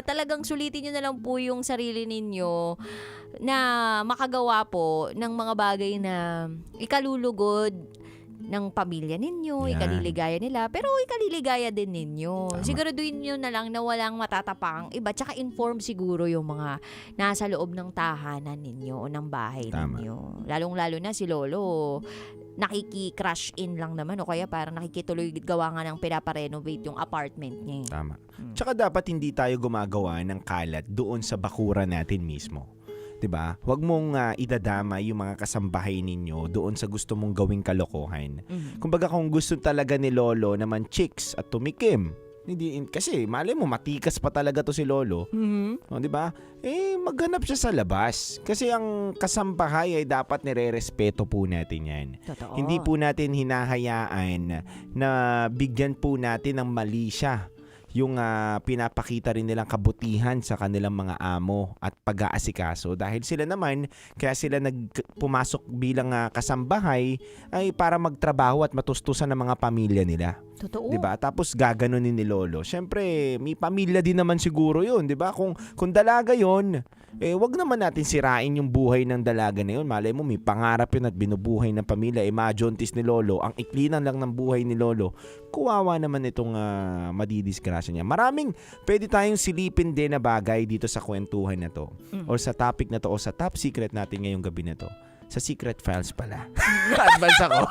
talagang sulitin niyo na lang po yung sarili ninyo na makagawa po ng mga bagay na ikalulugod ng pamilya ninyo, Yan. ikaliligaya nila, pero ikaliligaya din ninyo. Siguraduhin nyo na lang na walang matatapang iba, tsaka inform siguro yung mga nasa loob ng tahanan ninyo o ng bahay Tama. ninyo. Lalong-lalo na si Lolo, nakiki-crash in lang naman o kaya parang nakikituloy gawa nga ng pinaparenovate yung apartment niya. Tama. Tsaka dapat hindi tayo gumagawa ng kalat doon sa bakuran natin mismo. 'Di ba? Huwag mong idadama yung mga kasambahay ninyo doon sa gusto mong gawing kalokohan. Kumbaga kung gusto talaga ni Lolo naman chicks at tumikim, hindi kasi malay mo matikas pa talaga to si Lolo. O, 'di ba? Maghanap siya sa labas. Kasi ang kasambahay ay dapat nire-respeto po natin 'yan. Totoo. Hindi po natin hinahayaan na bigyan po natin ng mali siya yung pinapakita rin nilang kabutihan sa kanilang mga amo at pag-aasikaso dahil sila naman kaya sila pumasok bilang kasambahay ay para magtrabaho at matustusan ng mga pamilya nila. Totoo. 'Di ba? Tapos gaganunin ni Lolo. Syempre, may pamilya din naman siguro 'yun, 'di ba? Kung dalaga 'yon, wag naman natin sirain yung buhay ng dalaga na 'yon. Malay mo may pangarap 'yun at binubuhay ng pamilya. Majontis ni Lolo, ang iklinan lang ng buhay ni Lolo. Kuwawa naman itong madidisgrasya niya. Maraming pwede tayong silipin din na bagay dito sa kwentuhan na to. Or sa topic na to o sa top secret natin ngayong gabi na to. Sa secret files pala. Advance ako.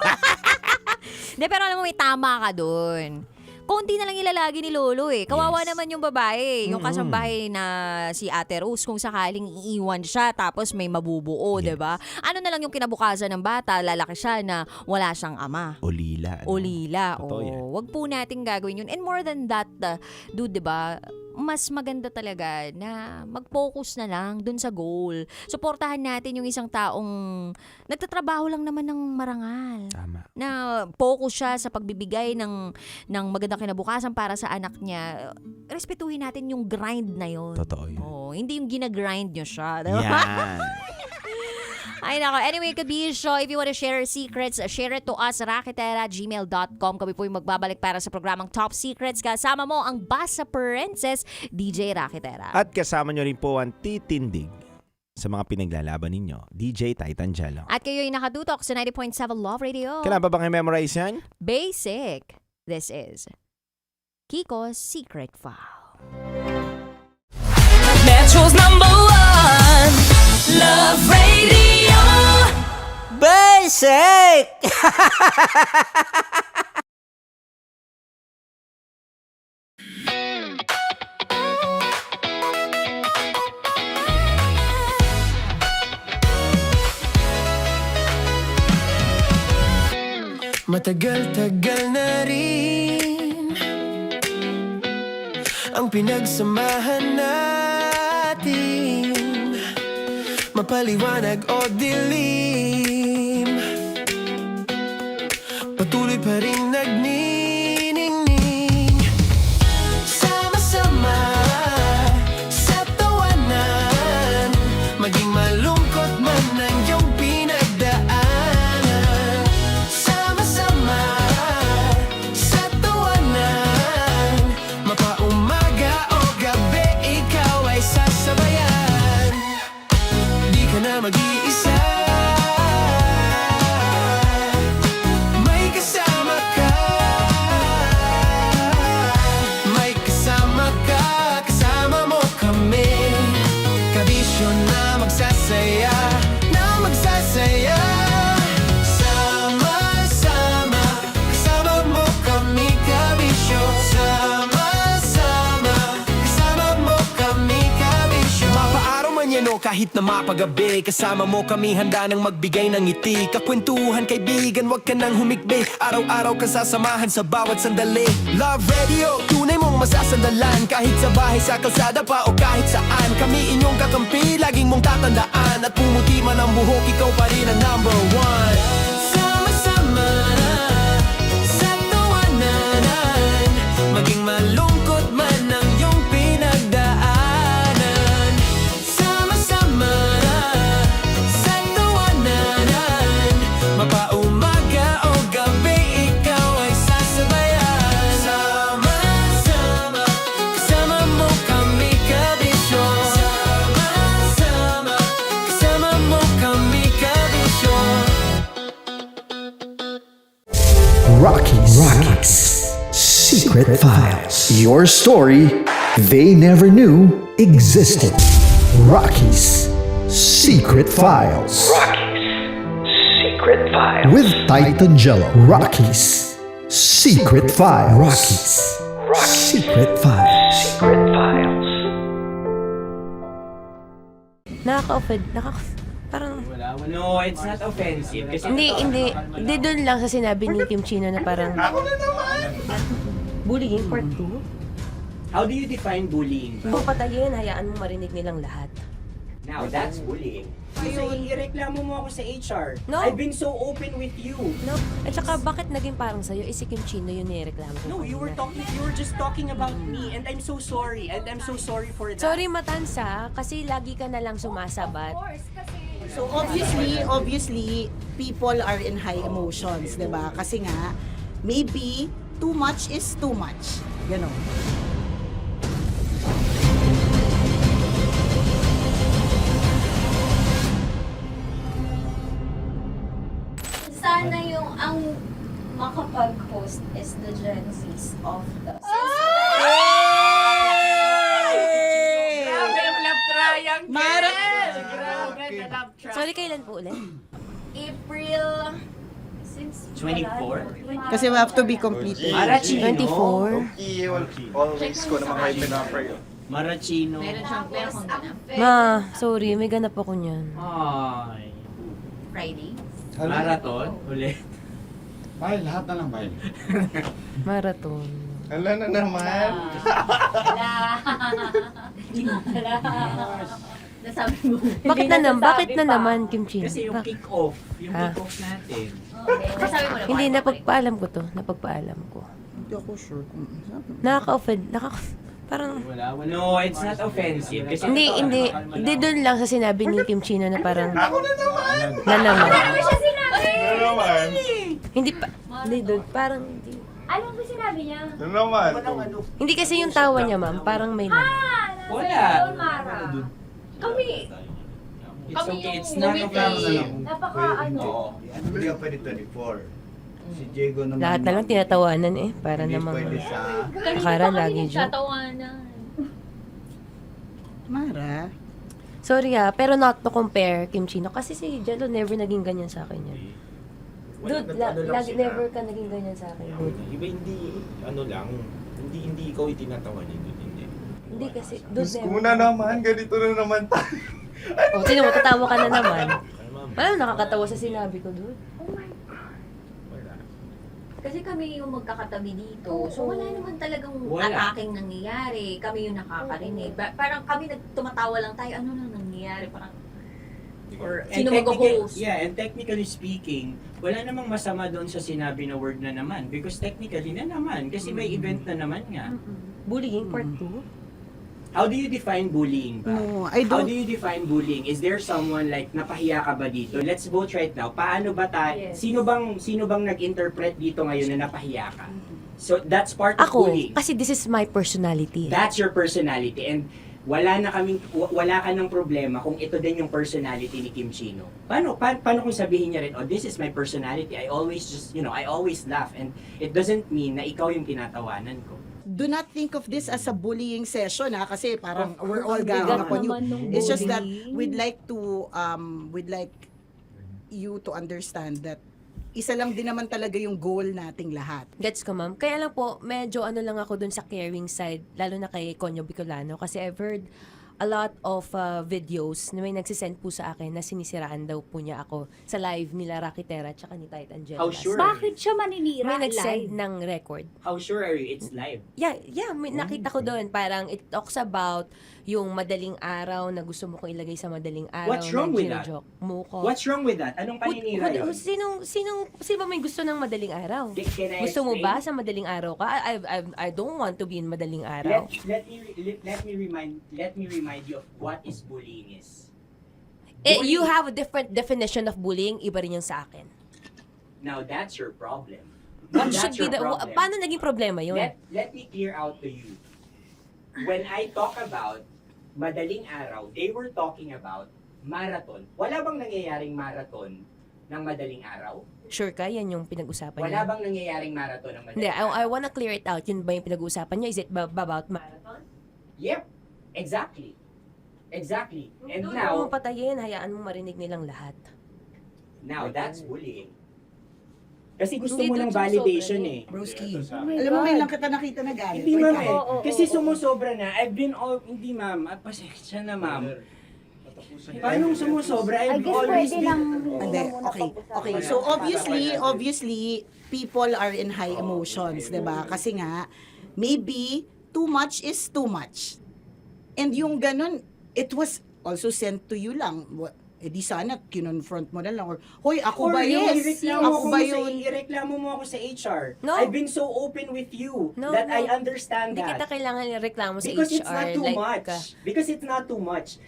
Hindi, pero alam mo, may tama ka dun. Konti na lang ilalagi ni Lolo eh. Kawawa naman yung babae, yung kasambahay na si Ate Rose kung sakaling iiwan siya tapos may mabubuo, 'di ba? Ano na lang yung kinabukasan ng bata, lalaki siya na wala siyang ama. Olila. Olila. Totoo yan. Wag po natin gagawin yun. And more than that, dude, 'di ba? Mas maganda talaga na mag-focus na lang dun sa goal. Suportahan natin yung isang taong nagtatrabaho lang naman ng marangal. Tama. Na focus siya sa pagbibigay ng magandang kinabukasan para sa anak niya. Respetuhin natin yung grind na yun. Totoo yun. Hindi yung ginagrind nyo siya. Diba? Yan. Ay nako. Anyway, Kabisyo, if you want to share secrets, share it to us, raketera@gmail.com. Kami po yung magbabalik para sa programang Top Secrets. Kasama mo ang Basa Princess, DJ Raketera. At kasama nyo rin po ang titindig sa mga pinaglalaban ninyo, DJ Titan Jello. At kayo'y nakatutok sa 90.7 Love Radio. Kailan ba bang i-memorize yan? Basic. This is Kiko's Secret File. Metro's #1 Love Radio. Basic. Matagal-tagal na rin ang pinagsamahan natin, mapaliwanag o dilim, patuloy pa rin nagniningning. Sama-sama sa tawanan, maging malungkot man ang iyong pinagdaanan. Sama-sama sa tawanan, mapaumaga o gabi, ikaw ay sasabayan. Di ka na mag-iisa, may kasama ka. May kasama ka, kasama mo kami. Kabisyo na magsasaya, na magsasaya. Sama-sama, kasama mo kami, kabisyo. Sama-sama, kasama mo kami, kabisyo. Mapaaraw man yan o kahit na mapagabi, kasama mo kami, handa nang magbigay ng ngiti. Kakwentuhan, kaibigan, wag ka nang humikbi. Araw-araw ka sasamahan sa bawat sandali. Love Radio, tunay mong masasandalan. Kahit sa bahay, sa kalsada pa o kahit saan, kami inyong kakampi, laging mong tatandaan. At pumuti man ang buhok, ikaw pa rin ang #1. Sama-sama sa tawanan, maging malungkot man ang iyong pinagdaanan. Sama-sama sa tawanan, mapaumaga o gabi, ikaw ay sasabayan. Sama-sama, kasama mo kami, kabisyo. Sama-sama, kasama mo kami, kabisyo. Rockies Secret Files. Your story they never knew existed. Rockies Secret Files. Rockies Secret Files. With Titan Jello. Rockies Secret Files. Rockies Secret Files. Secret Files. Nakaka-offend. Parang... No, it's not offensive. Kasi Hindi doon lang sa sinabi ni Kim Chino na parang... Bullying, part 2? How do you define bullying? Kung patayin, hayaan mo marinig nilang lahat. Now, that's bullying. So, ireklamo mo ako sa HR. No. I've been so open with you. No? At saka, bakit naging parang sa'yo? Si Kim Chino yung nireklamo ko. No, you were just talking about me, and I'm so sorry. And I'm so sorry for that. Sorry, Matansa, kasi lagi ka na lang sumasabat. So obviously, people are in high emotions, 'di ba? Kasi nga maybe too much is too much. Ganon. Sana yung ang makapag-host is the Gen Zs of the Grabe yung love triangle! Grabe the love triangle! Sorry, kailan po ulit? April... Since 24? Kasi we have to be completed. Marachino. 24. Always ko naman kayo pinapray. Marachino. Ma, sorry, may ganap ako niyan. Ay. Friday? Marathon? Ulit. Mahal, lahat na lang mahal. Marathon. Ala na naman. Nasabi mo. Bakit na naman, Kim Chino? Kasi yung kick-off. Yung kick-off natin. Nasabi mo na. Hindi, napagpaalam ko to. Napagpaalam ko. Hindi ako sure kung Nakaka-offend. Parang... No, it's not offensive. Kasi Hindi doon lang sa sinabi ni Kim Chino na parang... Ako na naman! Na naman. Ano siya sinabi? Na naman! Hindi pa... Hindi doon. Parang... Hindi. Ano ba sinabi niya? Na naman! Hindi kasi yung tawa niya, ma'am. Parang may... Wala. Mara. Kami. It's okay. It's not offensive. Hindi ka pwede 24. Si Diego naman. Lahat na lang tinatawanan eh. Para Hindi namang... pwede sa... Akara lagi joke. Tatawanan. Mara. Sorry pero not to compare Kim Chino. Kasi si Jello never naging ganyan sa akin yan. Dude, lagi never ka naging ganyan sa akin, dude. Iba hindi, hindi ikaw itinatawanin, dude, hindi. Hindi kasi, dude, Diyos ko na naman, ganito na naman tayo. O, sino mo, tatawa ka na naman. Paano nakakatawa sa sinabi ko, dude? Kasi kami yung magkakatabi dito. So wala naman talagang attacking nangyayari. Kami yung nakakarinig. Parang kami tumatawa lang tayo. Ano nang nangyayari? Parang or sino mag-host? Yeah, and technically speaking, wala namang masama doon sa sinabi na word na naman. Because technically na naman. Kasi may event na naman nga. Bullying, part 2? How do you define bullying ba? No, I How don't. do you define bullying? Is there someone like napahiya ka ba dito? Let's vote right now. Paano ba tayo? Yes. Sino bang nag-interpret dito ngayon na napahiya ka? So that's part of Ako, bullying. kasi this is my personality. That's your personality, and wala ka ng problema kung ito din yung personality ni Kim Chino. Paano kung sabihin niya rin, oh, this is my personality. I always I always laugh, and it doesn't mean na ikaw yung tinatawanan ko. Do not think of this as a bullying session kasi parang we're all ganging upon you. It's just that we'd like you to understand that isa lang din naman talaga yung goal nating lahat. Gets ko, ma'am. Kaya lang po, medyo lang ako dun sa caring side, lalo na kay Conyo Bicolano, kasi I've heard a lot of videos na may nagsisend po sa akin na sinisiraan daw po niya ako sa live nila Rocky Terra at ni Titan Jello. How sure? Bakit siya maninira May nag-send live? ng record. How sure are you it's live? Yeah, may nakita ko doon. Parang it talks about yung madaling araw na gusto mo kong ilagay sa madaling araw. What's wrong na with that? gino-joke mo ko. What's wrong with that? Anong paninira yun? Sino ba may gusto ng madaling araw? Can I Gusto mo explain? ba sa madaling araw ka? I don't want to be in madaling araw. Let me remind you of what is bullying is. You have a different definition of bullying, iba rin yung sa akin. Now that's your problem. What That's should be your the problem. paano naging problema yun? Let me clear out to you. When I talk about madaling araw, they were talking about marathon. Wala bang nangyayaring marathon ng madaling araw? Sure ka, yan yung pinag-usapan Wala niya? bang nangyayaring marathon ng Hindi, madaling araw? I wanna clear it out. Yun ba yung pinag-usapan niya? Is it about marathon? Yep, exactly. And Doon now, mo patayin, hayaan mo marinig nilang lahat. Now, that's bullying. Kasi gusto Hindi mo doon ng sumusobra validation eh. eh. Broski. Oh my Alam mo, God. may lang kita nakita na galit. Hindi Wait ma'am lang. eh. Kasi sumusobra na. I've been all, hindi ma'am. Pasensya na ma'am. Paano sumusobra? I've always been... Hindi, okay. Okay, so obviously, people are in high emotions, 'di ba? Kasi nga, maybe too much is too much. And yung ganun, it was also sent to you lang. Eh di sana kinonfront mo na lang or hoy ako ba yun? Ako ba yun? Ireklamo mo ako sa HR. No. I've been so open with you that I understand Hindi that. kita kailangan ireklamo sa Because HR. it's not too like, much. Because it's not too much.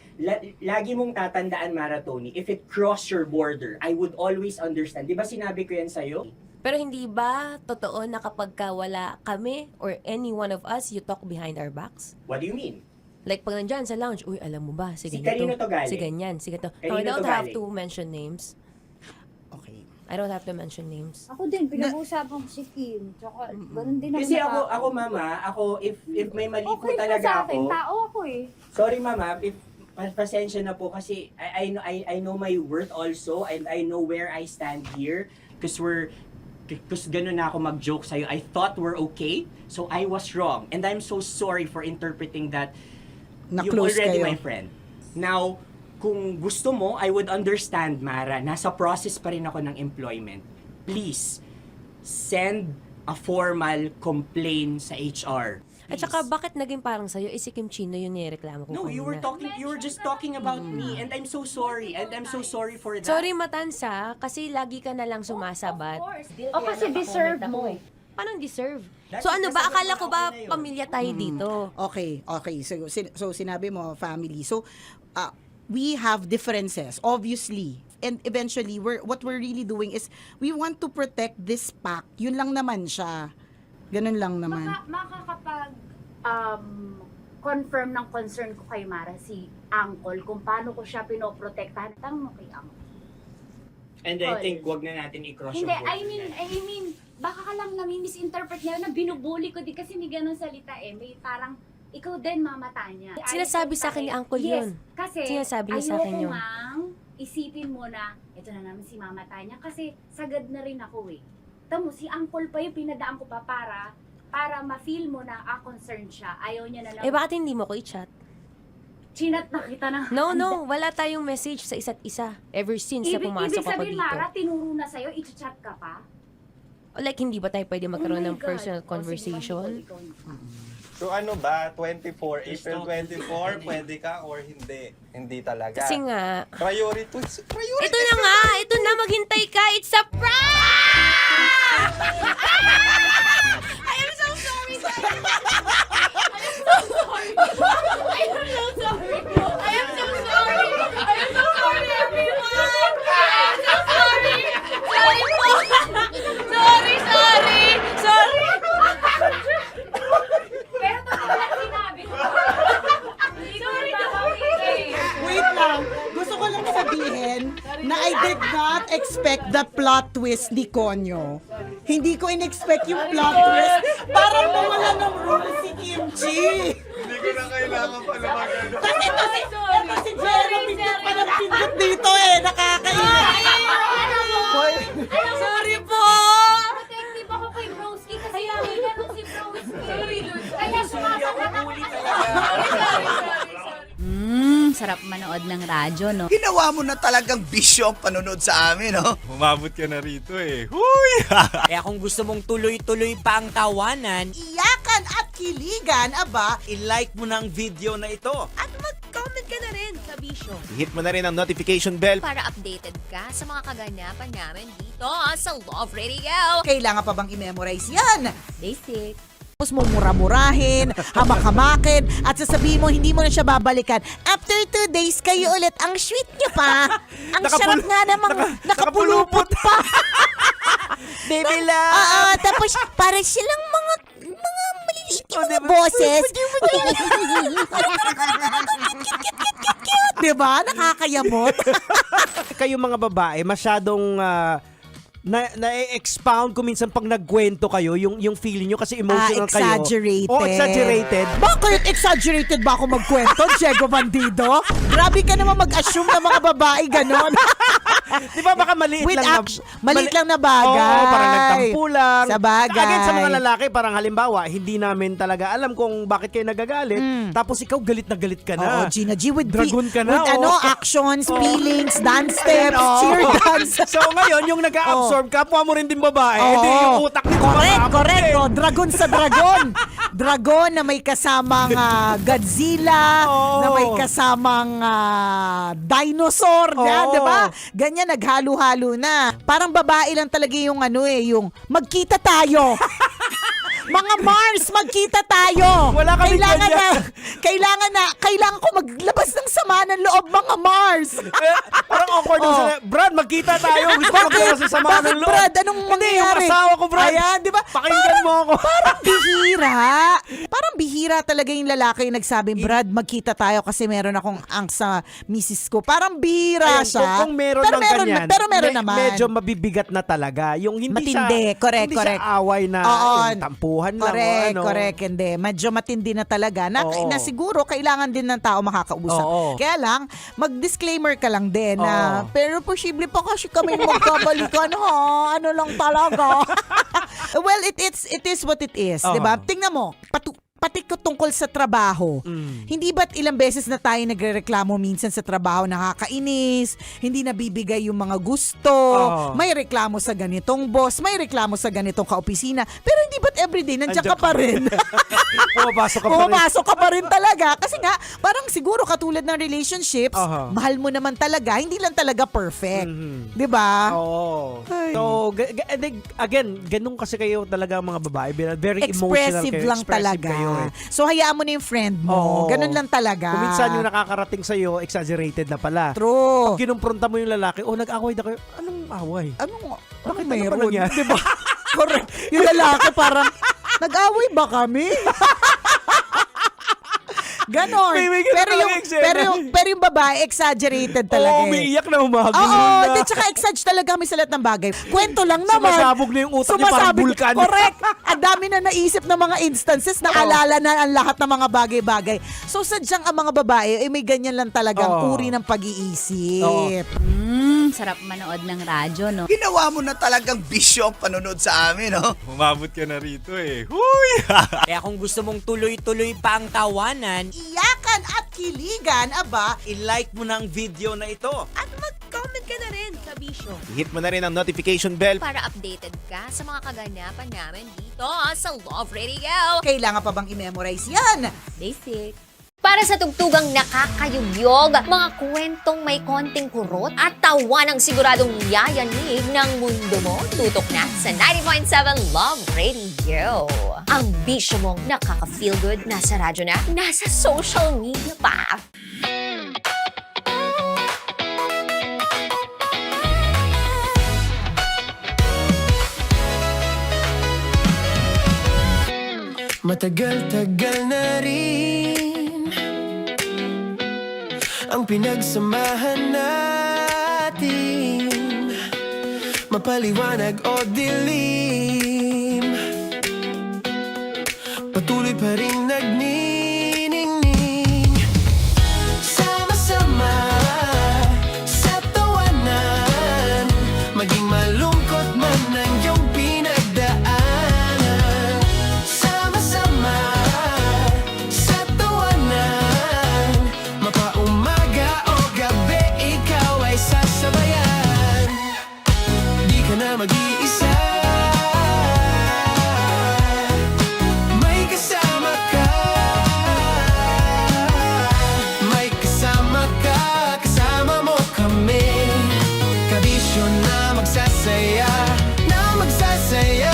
Lagi mong tatandaan, Maratoni, if it cross your border, I would always understand. Di ba sinabi ko yan sa'yo? Pero hindi ba totoo na kapag wala kami or any one of us, you talk behind our backs? What do you mean? Like pag nandyan sa lounge, uy, alam mo ba, si Si ganito, kanino to galing? si ganyan, si ganito. Kanino I don't to have galing? to mention names. Okay. I don't have to mention names. Ako din, pinag-uusapan ko si Kim. Tsaka, ganun din Kasi ako mama, if may mali po Okay talaga sa akin, ako. tao ako eh. Sorry mama, if pasensya na po kasi I know my worth also and I know where I stand here because ganun na ako mag-joke sa'yo. I thought we're okay, so I was wrong. And I'm so sorry for interpreting that you're Na-close already kayo. my friend. Now, kung gusto mo, I would understand, Mara. Nasa process pa rin ako ng employment. Please, send a formal complaint sa HR. At saka, bakit naging parang sa'yo, si Kim Chino yung nireklamo ko No, kanina? you were just talking about me and I'm so sorry. And I'm so sorry for that. Sorry, Matansa, kasi lagi ka na lang sumasabat. O kasi deserve mo. Paano deserve? That's So ano ba, because akala ko ba okay na yun. pamilya tayo dito? Okay. So sinabi mo family. So we have differences obviously. And eventually what we're really doing is we want to protect this pact. Yun lang naman siya. Ganun lang naman. Makakapag confirm ng concern ko kay Mara si Uncle kung paano ko siya pinoprotektahan. Tanong mo kay Uncle. And I think wag na natin i-cross Hindi, yung border. I mean, baka ka lang nami-misinterpret niya na binubuli ko din kasi hindi ganun salita eh. May parang, ikaw din mamata niya. Sinasabi sa akin ni Uncle yun. Yes, kasi Sinasabi niya sa akin yun. ayoko ngang isipin mo na, ito na naman si mamata niya kasi sagad na rin ako eh. Tamo, si Uncle pa yung pinadaan ko pa para ma-feel mo na concerned siya. Ayaw niya na lang. Eh bakit hindi mo ko i-chat? Chinat na kita na. No, wala tayong message sa isa't isa ever since na pumasok Ibig ako sabihin, dito. Mara, tinuro na sa'yo, i-chat ka pa? Like, hindi ba tayo pwede magkaroon Oh my ng God. personal O, sige, conversation? ikaw. So ano ba, 24, April 24, pwede ka or hindi? Hindi talaga. Kasi nga, Priority. ito na nga, ito na, maghintay ka, it's a prank! I am so sorry, guys! I am so sorry! I am so sorry! I am so sorry, everyone! I am so sorry! Sorry po! Sorry! Pero totoo lang sinabi ko. Hindi ko nagpapakita eh. Wait lang. Gusto ko lang sabihin na I did not expect the plot twist ni Konyo. Hindi ko in-expect yung plot twist. Parang nawala ng role si Kimchi. Hindi ko na kailangan pala mag-ano. Kasi ito si Jerry, pindot pa ng pindot dito eh. Nakakainis. Sorry po! Protective ako kay Broski kasi nakita nung si Broski. Kaya sumasagot ako. Sarap manood ng radyo, no? Ginawa mo na talagang bisyo ang panonood sa amin, no? Umabot ka na rito eh. Huy! Kaya kung gusto mong tuloy-tuloy pa ang tawanan, Iyakan at kiligan, aba, i-like mo na ang video na ito. At mag-comment ka na rin sa Bisyo. Hit mo na rin ang notification bell. Para updated ka sa mga kaganapan namin dito sa Love Radio. kailangan pa bang i-memorize yan? Basic. Tapos mo mura-murahin, hamak-hamakin, at sasabihin mo hindi mo na siya babalikan. After 2 days, kayo ulit. Ang sweet niya pa. Ang sarap nga namang nakapulupot pa. Baby love! Oo, tapos para silang mga maliliit yung mga boses. Diba? Nakakayamot. Kayo mga babae, masyadong na-expound ko minsan pag nagkwento kayo, yung feeling nyo kasi emotional kayo. Exaggerated. Oh, exaggerated. Bakit exaggerated ba ako magkwento, Diego Bandido? Grabe ka naman mag-assume na mga babae ganon. Di ba baka maliit With lang maliit lang na bagay. Oo, parang nagtampo lang. Sa bagay. Again, sa mga lalaki, parang halimbawa, hindi namin talaga alam kung bakit kayo nagagalit. Tapos ikaw galit na galit ka na. Oo, Gina G, with Dragon ka na. with actions, feelings, dance steps, cheer dance. So ngayon, yung nag-absorb, kapwa mo rin din babae. Hindi yung utak nito. Correct. Oh, dragon sa dragon. Dragon na may kasamang Godzilla, na may kasamang dinosaur, di ba? Ganyan, naghalo-halo na. Parang babae lang talaga yung yung magkita tayo. Mga Mars, magkita tayo. Wala kami ganyan. Kailangan ko maglabas ng sama ng loob, mga Mars. Parang awkward na Brad, magkita tayo. Gusto ko maglabas ng sama ng loob. Brad, anong mangyayari? Yung asawa ko, Brad. Ayan, di ba? Pakinggan mo ako. Parang bihira talaga yung lalaki yung nagsabing, Brad, magkita tayo kasi meron akong angst sa misis ko. Parang bihira siya. Kung meron ng ganyan, pero meron naman. Medyo mabibigat na talaga. Yung hindi matindi, correct. siya away na yung tampuhan lang. Correct, hindi. Medyo matindi na talaga. Na siguro, kailangan din ng tao makakausap. Kaya lang, mag-disclaimer ka lang din na, pero posible pa kasi kami magkabalikan, ha? Ano lang talaga. Well, it is what it is, di ba? Tingnan mo, pati tungkol sa trabaho. Hindi ba't ilang beses na tayo nagrereklamo minsan sa trabaho, nakakainis, hindi nabibigay yung mga gusto, may reklamo sa ganitong boss, may reklamo sa ganitong kaopisina, pero hindi ba't everyday nandiyan ka pa rin? Pumapasok ka pa rin talaga. Kasi nga, parang siguro katulad ng relationships, mahal mo naman talaga, hindi lang talaga perfect. Di ba? Oo. So, again, ganun kasi kayo talaga mga babae. Very emotional expressive kayo. Lang talaga. Kayo. So, hayaan mo na yung friend mo. Ganun lang talaga. Kung minsan yung nakakarating sa'yo, exaggerated na pala. True. Pag kinumpronta mo yung lalaki, nag-away na kayo. Anong away? Bakit meron? Diba? Correct. Yung lalaki parang, nag-away ba kami? Ganon. Pero yung babae, exaggerated talaga. Umiiyak na umagod. Oo, tsaka exaggerate talaga kami sa lahat ng bagay. Kwento lang naman. Sumasabog na yung utak niya, parang vulkan. Correct. Ang dami na naisip ng mga instances, naalala na ang lahat ng mga bagay-bagay. So, sadyang ang mga babae, may ganyan lang talagang uri ng pag-iisip. Sarap manood ng radyo, no? Ginawa mo na talagang bisyo ang panonood sa amin, no? Umabot ka na rito eh. Huy! Kaya kung gusto mong tuloy-tuloy pa ang tawanan, iyakan at kiligan, aba, i-like mo na ang video na ito. At mag-comment ka na rin, Kabisyo. Hit mo na rin ang notification bell Para updated ka sa mga kaganapan namin dito sa Love Radio. Kailangan pa bang i-memorize yan? Basic. Para sa tugtugang nakakayugyog, mga kwentong may konting kurot at tawa ng siguradong yayanig ng mundo mo, tutok na sa 90.7 Love Radio. Ang bisyo mong nakaka-feel good, nasa radyo na, nasa social media pa. Matagal-tagal na rin ang pinagsamahan natin, mapaliwanag o dilim, patuloy pa rin nagniningning. Sama-sama sa tawanan, maging malungkot man ang iyong pinagdaanan. Sama-sama sa tawanan, mapaumaga o gabi, ikaw ay sasabayan. Di ka na mag-iisa, may kasama ka. May kasama ka, kasama mo kami. Kabisyo na magsasaya, na magsasaya.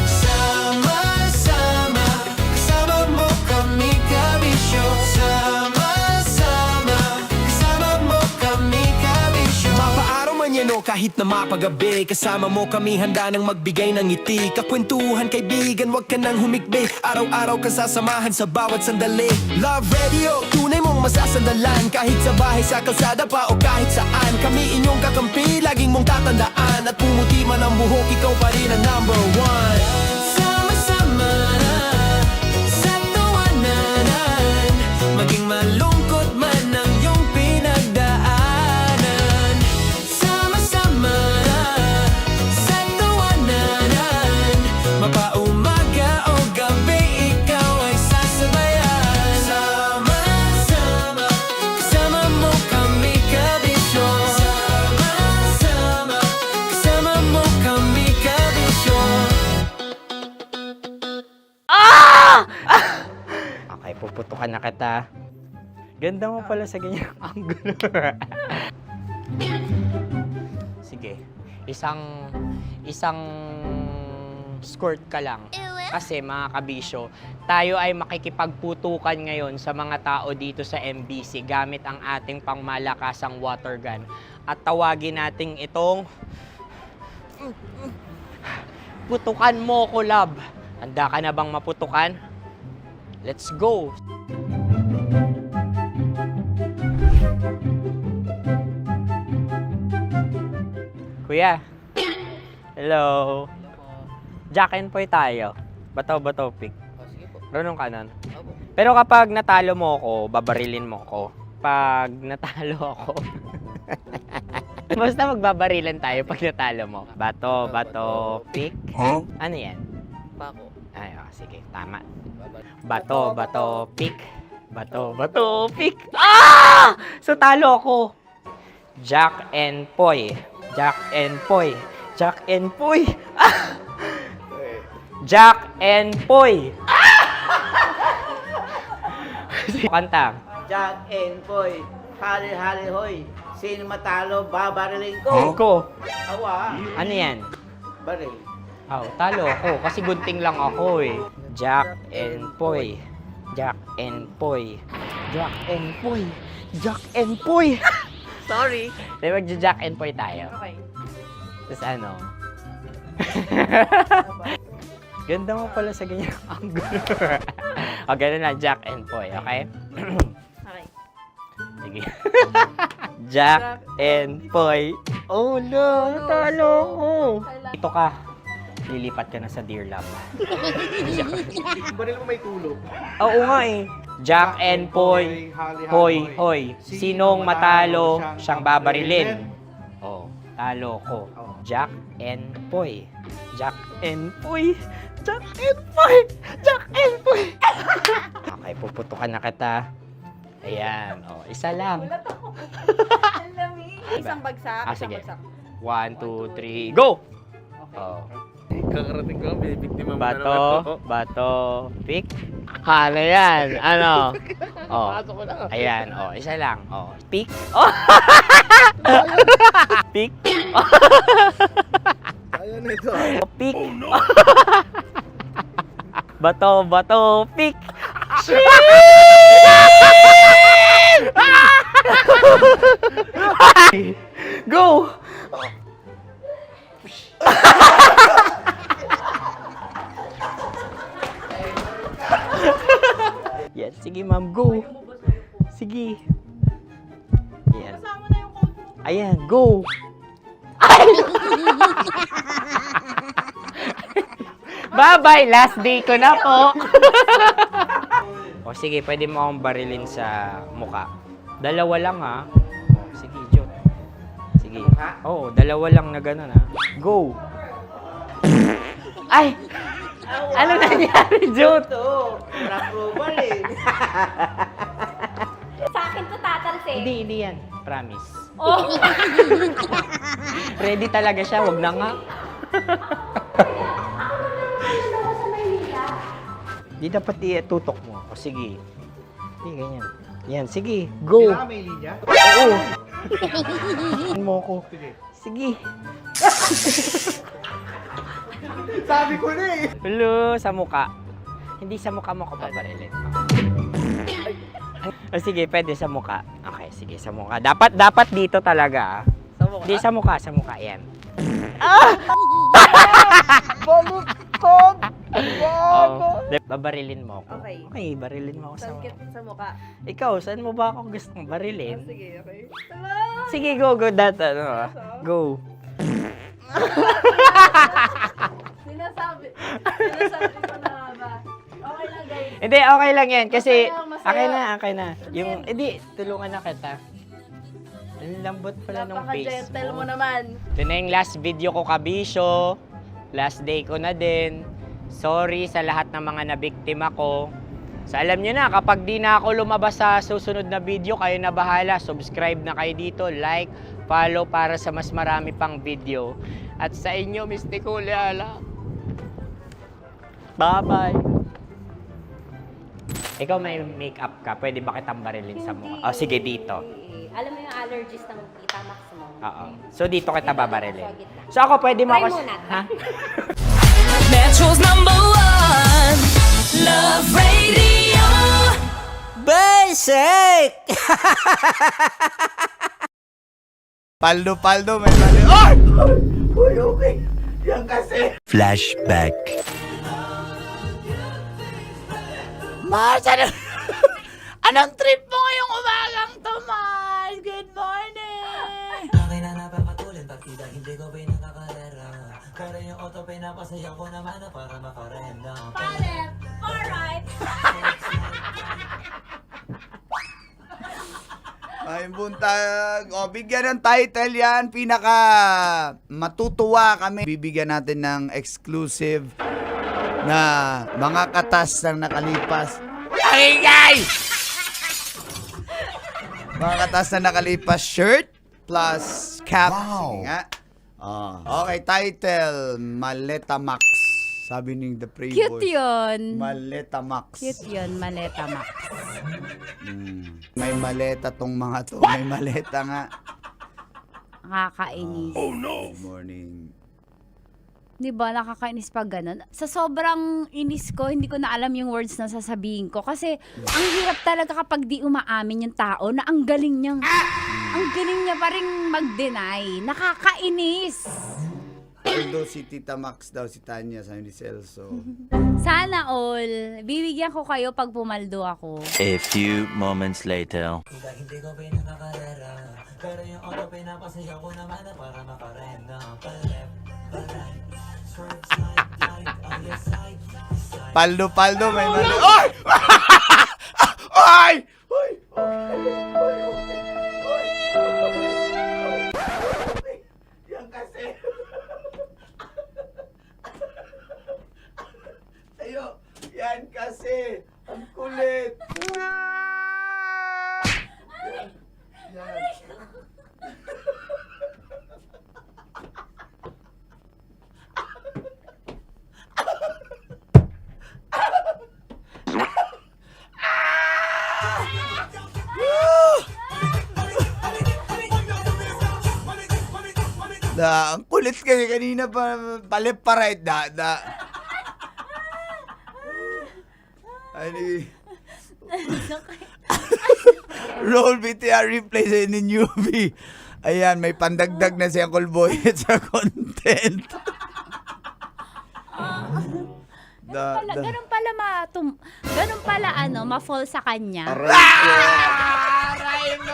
Sama-sama, kasama mo kami, kabisyo. Sama-sama, kasama mo kami, kabisyo. Mapaaraw man yan o kahit na mapagabi, kasama mo kami, handa nang magbigay ng ngiti. Kakwentuhan, kaibigan, wag ka nang humikbi. Araw-araw ka sasamahan sa bawat sandali. Love Radio, tunay mong masasandalan. Kahit sa bahay, sa kalsada pa o kahit saan, kami inyong kakampi, laging mong tatandaan. At pumuti man ang buhok, ikaw pa rin ang number one. Sama-sama sa tawanan, maging malungkot man ang iyong pinagdaanan. puputukan na kita. Ganda mo pala sa ganyang angulo. Sige, isang squirt ka lang. Kasi mga kabisyo, tayo ay makikipagputukan ngayon sa mga tao dito sa MBC gamit ang ating pangmalakasang water gun. At tawagin natin itong putukan mo ko, love. Handa ka na bang maputukan? Let's go! Kuya. Hello. Jack and Poy tayo. Bato-bato pick. Runong kanan. Pero kapag natalo mo ako, babarilin mo ako. Pag natalo ako, basta magbabarilan tayo pag natalo mo. Bato, pick. Huh? Ano yan? Bako. Ay, oh, sige, tama. Bato, pick. Bato, pick. Ah! So, talo ako. Jack and Poy. Jack and Poy. Jack and Poy. Ah! Jack and Poy. Kanta. Jack and Poy, hali-hali hoy. Sino matalo, babariling ko. Ko. Awa. Ano yan? Baril. Oh, talo ako kasi gunting lang ako eh. Jack and Poy. Jack and Poy. Jack and Poy. Jack and Poy. Sorry. Di magja-Jack and Poy tayo. Okay. Tapos ano? Ganda mo pala sa ganyang angulo. O, ganun lang, Jack and Poy, okay? Okay. Sige. Jack and Poy. Oh no, natalo ko. Ito ka. Lilipat ka na sa Dear Love. Baril mo may tulog. Oo nga eh. Jack and Poy. Hoy, hoy. Sinong matalo, siyang babarilin. Oh, talo ko. Jack and Poy. Jack and Poy. Jack and Poy. Jack and Poy. Okay, puputukan na kita. Ayan. Oh, isa lang. Isang bagsak. Ah, isang sige. bagsak. 1, 2, 3, go! Oh. Kakarating ko, may biktima mo Bato, pick. Ano yan? Ano? Oh. Ayan, oh, isa lang. Oh, pick. Oh. Pick. Ayan na ito. Oh, pick. Bato, pick. Go! Yan, sige ma'am, go. Sige. Yan. Ayan, go. Bye-bye, last day ko na po. O sige, pwede mo akong barilin sa muka. Dalawa lang ha. O, sige, Jot. Sige. Oo, dalawa lang na gano'n ha. Go. Ay! Ano nangyari, Jot? Approval eh. Sa akin to tatalse. Hindi yan. Promise. Oh. Ready talaga siya, wag na nga. Di dapat itutok mo. O sige. Hindi, ganyan. Yan, sige. Go. Kailangan may linya? Oo. Mo ko. Sige. Sabi ko na eh. Hello, sa muka. Hindi sa muka mo ko paparilin. O sige, pwede sa muka. Okay, sige, sa muka. Dapat dito talaga. Sa mukha? Hindi, sa muka. Yan. Baluktot! Oh, babarilin mo ako. Okay. Okay, barilin mo ako sa Sangkit sa mukha. Ikaw, saan mo ba ako gustong barilin? Sige, okay. Sige, go. Go. Sinasabi ko na ba? Okay lang, guys. Hindi, okay lang yan. Kasi, Masaya. okay na. Yung, hindi, tulungan na kita. Ang lambot pala ng face Napaka-gentle mo mo. naman. Ito na yung last video ko, kabisyo. Last day ko na din. Sorry sa lahat ng mga nabiktima ko. So alam nyo na, kapag di na ako lumabas sa susunod na video, kayo na bahala. Subscribe na kayo dito, like, follow para sa mas marami pang video. At sa inyo, Mr. Kuliala. Bye-bye. Ikaw may makeup ka, pwede ba kitang barilin sa mukha? Oh, sige, dito. Alam mo yung allergies ng Tita Max mo? Oo. So, dito kita babarilin. So, ako pwede mo ako... Ha? Metro's #1 Love Radio. Basic. Paldo, may mali. Ay! Uy, okay. Yan kasi. Flashback. Mars, anong trip mo ngayong umagang to, Mars? Good morning! Okay na napapatulin, partida hindi ko pinakakarera. Pero yung auto pinapasaya ko naman na para makarenda. Palit! Alright! Ay, buntag. O, bigyan ng title yan. Pinaka matutuwa kami. Bibigyan natin ng exclusive na mga katas ng nakalipas. Ingay! Mga katas na nakalipas shirt plus cap. Sige nga. Okay, title, Maleta Max. Sabi ni The Playboy. Cute yun. Maleta Max. Cute yun, Maleta Max. May maleta tong mga to. May maleta nga. Nakakainis. Oh no! Good morning. Di ba, nakakainis pag ganun. Sa sobrang inis ko, hindi ko na alam yung words na sasabihin ko. Kasi, ang hirap talaga kapag di umaamin yung tao na ang galing niya pa rin mag-deny. Nakakainis. Although si Tita Max daw, si Tanya, sabi ni Celso. Sana all, bibigyan ko kayo pag pumaldo ako. A few moments later. Hindi ko pinakakarera. Pero yung auto pinapasaya ko naman na para makarenda. Paldo, may mali. Ay! Ay! Ay! Yan kasi. Tayo. Yan kasi. Ang kulit. Yan. Ang kulit kasi kanina pa paliparate da. Ani. Roll BTR replay sa ni newbie. Ayan, may pandagdag na si Uncle Boy sa content. Ganun pala ma-fall sa kanya. Aray mo!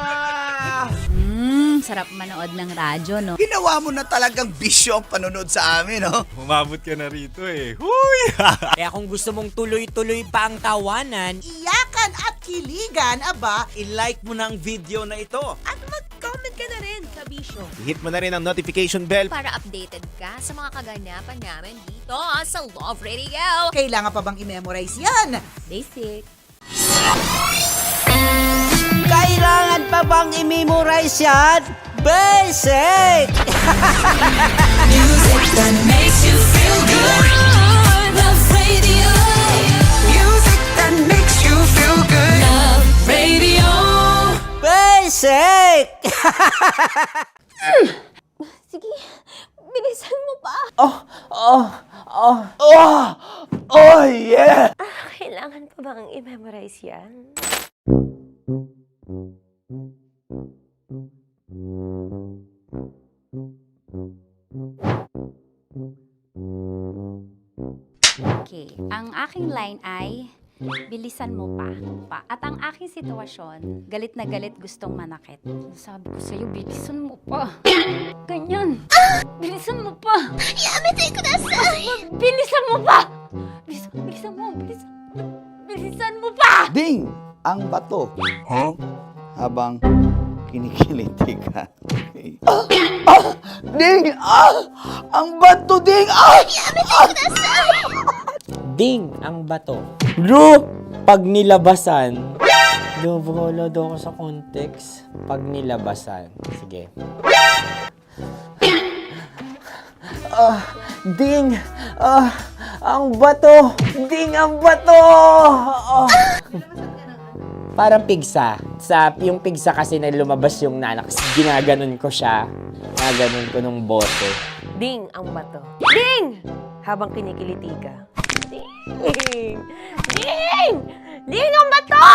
Sarap manood ng radyo, no? Ginawa mo na talagang bisyo ang panonood sa amin, no? Umabot ka na rito eh. Huy! Kaya kung gusto mong tuloy-tuloy pa ang tawanan, Iyakan at kiligan, aba, i-like mo na ang video na ito. At mag-comment ka na rin, Kabisyo. Hit mo na rin ang notification bell. Para updated ka sa mga kaganapan namin dito sa Love Radio. kailangan pa bang i-memorize yan? Basic. Kailangan pa bang i-memorize yan? Basic! Music that makes you feel good. Love Radio. Music that makes you feel good. Love Radio. Basic! Sige, bilisan mo pa. Oh, yeah! Kailangan pa bang i-memorize yan? Okay. Ang aking line ay, bilisan mo pa. At ang aking sitwasyon, galit na galit gustong manakit. Sabi ko sa'yo, bilisan mo pa. Ganyan. Bilisan mo pa. Yamitay ko na sa... Bilisan mo pa. Bilisan mo pa. Ding! Ang bato. Huh? Habang kinikiliti ka. Okay. Ding! Ang bato, Ding! ding ang bato. Bro, pag nilabasan, wala daw ako sa context. Pag nilabasan. Sige. Ding! Ang bato! Ding ang bato! Oh. Parang pigsa. Yung pigsa kasi na lumabas yung nanak, ginaganon ko siya. Ginaganon ko nung bote. Ding ang bato. Ding! Habang kinikiliti ka. Ding! Ding! Ding ang bato!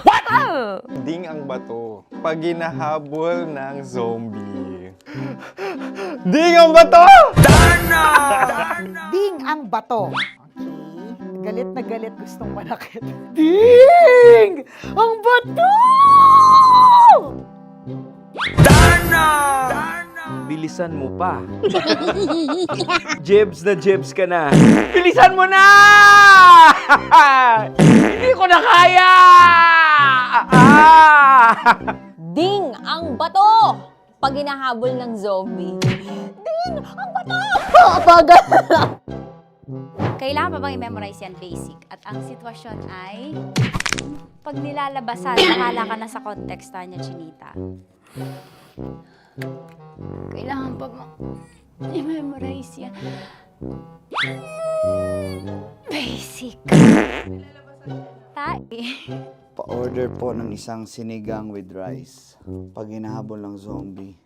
What? Ding ang bato. Pag hinahabol ng zombie. Ding ang bato! Ding ang bato. Okay. Galit na galit, gustong manakit. Ding! Ang bato! Bilisan mo pa. Jebs ka na. Bilisan mo na! Hindi ko na kaya! Ding ang bato! Pag hinahabol ng zombie. Ding ang bato! Bagal! Kailangan pa bang i-memorize yan basic? At ang sitwasyon ay, pag nilalabasan, nakala ka na sa context niya, Chinita. Kailangan pa bang i-memorize yan? Basic. Pa-order po ng isang sinigang with rice. Pag hinahabol ng zombie.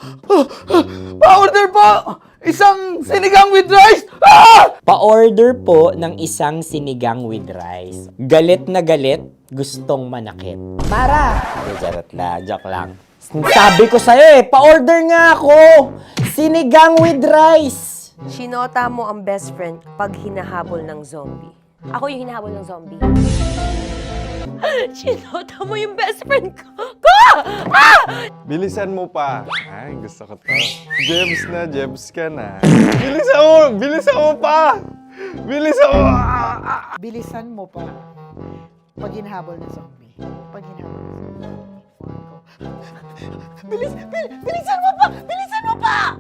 Pa-order po! Isang sinigang with rice! Pa-order po ng isang sinigang with rice. Galit na galit, gustong manakit. Mara! Charot na, joke lang. Sabi ko sa'yo pa-order nga ako! Sinigang with rice! Sinota mo ang best friend pag hinahabol ng zombie. Ako yung hinahabol ng zombie. Sinota mo yung best friend ko! Bilisan mo pa. Ay, gusto ko to. Jebs ka na. Bilisan mo pa! Bilisan mo! Bilisan mo pa. Pag hinahabol ng zombie. Pag hinahabol ng zombie. Bilisan mo pa! Bilisan mo pa!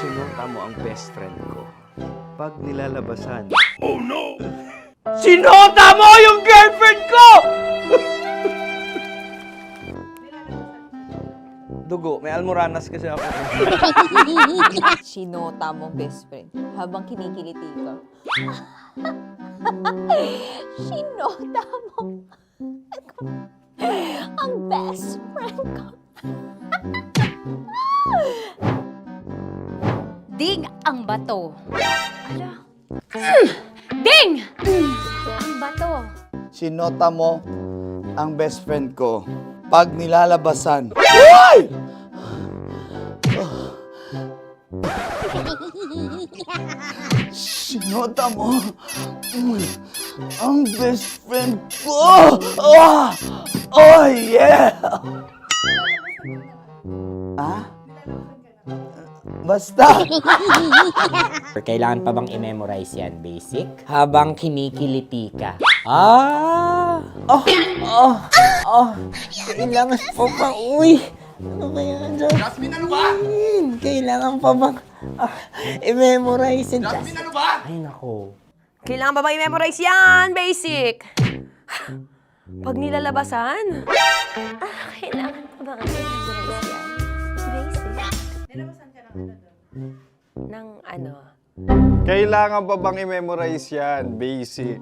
Sinota mo ang best friend ko. Pag nilalabasan. Oh no! Sinota mo yung girlfriend ko! Dugo, may almoranas kasi ako. Sinota mo best friend habang kinikiliti ka. Sinota mo ang best friend ko. Ding ang bato. Ala. Ding! Ang bato. Sinota mo ang best friend ko. Pag nilalabasan. Uy! Sinota mo ang best friend ko. Oh yeah! Ha? Basta! Kailangan pa bang i-memorize yan, basic? Habang kinikiliti ka. Kailangan pa bang, uy! Ano ba yan, Jasmine, ano ba? Kailangan pa bang i-memorize yan? Jasmine, ano ba? Ay, nako. Kailangan ba i-memorize yan? Basic. Pag nilalabasan? Kailangan pa ba i-memorize yan? Basic. Nilalabasan ka ng ano? Kailangan pa bang i-memorize yan? Basic.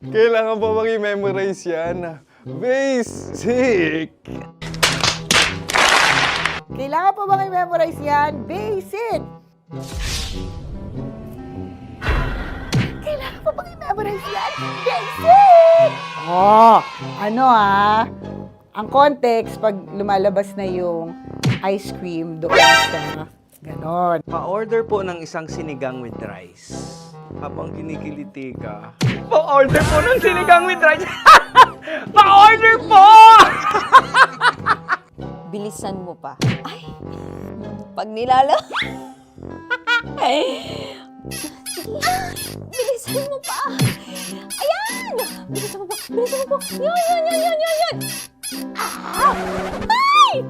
Kailangan pa bang i-memorize yan? Basic. Kailangan pa bang i-memorize yan? Basic! Kailangan pa bang i-memorize yan? Basic! Ang context, pag lumalabas na yung ice cream doon sa ganon. Pa-order po ng isang sinigang with rice. Habang kinikiliti ka. Pa-order po ng sinigang with rice! Pa-order po! Bilisan mo pa. Ay! Pag nilala... Bilisan mo pa! Ayan! Bilisan mo pa! Bilisan mo pa! Yan! Ay!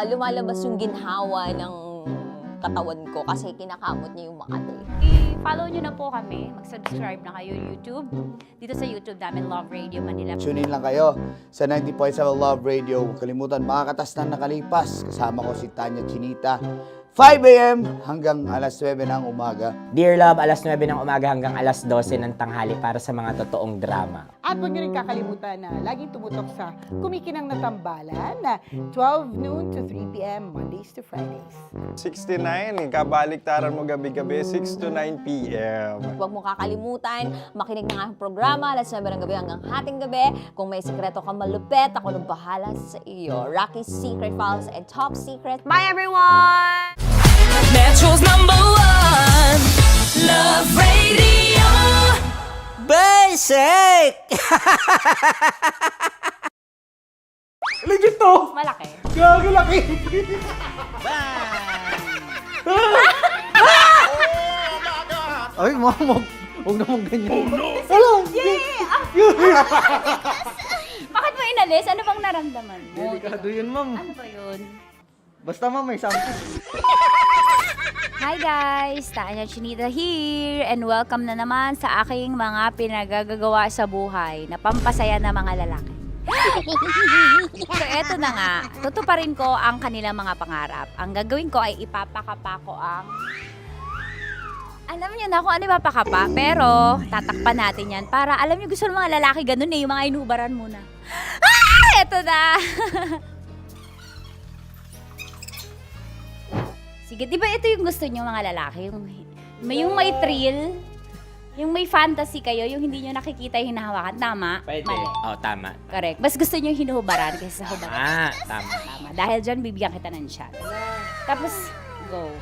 Lumalabas yung ginhawa ng katawan ko kasi kinakamot niya yung makati. follow nyo na po kami. Mag-subscribe na kayo YouTube. Dito sa YouTube namin, Love Radio Manila. Tune in lang kayo sa 90.7 Love Radio. Huwag kalimutan, makakatas na nakalipas. Kasama ko si Tanya Chinita. 5 a.m. hanggang alas 9 ng umaga. Dear Love, alas 9 ng umaga hanggang alas 12 ng tanghali para sa mga totoong drama. At huwag niyo rin kakalimutan na laging tumutok sa Kumikinang na Tambalan na 12 noon to 3 p.m. Mondays to Fridays. 69, kabaliktaran mo gabi-gabi, 6 to 9 p.m. Huwag mo kakalimutan, makinig ng aking programa, alas 9 ng gabi hanggang hating gabi. Kung may sekreto ka malupet, ako nang bahala sa iyo. Rocky's Secret Files and Top Secret. Bye everyone! Metro's #1 Love Radio Basic! Legit to! Malaki. Gagi laki! Ay, mamog. Huwag na mong ganyan. Wala! Bakit mo inalis? Ano bang naramdaman mo? Delikado yun, ma'am. Ano ba yun? Basta, ma'am, may something. Hi guys! Tanya Chinita here and welcome na naman sa aking mga pinagagagawa sa buhay na pampasaya ng mga lalaki. So eto na nga, tutuparin ko ang kanilang mga pangarap. Ang gagawin ko ay ipapakapa ko ang... Alam niyo na kung ano ipapakapa, pero tatakpan natin yan para alam niyo gusto ng mga lalaki ganun yung mga inubaran muna. Eto na! Sige, di ba ito yung gusto niyo mga lalaki? Yung may thrill, yung may fantasy kayo, yung hindi nyo nakikita yung hinahawakan. Tama? Pwede. Mali. Oh, tama. Correct. Mas gusto nyo yung hinuhubaran kaysa sa hubaran. Tama. Tama. Dahil dyan, bibigyan kita ng chance. Tapos, go.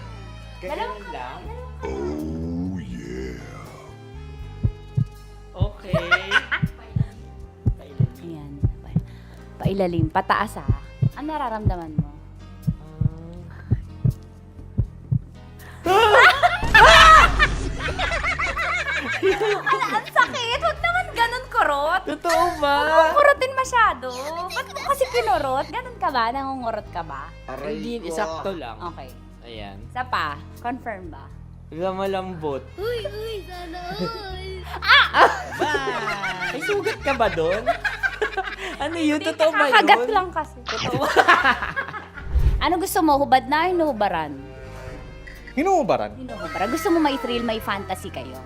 Ganun lang. Okay. Ayan. Pailalim. Pataas Ano nararamdaman mo? Ala, ang sakit! Huwag naman ganun kurot! Totoo ba? Huwag mong kurotin masyado. Ba't mo kasi kinurot? Ganun ka ba? Nangungurot ka ba? Hindi, isakto lang. Okay. Ayan. Isa pa. Confirm ba? Malambot. Uy, sana all! May sugat ka ba doon? Ano yun? Hindi, Totoo ba yun? nakakagat lang kasi. Totoo. Ano gusto mo? Hubad na o hinuhubaran? Hinuhubaran? Hinuhubaran. Gusto mo may thrill, may fantasy kayo?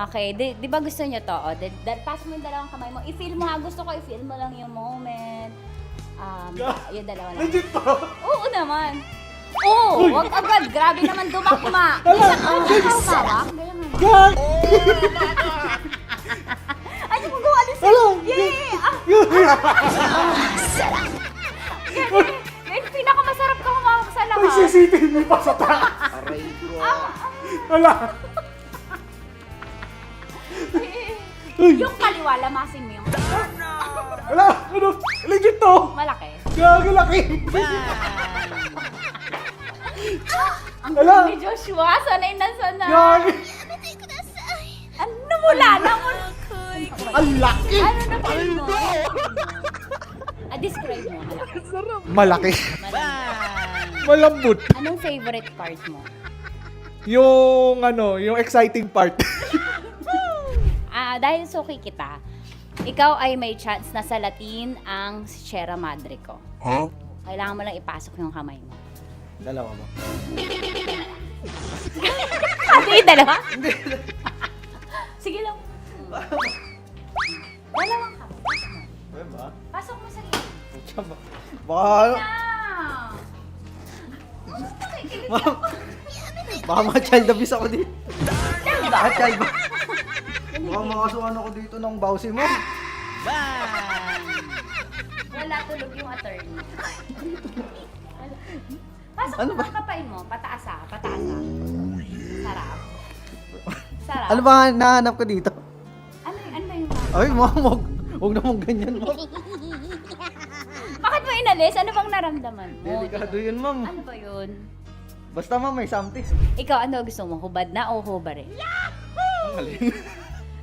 Okay. Di ba gusto nyo to? O, pass mo yung dalawang kamay mo. I-feel mo ha. Gusto ko i-feel mo lang yung moment. Yung dalawa lang. Legit to! Oo naman. Oo! Wag agad. Grabe naman dumakma. Hawak. Gag! Ano mo gawa din sa'yo? Yeah! Yan, pinakamasarap ka humawak sa lahat. May CCTV pa sa taas! Aray ko. Wala! Yung kaliwa, lamasin mo yung... Wala! Ano? Legit to! Malaki. Gagi laki! Ang Wala. galing ni Joshua, sanay na sanay. Gagi! Ano mula na mo? Ang laki! Ano na feel mo? Describe mo. Malaki. Malambot. Anong favorite part mo? Yung yung exciting part. Dahil suki kita, ikaw ay may chance na salatin ang Sierra Madre ko. Huh? Kailangan mo lang ipasok yung kamay mo. Dalawa mo. Hindi, dalawa? Sige lang. Dalawang kamay. Diba? Pasok mo sa gilid. Baka... Baka ma-child abuse ako dito. Child ba? Child ba? Baka makasuhan ako dito ng bawsi mo. Wala tulog yung attorney. Pasok Ano mo ba? ang kapay mo. Pataas pataas Sarap. Sarap. Ano ba nahanap ko dito? Ano ba yung Ay, mamog. Huwag na mong ganyan, ma'am. Bakit mo inalis? Ano bang naramdaman mo? Delikado yun, ma'am. Ano ba yun? Basta, ma'am, may something. Ikaw, ano gusto mo? Hubad na o hubarin? Ang galing.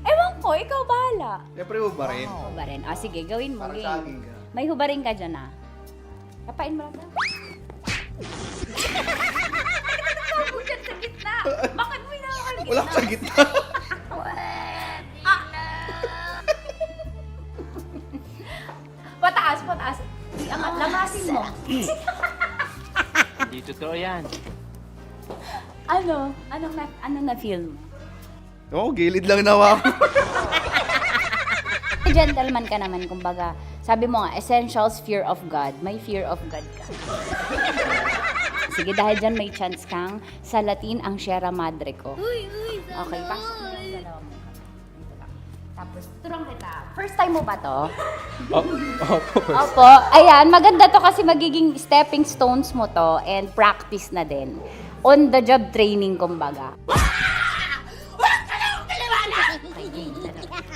Ewan ko, ikaw bahala. Siyempre, hubarin. Hubarin. Sige, gawin mo. Para Game. sa akin ka. May hubarin ka dyan, Kapain mo lang daw. Bakit mo inakagay? Wala ka sa gitna. Pataas, pataas. Iangat, lamasin mo. Hindi totoo yan. Ano? Anong na-feel mo? Oo, gilid lang nawa ako. Gentleman ka naman, kumbaga. Sabi mo nga, essentials, fear of God. May fear of God ka. Sige, dahil dyan may chance kang salatin ang Sierra Madre ko. Okay, pasok mo yung dalawa mo. Dito lang. Tapos, turang kita. First time mo ba to? Opo. Ayan, maganda to kasi magiging stepping stones mo to and practice na din. On the job training, kumbaga.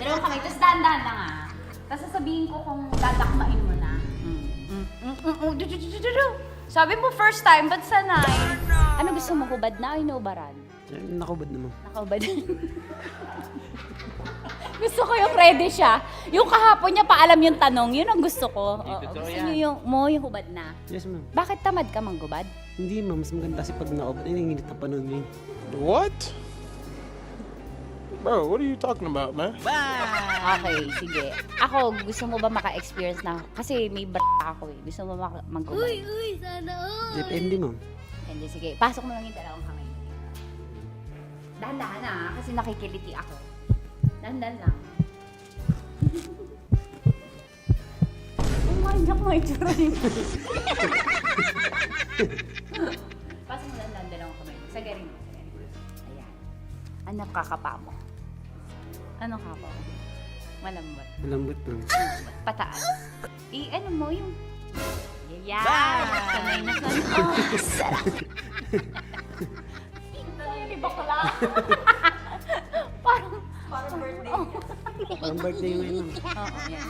Dalawang kamay, tapos dahan-dahan lang ah. Tapos sasabihin ko kung dadakmain mo na. Sabi mo first time, ba't sanay? Ano gusto mo, hubad na o inubaran? Nakubad naman. Nakahubad. Gusto ko yung ready siya. Yung kahapon niya pa alam yung tanong, yun ang gusto ko. Oo, gusto niyo yung hubad na. Yes, ma'am. Bakit tamad ka manggubad? Hindi, ma'am. Mas maganda kasi pag naubad. Ay, nanginit na panahon ngayon. What? Bro, what are you talking about, man? Okay, sige. Ako, gusto mo ba maka-experience na? Kasi may ako eh. Gusto mo manggubad? sana all. Depende, ma'am. Hindi, sige. Pasok mo lang yung dalawang kamay. Dahan-dahan na, kasi nakikiliti ako. Dahan-dahan lang. Umanyak mo yung tsura niyo. Pasok mo lang dalawang kamay. Sagarin mo. Ayan. Ano kakapa mo? Ano kapa mo? Malambot. Malambot, ma'am. Pataas. Ano mo yung... Yeah! Sanay na sanay. Oh, sarap! Hindi bakla. Parang birthday. Parang birthday yung ngayon, ma'am. Oo, yan.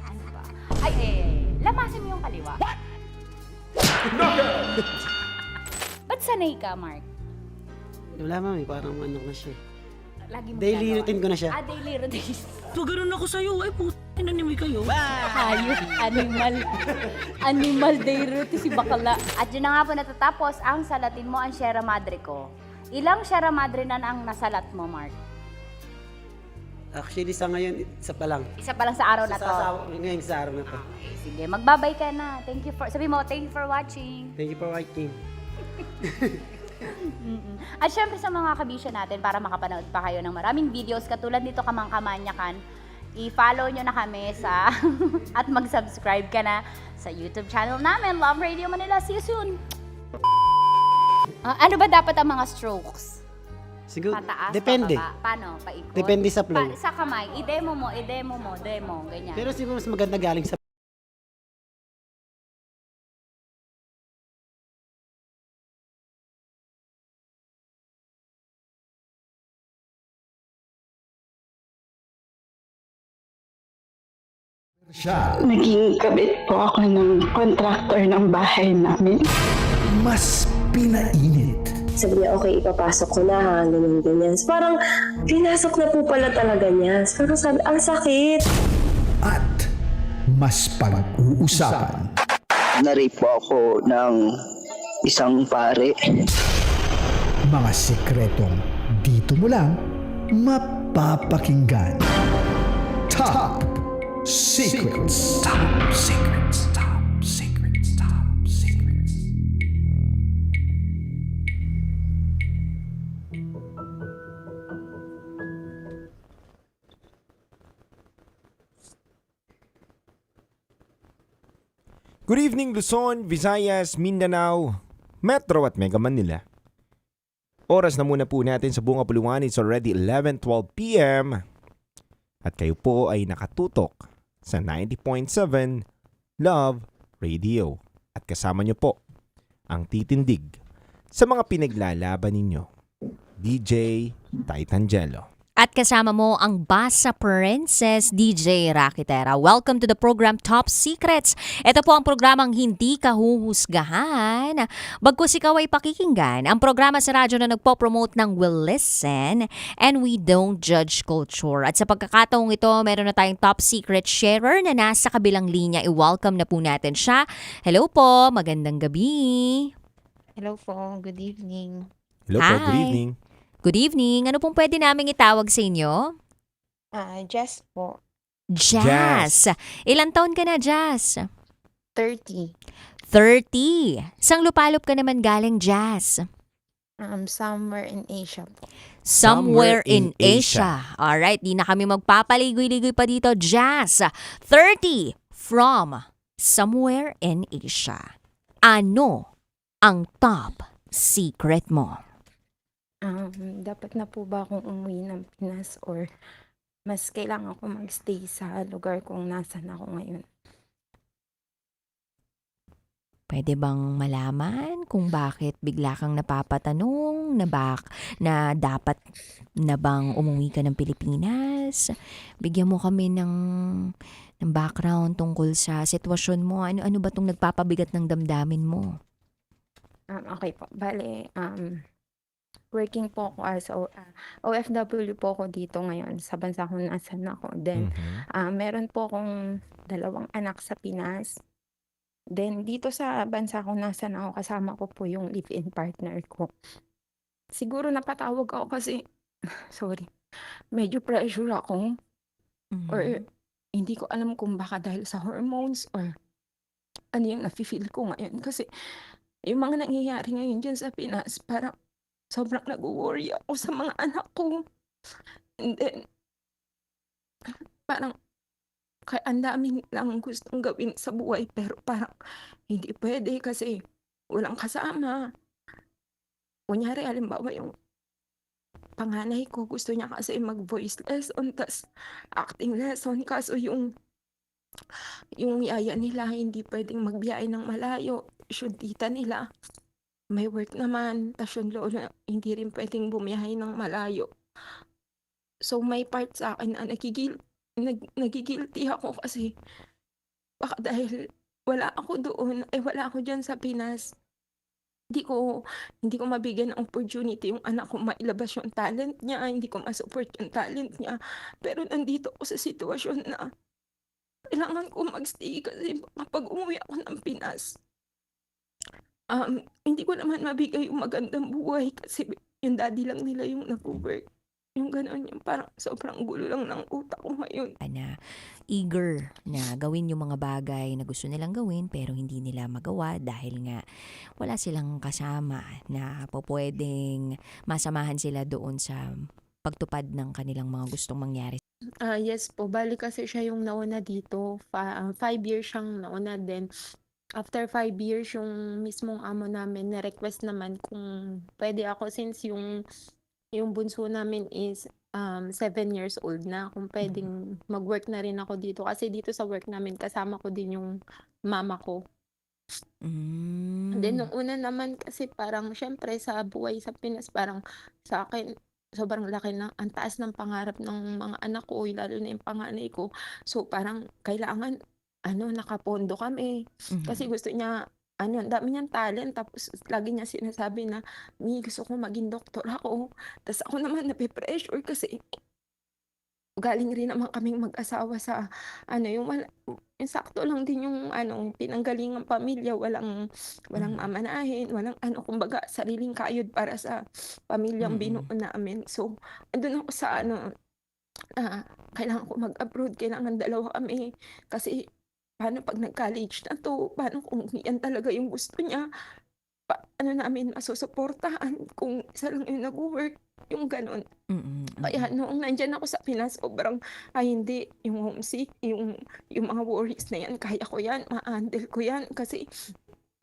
Ano ba? Ay, lamasin mo yung kaliwa. Ba't sanay ka, Mark? Wala, ma'am. Parang ano na siya. Lagi mo Daily ginagawa. routine ko na siya. Daily routine. So, ganun ako sa'yo. Ay, inanimoy kayo. Hayop, animal day routine si bakala. At yun na nga po natatapos ang salatin mo ang Sierra Madre ko. Ilang Sierra Madre na ang nasalat mo, Mark? Actually, sa ngayon, isa pa lang. Isa pa lang sa araw na to. Ngayon sa araw na to. Okay, sige, magbabay ka na. Sabi mo, thank you for watching. Thank you for watching. At syempre sa mga kabisyo natin, para makapanood pa kayo ng maraming videos katulad nito Kamangkamanyakan, i-follow nyo na kami sa at mag-subscribe ka na sa YouTube channel namin, Love Radio Manila. See you soon! Ano ba dapat ang mga strokes? Siguro, Pataas, depende. pababa? Paano? Paikot? Depende sa flow. Sa kamay, i-demo mo, ganyan. Pero siguro mas maganda galing sa Naging kabit po ako ng contractor ng bahay namin. Mas pinainit. Sabi niya, okay, ipapasok ko na ha, ganyan. Parang, pinasok na po pala talaga niya. Parang sabi, ang sakit. At mas pag-uusapan. Na-rape po ako ng isang pare. Mga sikretong dito mo lang mapapakinggan. Top Secrets. Top Secrets. Top Secrets. Top Secrets. Good evening Luzon, Visayas, Mindanao, Metro at Mega Manila. Oras na muna po natin sa buong kapuluan. It's already 11:12 p.m. At kayo po ay nakatutok sa 90.7 Love Radio. At kasama nyo po ang titindig sa mga pinaglalaban ninyo, DJ Titangelo. At kasama mo ang Basa Princess DJ Rakitera. Welcome to the program Top Secrets. Ito po ang programang hindi kahuhusgahan. Bagkus ikaw ay pakikinggan. Ang programa sa radyo na nagpo-promote ng We'll Listen and We Don't Judge Culture. At sa pagkakataong ito, meron na tayong Top Secret sharer na nasa kabilang linya. I-welcome na po natin siya. Hello po, magandang gabi. Hello po, good evening. Hello po, good evening. Good evening. Ano pong pwede naming itawag sa inyo? Jess po. Jazz. Ilang taon ka na, Jazz? 30. 30. Sang lupalop ka naman galing, Jazz? Somewhere in Asia po. Somewhere in Asia. Alright, di na kami magpapaligoy-ligoy pa dito, Jazz. 30 from somewhere in Asia. Ano ang top secret mo? Dapat na po ba akong umuwi ng Pinas or mas kailangan ko magstay sa lugar kung nasan ako ngayon? Pwede bang malaman kung bakit bigla kang napapatanong na dapat na bang umuwi ka ng Pilipinas? Bigyan mo kami ng background tungkol sa sitwasyon mo. Ano ba tong nagpapabigat ng damdamin mo? Okay po. Bale, working po ako as OFW po ako dito ngayon sa bansa kung nasan ako. Then, meron po akong 2 anak sa Pinas. Then, dito sa bansa kung nasan ako, kasama ko po yung live-in partner ko. Siguro napatawag ako kasi, sorry, medyo pressure ako. Or hindi ko alam kung baka dahil sa hormones or ano yung nafe-feel ko ngayon. Kasi yung mga nangyayari ngayon dyan sa Pinas, parang sobrang nag-worry ako sa mga anak ko. And then, parang kaya ang dami lang gustong gawin sa buhay pero parang hindi pwede kasi walang kasama. Kunyari, halimbawa yung panganay ko, gusto niya kasi mag-voice lesson, tas acting lesson, kaso yung yaya nila hindi pwedeng magbiyahe ng malayo. Yung tita nila, may work naman, tas yung lola hindi rin pwedeng bumiyahe ng malayo. So may part sa akin na nagigilty ako kasi baka dahil wala ako doon, wala ako dyan sa Pinas. Hindi ko mabigyan ng opportunity yung anak ko mailabas yung talent niya, hindi ko masupport yung talent niya. Pero nandito ako sa sitwasyon na kailangan ko magstay kasi kapag umuwi ako ng Pinas, hindi ko naman mabigay yung magandang buhay kasi yung daddy lang nila yung nag-work. Yung gano'n, yung parang sobrang gulo lang ng utak ko ngayon. Na eager na gawin yung mga bagay na gusto nilang gawin pero hindi nila magawa dahil nga wala silang kasama na pwedeng masamahan sila doon sa pagtupad ng kanilang mga gustong mangyari. Yes po, bali kasi siya yung nauna dito. 5 years siyang nauna din. After 5 years, yung mismong amo namin na-request naman kung pwede ako since yung bunso namin is 7 years old na, kung pwedeng mag-work na rin ako dito. Kasi dito sa work namin, kasama ko din yung mama ko. Then, nung una naman kasi parang, syempre, sa buhay sa Pinas, parang sa akin, sobrang laki na, ang taas ng pangarap ng mga anak ko, lalo na yung panganay ko. So, parang kailangan, nakapondo kami. Kasi gusto niya, ang dami niyang talent, tapos lagi niya sinasabi na, gusto ko maging doktor ako. Tapos ako naman nape-pressure kasi galing rin naman kaming mag-asawa sa, yung sakto lang din yung, pinanggalingang pamilya, walang mamanahin, walang kumbaga, sariling kayod para sa pamilyang binuo namin. So, andun ako sa, kailangan ko mag-abroad, kailangan 2 kami, kasi, paano pag nag-college na to? Paano kung yan talaga yung gusto niya? Namin masusuportahan kung isa lang yung nag-work? Yung ganon. Kaya noong nandyan ako sa Pinas, sobrang, hindi, yung homesick, yung mga worries na yan, kaya ko yan, ma-handle ko yan, kasi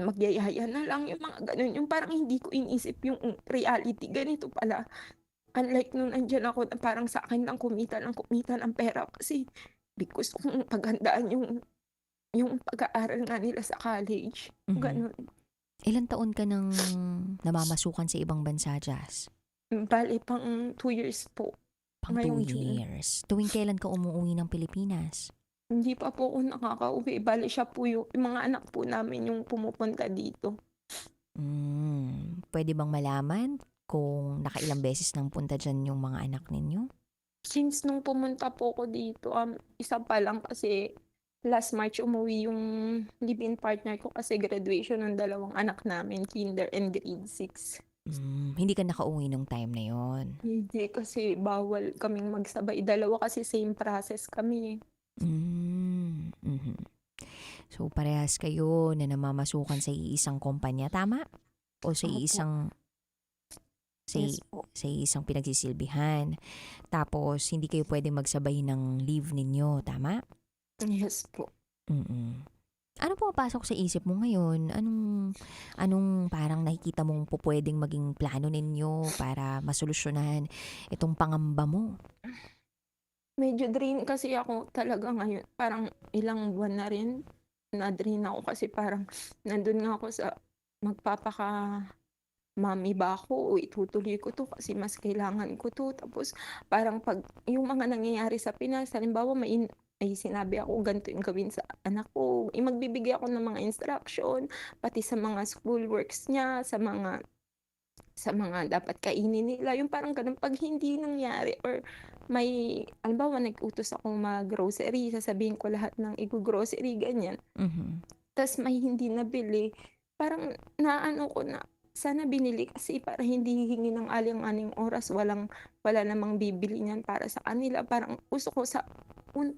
magyayaya na lang yung mga ganon. Yung parang hindi ko inisip yung reality, ganito pala. Unlike nung nandyan ako, parang sa akin lang kumita ng pera, kasi gusto kong paghandaan yung pag-aaral nga nila sa college. Ganon. Ilang taon ka nang namamasukan sa ibang bansa, Jazz? Bale, pang 2 years po. Pang 2 years. Tuwing kailan ka umuwi ng Pilipinas? Hindi pa po ako nakaka-uwi. Bale, siya po yung mga anak po namin yung pumupunta dito. Pwede bang malaman kung nakailang beses nang punta dyan yung mga anak ninyo? Since nung pumunta po ako dito, isa pa lang kasi last March umuwi yung live-in partner ko kasi graduation ng 2 anak namin, kinder and grade 6. Hindi ka nakauwi nung time na yon. Hindi kasi bawal kaming magsabay. Dalawa kasi same process kami. Mhm. So, parehas kayo na namamasukan sa iisang kumpanya, tama? O sa Opo. Yes po. sa isang pinagsisilbihan. Tapos, hindi kayo pwede magsabay ng leave ninyo, tama? Yes po. Ano pumapasok sa isip mo ngayon? Anong parang nakikita mong pupwedeng maging plano ninyo para masolusyonan itong pangamba mo? Medyo drain kasi ako talaga ngayon. Parang ilang buwan na rin na-drain ako kasi parang nandun nga ako sa mami ba ako o itutuloy ko to kasi mas kailangan ko to. Tapos parang pag yung mga nangyayari sa Pinas, halimbawa may sinabi ako ganito yung gawin sa anak ko, magbibigay ako ng mga instruction, pati sa mga school works niya, sa mga dapat kainin nila, yung parang ganun. Pag hindi nangyari or may, halimbawa nag-utos ako mag-grocery, sasabihin ko lahat ng i-grocery, ganyan. Tas may hindi nabili, parang naano ko na, sana binili kasi para hindi hihingi ng aling-aning oras, wala namang bibili niyan para sa kanila. Parang gusto ko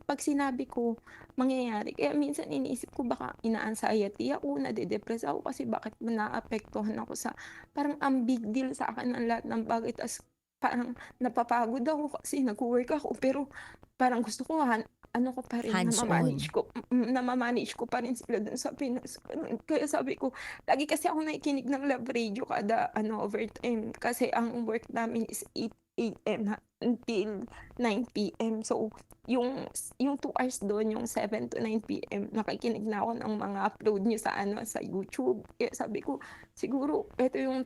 pag sinabi ko, mangyayari. Kaya minsan iniisip ko baka ina-anxiety ako, nade-depress ako kasi bakit naapektuhan ako sa, parang ang big deal sa akin ang lahat ng bagay. Tas parang napapagod ako kasi nag-work ako, pero parang gusto ko ano ko pa rin, namamanage ko pa rin sila dun sa Pinas. Kaya sabi ko, lagi kasi ako nakikinig ng Love Radio kada overtime. Kasi ang work namin is 8 a.m. until 9 p.m. So, yung 2 hours doon, yung 7 to 9 p.m., nakikinig na ako ng mga upload niyo sa sa YouTube. Kaya sabi ko, siguro, ito yung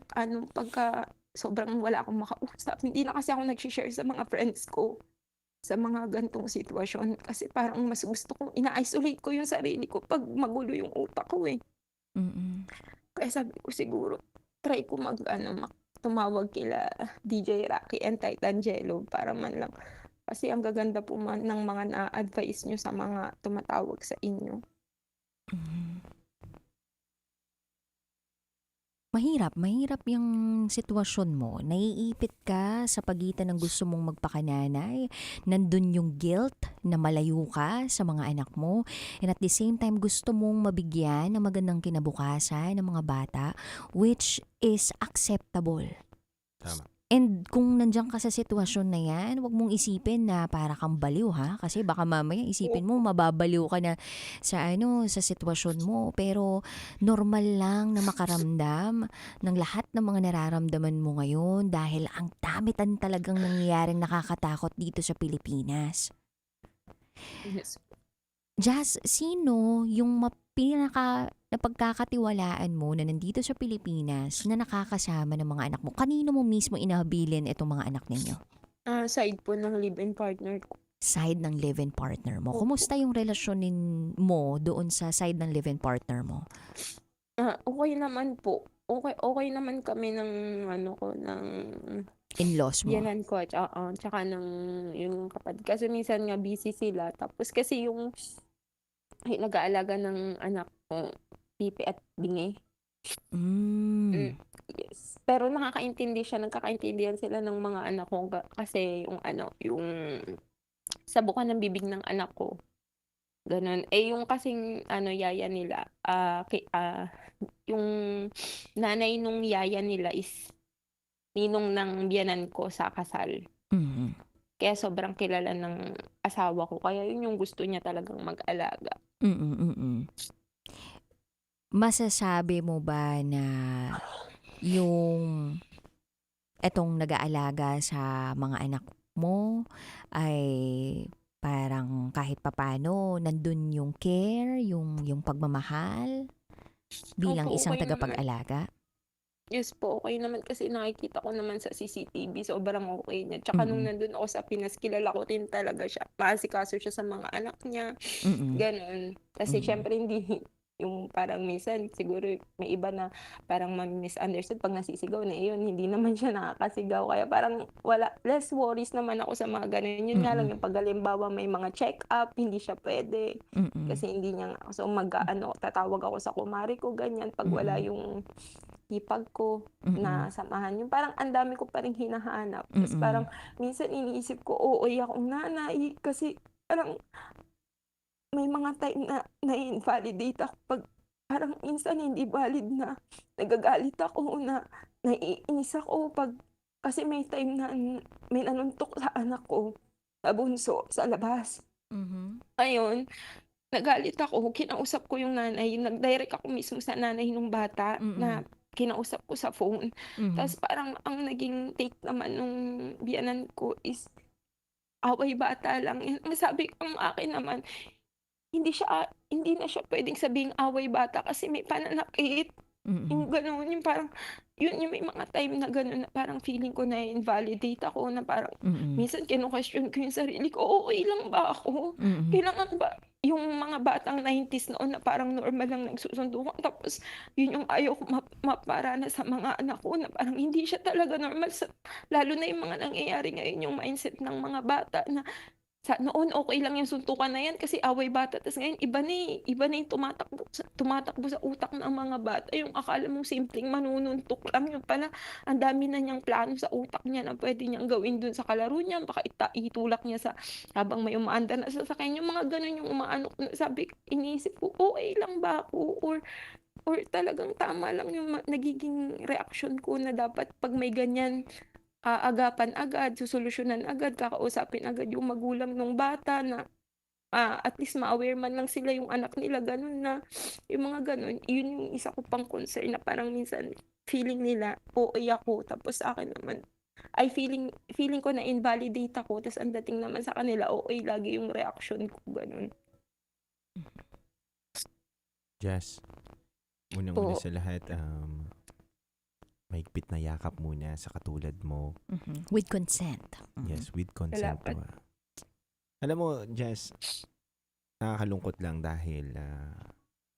pagka sobrang wala akong makausap. Hindi na kasi ako nag-share sa mga friends ko sa mga gantong sitwasyon. Kasi parang mas gusto ko, ina-isolate ko yung sarili ko pag magulo yung utak ko eh. Kaya sabi ko siguro, try ko tumawag kila DJ Rocky and Titangelo para man lang. Kasi ang gaganda po ng mga na-advise nyo sa mga tumatawag sa inyo. Mahirap yung sitwasyon mo. Naiipit ka sa pagitan ng gusto mong magpakananay. Nandun yung guilt na malayo ka sa mga anak mo. And at the same time, gusto mong mabigyan ng magandang kinabukasan ng mga bata, which is acceptable. Tama. And kung nandiyan ka sa sitwasyon na yan, huwag mong isipin na para kang baliw ha. Kasi baka mamaya isipin mo mababaliw ka na sa sitwasyon mo. Pero normal lang na makaramdam ng lahat ng mga nararamdaman mo ngayon dahil ang dami talagang nangyayaring nakakatakot dito sa Pilipinas. Yes. Jazz, sino yung napagkakatiwalaan mo na nandito sa Pilipinas na nakakasama ng mga anak mo? Kanino mo mismo inahabilin itong mga anak ninyo? Side po ng live-in partner ko. Side ng live-in partner mo. Kumusta yung relasyon mo doon sa side ng live-in partner mo? Okay naman po. Okay naman kami ng ng in-laws mo? biyanan ko. Tsaka ng yung kapatid. Kasi minsan nga busy sila. Tapos kasi yung nag-aalaga ng anak ko, Pipi at Bingi. Yes. Pero nagkakaintindihan sila ng mga anak ko kasi yung sabukan ng bibig ng anak ko. Ganun. Yung kasing yaya nila, yung nanay nung yaya nila is ninong ng biyanan ko sa kasal. Kaya sobrang kilala ng asawa ko. Kaya yun yung gusto niya talagang mag-alaga. Masasabi mo ba na yung etong nag-aalaga sa mga anak mo ay parang kahit papano nandun yung care, yung pagmamahal bilang Opo, isang okay tagapag-alaga? Yes po, okay naman kasi nakikita ko naman sa CCTV, sobrang okay niya. Tsaka nung nandun ako sa Pinas, kilala ko din talaga siya. Maasikaso siya sa mga anak niya, ganun. Kasi syempre hindi, yung parang minsan siguro may iba na parang misunderstood pag nasisigaw na yun, hindi naman siya nakakasigaw. Kaya parang less worries naman ako sa mga ganun. Yun nga lang yung pag halimbawa may mga check-up, hindi siya pwede. Kasi hindi niya, so tatawag ako sa kumari ko, ganyan, pag wala yung hipag ko na samahan. Yung parang ang dami ko pa rin hinahanap. Tapos parang minsan iniisip ko, ooy akong nanay. Kasi parang may mga time na na-invalidate ako pag parang minsan hindi valid na nagagalit ako na naiinis ako pag kasi may time na may nanuntok sa anak ko sa bunso sa labas. Ayun, nagalit ako, kinausap ko yung nanay, nag-direct ako mismo sa nanay ng bata na kinausap ko sa phone. Tapos parang ang naging take naman nung biyanan ko is away bata lang. Ang sabi ko ang akin naman, hindi na siya pwedeng sabing away bata kasi may pananakit. Yung gano'n, yung parang, yun yung may mga time na gano'n na parang feeling ko na invalidate ako na parang minsan kinu-question ko yung sarili ko, okay lang ba ako? Kailangan ba yung mga batang 90s noon na parang normal lang nagsusundukan tapos yun yung ayaw ko maparana sa mga anak ko na parang hindi siya talaga normal lalo na yung mga nangyayari ngayon yung mindset ng mga bata na noon okay lang yung suntukan na yan kasi away bata. Tapos ngayon, iba na yung tumatakbo sa utak ng mga bata. Yung akala mong simpleng manununtok lang. Yung pala, ang dami na niyang plano sa utak niya na pwede niyang gawin dun sa kalaro niya. Baka itulak niya habang may umaanda na sasakyan. Yung mga ganun yung umaanok na sabi, iniisip ko, okay lang ba ako? Or talagang tama lang yung nagiging reaction ko na dapat pag may ganyan, agapan agad, susolusyonan agad, kakausapin agad yung magulang ng bata na at least ma-aware man lang sila yung anak nila, ganun na. Yung mga ganun, yun yung isa ko pang concern na parang minsan feeling nila, okay ako, tapos sa akin naman, ay feeling ko na invalidate ako, tapos ang dating naman sa kanila, okay lagi yung reaction ko, ganun. Jess, unang-una sa lahat, mahigpit na yakap muna sa katulad mo. With consent. Yes, with consent. Alam mo, Jess, nakakalungkot lang dahil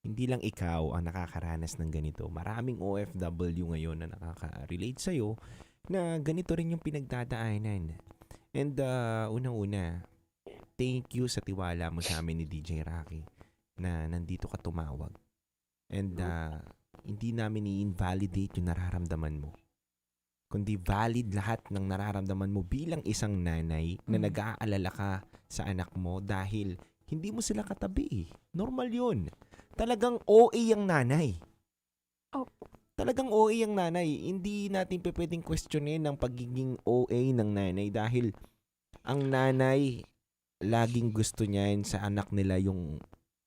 hindi lang ikaw ang nakakaranas ng ganito. Maraming OFW ngayon na nakaka-relate sa'yo na ganito rin yung pinagdadaanan. And unang-una, thank you sa tiwala mo sa amin ni DJ Rocky na nandito ka tumawag. And hindi namin i-invalidate yung nararamdaman mo. Kundi valid lahat ng nararamdaman mo bilang isang nanay na nag-aalala ka sa anak mo dahil hindi mo sila katabi. Normal yun. Talagang OA ang nanay. Talagang OA ang nanay. Hindi natin pwedeng questionin ang pagiging OA ng nanay dahil ang nanay laging gusto niyan sa anak nila yung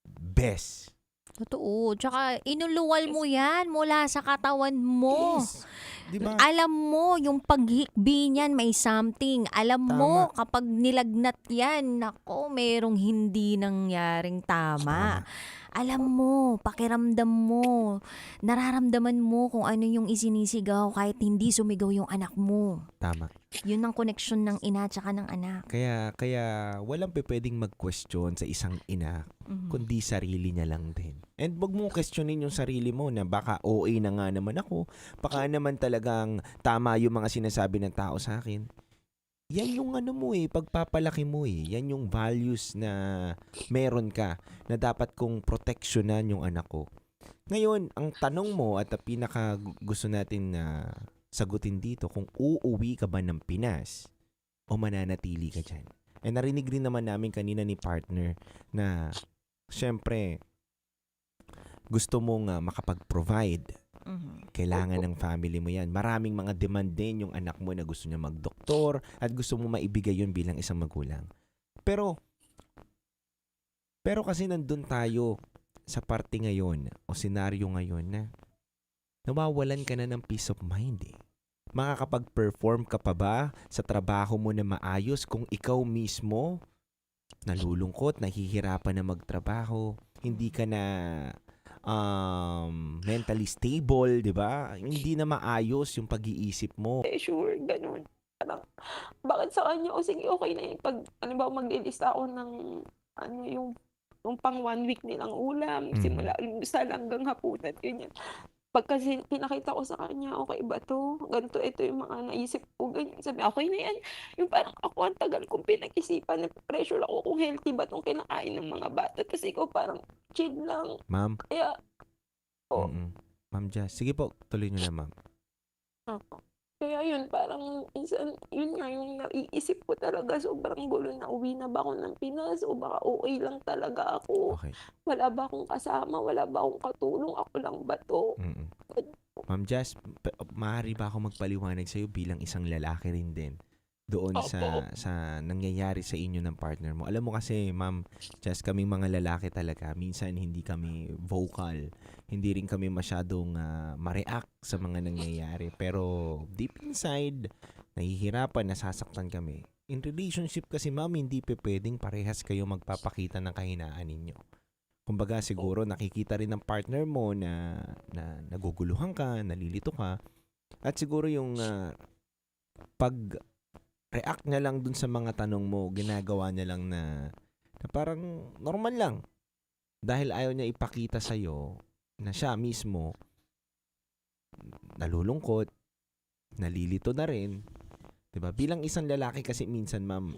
best. Totoo. Tsaka inuluwal mo yan mula sa katawan mo. Yes. Diba? Alam mo, yung paghikbi niyan may something. Alam mo, kapag nilagnat yan, nako, merong hindi nangyaring tama. Alam mo, pakiramdam mo, nararamdaman mo kung ano yung isinisigaw kahit hindi sumigaw yung anak mo. Tama. Yun ang koneksyon ng ina tsaka ng anak. Kaya walang pwedeng mag-question sa isang ina kundi sarili niya lang din. And wag mong questionin yung sarili mo na baka OA na nga naman ako, baka naman talagang tama yung mga sinasabi ng tao sa akin. Yan yung ano mo pagpapalaki mo Yan yung values na meron ka na dapat kong proteksyonan yung anak ko. Ngayon, ang tanong mo at ang pinaka gusto natin na sagutin dito, kung uuwi ka ba ng Pinas o mananatili ka dyan. Eh narinig rin naman namin kanina ni partner na syempre gusto mong makapag-provide. Kailangan ng family mo yan. Maraming mga demand din yung anak mo na gusto niya mag-doktor at gusto mo maibigay yun bilang isang magulang. Pero kasi nandun tayo sa parte ngayon o senaryo ngayon na nawawalan ka na ng peace of mind Makakapag-perform ka pa ba sa trabaho mo na maayos kung ikaw mismo nalulungkot, nahihirapan na magtrabaho, hindi ka na mentally stable, di ba? Hindi na maayos yung pag-iisip mo. Sure, ganun. Parang, bakit sa kanya? O sige, okay na yun. Pag, maglilista ako ng, yung pang 1 week nilang ulam, simula almusal hanggang hapunan, ganyan. Pag kasi pinakita ko sa kanya, okay ba to? Ganito, ito yung mga naisip ko, ganyan. Sabi, okay na yan. Yung parang ako, ang tagal kong pinag-isipan, pressure ako kung healthy ba itong kinakain ng mga bata. Tapos ikaw parang chill lang. Ma'am. Kaya, Ma'am Jazz, sige po, tuloy nyo na, ma'am. Opo. Kaya yun, parang minsan, yun nga yung naiisip ko talaga, sobrang gulo na uwi na ba ako ng Pinas o baka okay lang talaga ako. Okay. Wala ba akong kasama, wala ba akong katulong, ako lang ba to? Mm-mm. Ma'am Jazz, maaari ba ako magpaliwanag sa'yo bilang isang lalaki rin din doon sa nangyayari sa inyo ng partner mo? Alam mo kasi, Ma'am Jazz, kaming mga lalaki talaga, minsan hindi kami vocal, hindi rin kami masyadong ma-react sa mga nangyayari. Pero deep inside, nahihirapan, nasasaktan kami. In relationship kasi, ma'am, hindi pwedeng parehas kayo magpapakita ng kahinaan ninyo. Kumbaga, siguro nakikita rin ng partner mo na naguguluhan ka, nalilito ka. At siguro yung pag-react niya lang dun sa mga tanong mo, ginagawa niya lang na parang normal lang. Dahil ayaw niya ipakita sa'yo na siya mismo nalulungkot, nalilito na rin. 'Di ba? Bilang isang lalaki kasi minsan, ma'am,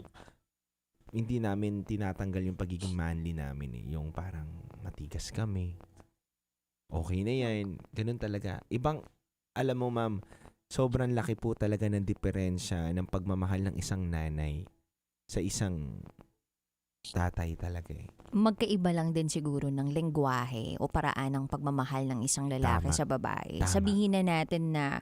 hindi namin tinatanggal yung pagiging manly namin eh. Yung parang matigas kami. Okay na yan. Ganun talaga. Alam mo, ma'am, sobrang laki po talaga ng diferensya ng pagmamahal ng isang nanay sa isang tatay talaga eh. Magkaiba lang din siguro ng lengguwahe o paraan ng pagmamahal ng isang lalaki Tama. sa babae. Tama. Sabihin na natin na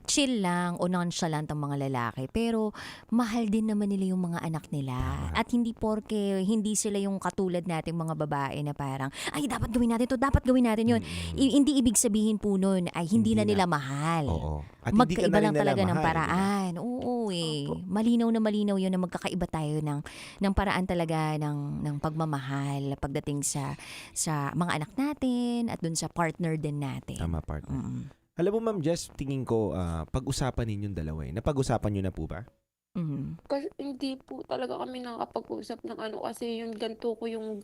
chill lang o nonchalant ang mga lalaki, pero mahal din naman nila yung mga anak nila. Tama. At hindi porke hindi sila yung katulad nating mga babae na parang, ay dapat gawin natin to, dapat gawin natin yun. Hindi ibig sabihin po nun ay hindi na nila mahal. Oo. At hindi ka Magkaiba na rin lang nila talaga ng mahal, paraan. Oo eh. Malinaw na malinaw yun na magkakaiba tayo ng paraan talaga ng pagmamahal pagdating sa mga anak natin at dun sa partner din natin. Tama, partner. Mm. Alam mo, ma'am Jess, tingin ko pag-usapan ninyong dalawa eh. Napag-usapan nyo na po ba? Kasi hindi po talaga kami nakakapag-usap ng ano kasi yung ganito yung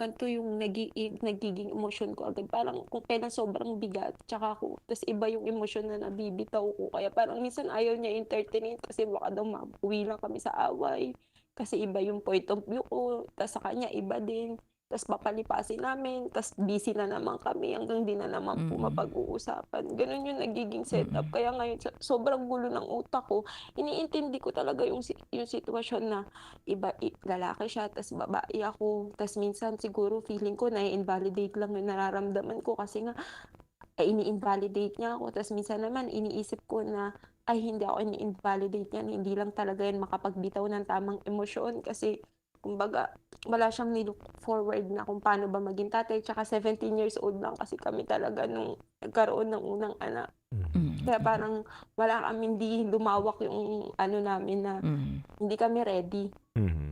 nagiging emosyon ko agad. Parang kung kailan sobrang bigat, tsaka ako, tas iba yung emosyon na nabibitaw ko. Kaya parang minsan ayaw niya entertain kasi baka daw mabuwi lang kami sa away. Kasi iba yung point of view ko, tas sa kanya iba din. Tas papalipasin namin, tas busy na naman kami hanggang di na naman po mapag-uusapan. Ganun yung nagiging setup. Kaya ngayon, sobrang gulo ng utak ko. Iniintindi ko talaga yung sitwasyon na lalaki siya, tas babae ako. Tas minsan siguro feeling ko na-invalidate lang yung nararamdaman ko kasi nga ini-invalidate niya ako. Tas minsan naman iniisip ko na ay hindi ako ini-invalidate niyan. Hindi lang talaga yan makapagbitaw ng tamang emosyon kasi kumbaga, wala siyang nilook forward na kung paano ba maging tatay. Tsaka 17 years old lang kasi kami talaga nung nagkaroon ng unang anak. Kaya parang wala kami, hindi lumawak yung ano namin na hindi kami ready.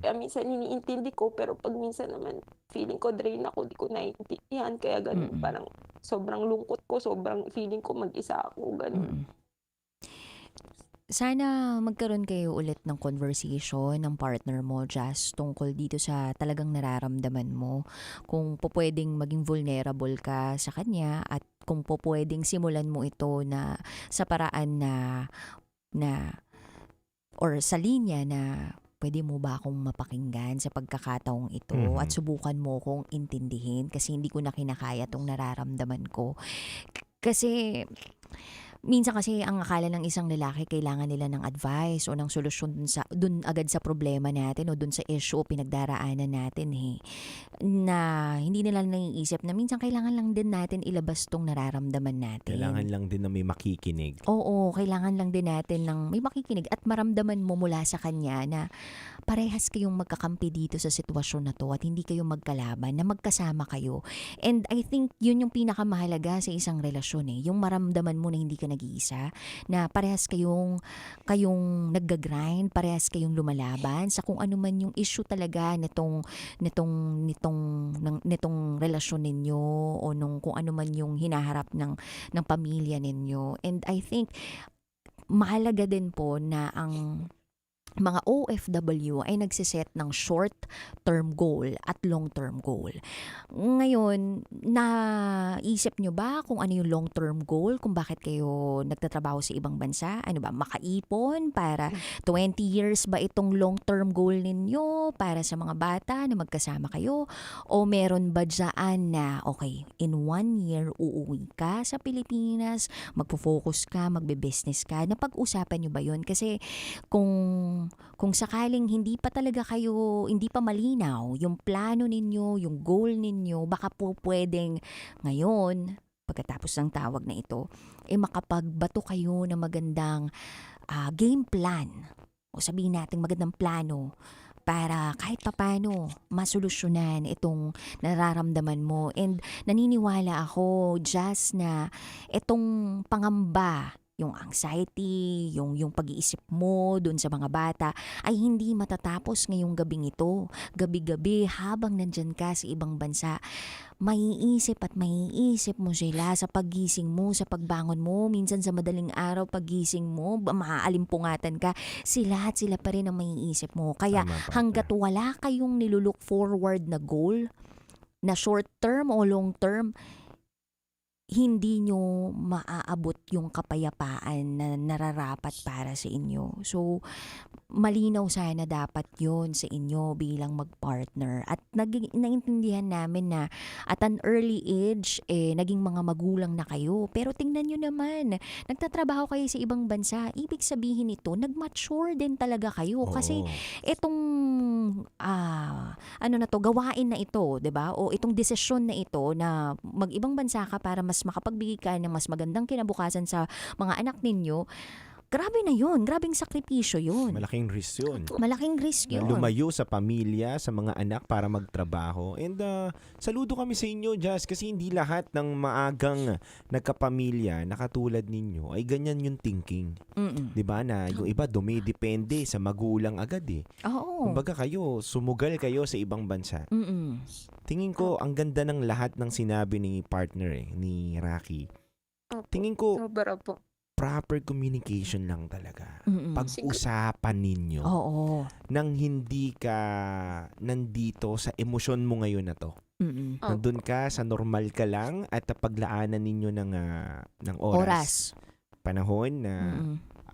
Kaya minsan iniintindi ko, pero pag minsan naman feeling ko drain ako, di ko naiintindihan. Kaya ganun, parang sobrang lungkot ko, sobrang feeling ko mag-isa ako, ganun. Sana magkaroon kayo ulit ng conversation ng partner mo, Jazz, tungkol dito sa talagang nararamdaman mo. Kung pwedeng maging vulnerable ka sa kanya at kung pwedeng simulan mo ito na sa paraan na or sa linya na pwede mo ba akong mapakinggan sa pagkakataong ito at subukan mo kong intindihin kasi hindi ko na kinakaya itong nararamdaman ko. Kasi minsan kasi ang akala ng isang lalaki kailangan nila ng advice o ng solusyon dun agad sa problema natin o dun sa issue o pinagdaraanan natin na hindi nila naiisip na minsan kailangan lang din natin ilabas tong nararamdaman natin. Kailangan lang din na may makikinig. Oo, kailangan lang din natin ng may makikinig at maramdaman mo mula sa kanya na parehas kayong magkakampi dito sa sitwasyon na to at hindi kayo magkalaban, na magkasama kayo. And I think yun yung pinakamahalaga sa isang relasyon yung maramdaman mo na hindi ka nag-iisa, na parehas kayong nagga-grind, parehas kayong lumalaban sa kung ano man yung issue talaga nitong relasyon ninyo o kung ano man yung hinaharap ng pamilya ninyo. And I think mahalaga din po na ang mga OFW ay nagsiset ng short-term goal at long-term goal. Ngayon, naisip nyo ba kung ano yung long-term goal? Kung bakit kayo nagtatrabaho sa ibang bansa? Ano ba, makaipon para 20 years ba itong long-term goal ninyo para sa mga bata na magkasama kayo? O meron ba dyan na, okay, in 1 year uuwi ka sa Pilipinas, magpo-focus ka, magbe-business ka? Napag-usapan nyo ba yun? Kasi kung sakaling hindi pa malinaw yung plano ninyo, yung goal ninyo, baka po pwedeng ngayon, pagkatapos ng tawag na ito, makapagbato kayo ng magandang game plan. O sabihin natin magandang plano para kahit papano masolusyonan itong nararamdaman mo. And naniniwala ako just na itong pangamba, yung anxiety, yung pag-iisip mo dun sa mga bata ay hindi matatapos ngayong gabing ito. Gabi-gabi habang nandyan ka sa ibang bansa, maiisip mo sila sa paggising mo, sa pagbangon mo, minsan sa madaling araw paggising mo, maaalimpungatan ka, sila pa rin ang maiisip mo. Kaya hanggat wala kayong nilulook forward na goal, na short term o long term, hindi nyo maaabot yung kapayapaan na nararapat para sa inyo. So, malinaw sana dapat yon sa inyo bilang mag-partner. At naintindihan namin na at an early age, naging mga magulang na kayo. Pero tingnan nyo naman, nagtatrabaho kayo sa ibang bansa. Ibig sabihin nito, nag-mature din talaga kayo. Kasi itong gawain na ito, 'di ba? O itong desisyon na ito na mag-ibang bansa ka para mas makapagbigay ka ng mas magandang kinabukasan sa mga anak ninyo. Grabe na yun. Grabing sakripisyo yun. Malaking risk yun. Malaking risk yun. Lumayo sa pamilya, sa mga anak para magtrabaho. And saludo kami sa inyo, Jazz, kasi hindi lahat ng maagang nagkapamilya na katulad ninyo ay ganyan yung thinking. Diba na yung iba dumidepende sa magulang agad eh. Oo. Kumbaga kayo, sumugal kayo sa ibang bansa. Tingin ko, ang ganda ng lahat ng sinabi ni partner ni Rocky. Tingin ko, Sobra po. proper communication lang talaga. Pag-usapan ninyo. Oo. Nang hindi ka nandito sa emosyon mo ngayon na to. Nandun ka sa normal ka lang at paglaanan ninyo ng oras. Panahon na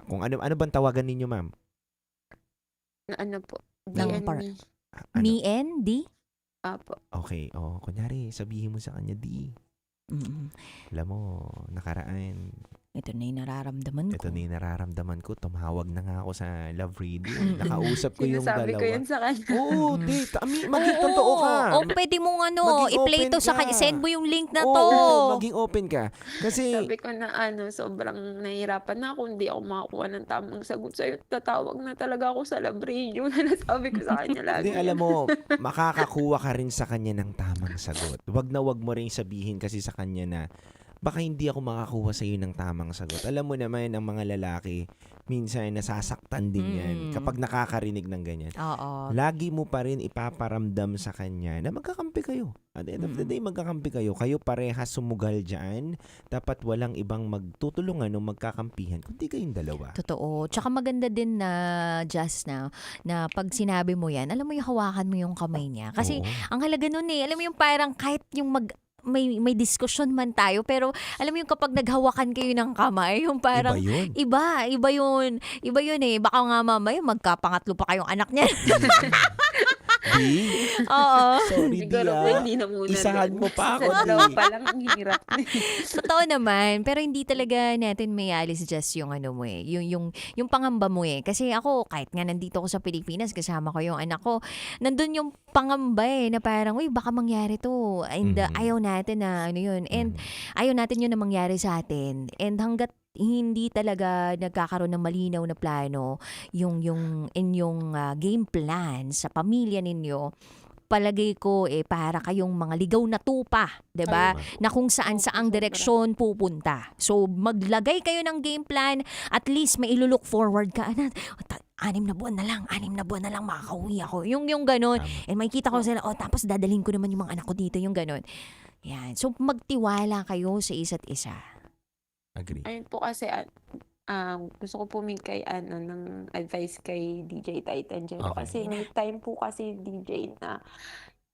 kung ano bang tawagan ninyo, ma'am? Ano po? Ng DND. Me and D? Apo. Okay. Kunyari, sabihin mo sa kanya, D. Alam mo, nakaraan, ito na yung nararamdaman ko. Tumawag na nga ako sa Love Reading. Nakausap ko yung Sinasabi dalawa. ko yun sa kanya. Oo, maging totoo ka. O pwede mong Maging i-play open to sa ka. kanya. Send mo yung link na to. Oo, maging open ka. Kasi, Sabi ko na sobrang nahihirapan na ako. Hindi ako makakuha ng tamang sagot sa'yo. Tatawag na talaga ako sa Love Radio na nasabi ko sa kanya lagi. hindi, alam mo, makakakuha ka rin sa kanya ng tamang sagot. Wag mo rin sabihin kasi sa kanya na baka hindi ako makakuha sa iyo ng tamang sagot. Alam mo naman, ang mga lalaki, minsan nasasaktan din yan kapag nakakarinig ng ganyan. Oo. Lagi mo pa rin ipaparamdam sa kanya na magkakampi kayo. At the end of the day, magkakampi kayo. Kayo parehas sumugal dyan. Dapat walang ibang magtutulungan o magkakampihan, kundi kayong dalawa. Totoo. Tsaka maganda din na just na pag sinabi mo yan, alam mo yung hawakan mo yung kamay niya. Kasi ang halaga nun alam mo yung parang kahit yung may diskusyon man tayo, pero alam mo yung kapag naghawakan kayo ng kamay, yung parang iba yun baka nga mamaya magkapangatlo pa kayong anak niya. Di? Oo. Sorry, Siguro po, hindi na muna. Isahan mo pa ako, Sa Di. dalawa pa lang, ang hirap. Totoo naman, pero hindi talaga natin may alis just yung yung pangamba mo Kasi ako, kahit nga nandito ako sa Pilipinas, kasama ko yung anak ko, nandun yung pangamba na parang, uy, baka mangyari to. And ayaw natin na yun. And ayaw natin yun na mangyari sa atin. And hanggat hindi talaga nagkakaroon ng malinaw na plano yung inyong game plan sa pamilya ninyo, palagay ko para kayong mga ligaw na tupa, 'di ba? Na kung saan-saang direksyon pupunta. So maglagay kayo ng game plan, at least may ilulook forward ka. 6 na buwan na lang makakauwi ako. Yung ganun. And makikita ko sila, tapos dadalhin ko naman yung mga anak ko dito, yung ganun. Yan. So magtiwala kayo sa isa't isa. Agree. Ayun po kasi, gusto ko po kay ng advice kay DJ Titan Jello. Okay. Kasi may time po kasi DJ na,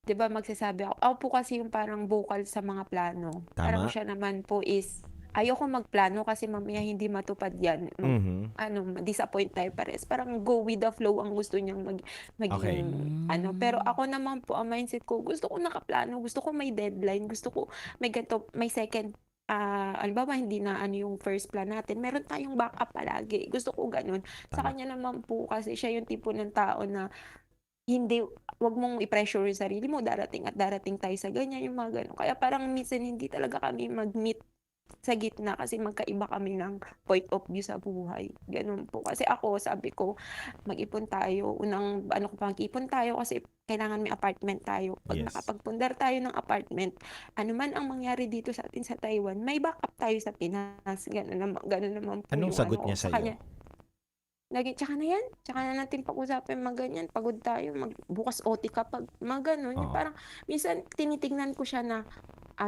'di ba magsasabi ako po kasi yung parang vocal sa mga plano. Parang Tama. siya naman po is, ayoko magplano kasi mamaya hindi matupad yan. Ma-disappoint tayo pares. Parang go with the flow ang gusto niyang Okay. maging Pero ako naman po, ang mindset ko, gusto ko nakaplano, gusto ko may deadline, gusto ko may ganito, may second, halimbawa hindi na yung first plan natin, meron tayong backup palagi. Gusto ko ganun. Sa Tama. kanya naman po kasi siya yung tipo ng tao na wag mong i-pressure yung sarili mo, darating at darating tayo sa ganyan, yung mga ganun. Kaya parang minsan hindi talaga kami mag-meet sa gitna kasi magkaiba kami ng point of view sa buhay. Ganun po. Kasi ako, sabi ko, mag-ipon tayo. Mag-ipon tayo kasi kailangan may apartment tayo. Pag Yes. nakapagpundar tayo ng apartment, ano man ang mangyari dito sa atin sa Taiwan, may backup tayo sa Pinas. Ganun naman po Anong yung sagot ko niya sa sa'yo? kanya. Lagi, tsaka na yan. Tsaka na natin pag-usapin mga ganyan. Pagod tayo. Bukas OT ka pag mga ganun. Yung Oo. parang, minsan, tinitignan ko siya na,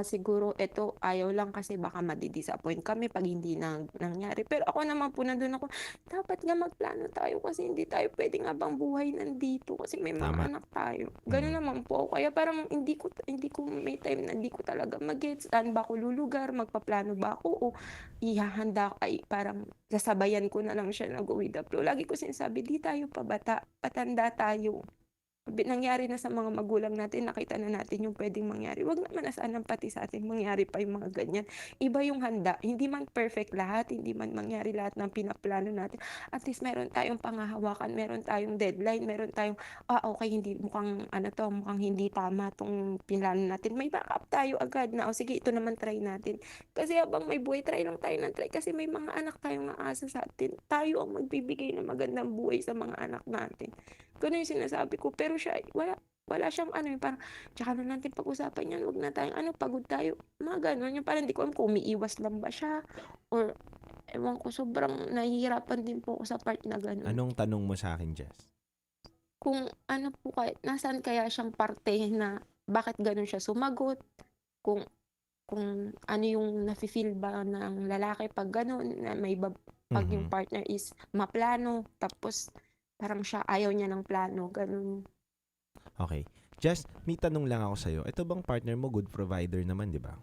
siguro, ito, ayaw lang kasi baka madi-disappoint kami pag hindi nangyari. Pero ako naman po, nandun ako, dapat nga magplano tayo kasi hindi tayo pwedeng habang buhay nandito kasi may mga Tama. anak tayo. Ganun naman po ako. Kaya parang hindi ko may time na hindi ko talaga mag-gets. Saan ba ako lulugar? Magpaplano ba ako? O ihahanda ay parang sasabayan ko na lang siya na go with the flow. Lagi ko sinasabi, di tayo pabata, patanda tayo. Nangyari na sa mga magulang natin, nakita na natin yung pwedeng mangyari. Wag naman na sanang pati sa atin mangyari pa yung mga ganyan. Iba yung handa. Hindi man perfect lahat, hindi man mangyari lahat ng pinaplano natin. At least meron tayong pangahawakan, meron tayong deadline, meron tayong, okay, mukhang hindi tama tong pinlano natin. May backup tayo agad na, sige, ito naman try natin. Kasi habang may buhay, try lang tayo ng try. Kasi may mga anak tayong naasa sa atin. Tayo ang magbibigay ng magandang buhay sa mga anak natin. Ganun yung sinasabi ko. Pero siya, wala siyang parang, tsaka na natin pag-usapan yan, wag na tayong pagod tayo. Mga ganun. Yung parang hindi ko alam kung umiiwas lang ba siya. Or, ewan ko, sobrang nahihirapan din po ako sa part na ganun. Anong tanong mo sa akin, Jess? Kung nasaan kaya siyang parte na bakit ganun siya sumagot. Kung ano yung nafe-feel ba ng lalaki pag ganun, na pag yung partner is maplano, tapos parang siya ayaw niya ng plano, ganun. Okay. Jess, may tanong lang ako sa'yo. Ito bang partner mo, good provider naman, di ba?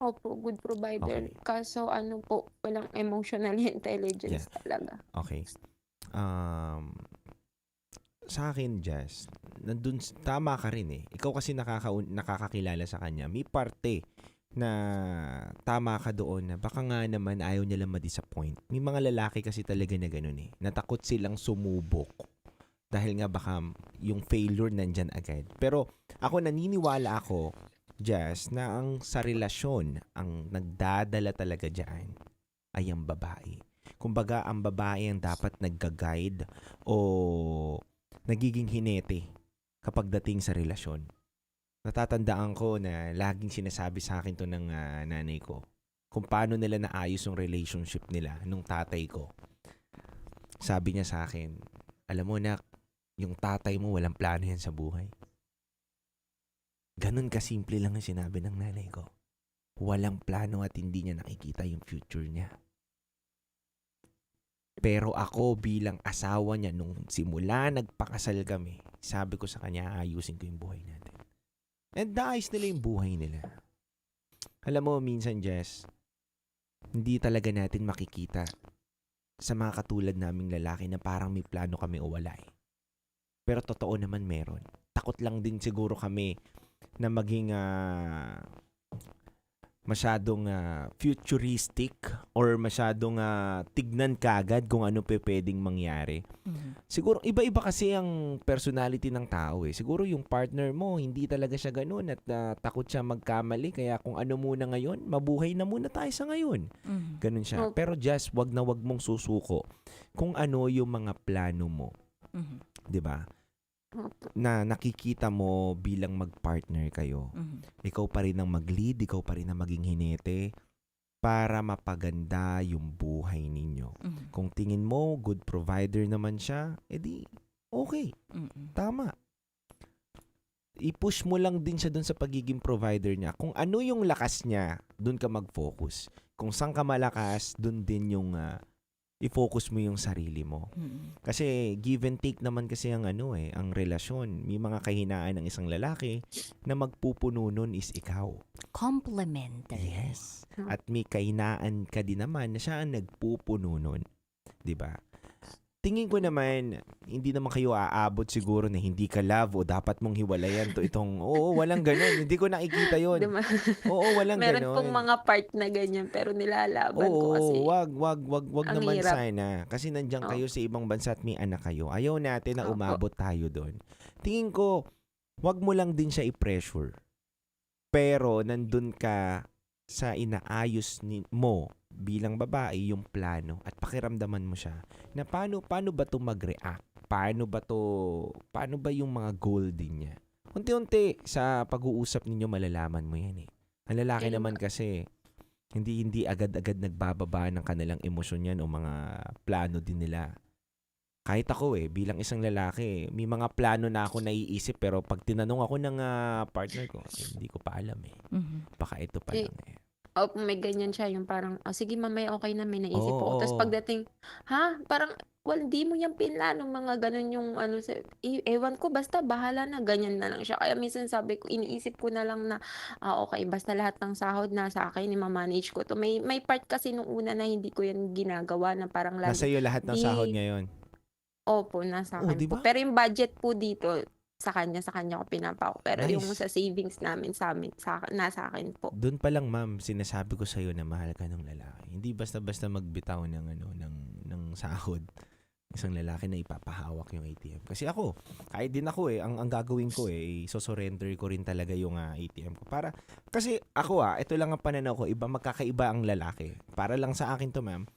Opo, good provider. Okay. Kaso walang emotional intelligence talaga. Okay. Sa akin, Jess, tama ka rin eh. Ikaw kasi nakakakilala sa kanya. May parte na tama ka doon na baka nga naman ayaw niya lang ma-disappoint. May mga lalaki kasi talaga na ganun eh. Natakot silang sumubok. Dahil nga baka yung failure nandyan agad. Pero ako naniniwala ako, Jess, na sa relasyon, ang nagdadala talaga dyan ay ang babae. Kumbaga, ang babae ang dapat nagga-guide o nagiging hinete kapag dating sa relasyon. Natatandaan ko na laging sinasabi sa akin to ng nanay ko kung paano nila naayos yung relationship nila nung tatay ko. Sabi niya sa akin, alam mo nak, yung tatay mo walang plano yan sa buhay. Ganun kasimple lang ang sinabi ng nanay ko. Walang plano at hindi niya nakikita yung future niya. Pero ako bilang asawa niya nung simula nagpakasal kami, sabi ko sa kanya, ayusin ko yung buhay natin. And naayos nila yung buhay nila. Alam mo, minsan, Jess, hindi talaga natin makikita sa mga katulad naming lalaki na parang may plano kami o wala eh. Pero totoo naman meron. Takot lang din siguro kami na maging masyadong futuristic or masyadong tignan kagad kung ano pwedeng mangyari. Siguro iba-iba kasi ang personality ng tao eh. Siguro yung partner mo hindi talaga siya ganoon at takot siya magkamali kaya kung ano muna ngayon, mabuhay na muna tayo sa ngayon. Ganun siya. Pero just wag na wag mong susuko kung ano yung mga plano mo. 'Di ba? Na nakikita mo bilang mag-partner kayo. Ikaw pa rin ang mag-lead, ikaw pa rin ang maging hinete para mapaganda yung buhay ninyo. Kung tingin mo good provider naman siya, edi okay. Tama. I-push mo lang din siya dun sa pagiging provider niya. Kung ano yung lakas niya, dun ka mag-focus. Kung saan ka malakas, dun din yung i-focus mo yung sarili mo. Kasi give and take naman kasi ang ang relasyon. May mga kahinaan ng isang lalaki na magpupuno nun is ikaw. Complementary. Yes. At may kahinaan ka din naman na siya ang nagpupuno nun. 'Di ba? Tingin ko naman, hindi naman kayo aabot siguro na hindi ka love o dapat mong hiwalayan to itong, walang ganun. Hindi ko nakikita yon. Walang Meron ganun. pong mga part na ganyan, pero nilalaban ko kasi. Wag ang naman hirap. sana. Kasi nandiyan kayo sa ibang bansa at may anak kayo. Ayaw natin na umabot tayo doon. Tingin ko, wag mo lang din siya i-pressure. Pero nandun ka sa inaayos mo bilang babae yung plano at pakiramdaman mo siya na paano ba to mag-react? Paano ba yung mga goal din niya? Unti-unti sa pag-uusap ninyo malalaman mo yan eh. Ang lalaki naman kasi hindi agad-agad nagbababa ng kanilang emosyon yan o mga plano din nila. Kahit ako bilang isang lalaki, may mga plano na ako naiisip pero pag tinanong ako ng partner ko, hindi ko pa alam Baka ito pa lang May ganyan siya, yung parang, sige mamaya okay na, may naisip ako. Tapos pagdating, parang, di mo yan pinlano, mga ganun yung ewan ko, basta bahala na, ganyan na lang siya. Kaya minsan sabi ko, iniisip ko na lang na, okay, basta lahat ng sahod na sa akin, i-manage ko to. May part kasi nung una na hindi ko yan ginagawa, na parang nasa iyo lahat ng sahod ngayon. Opo, nasa akin diba? po. Pero yung budget po dito, sa kanya ko pinapako. Pero Nice. yung sa savings namin sa amin, nasa akin po. Doon pa lang ma'am, sinasabi ko sa iyo na mahal ka ng lalaki. Hindi basta-basta magbitaw ng sahod. Isang lalaki na ipapahawak yung ATM. Kasi ako, kahit din ako ang gagawin ko so-surrender ko rin talaga yung ATM ko. Kasi ako ito lang ang pananaw ko, magkakaiba ang lalaki. Para lang sa akin to ma'am.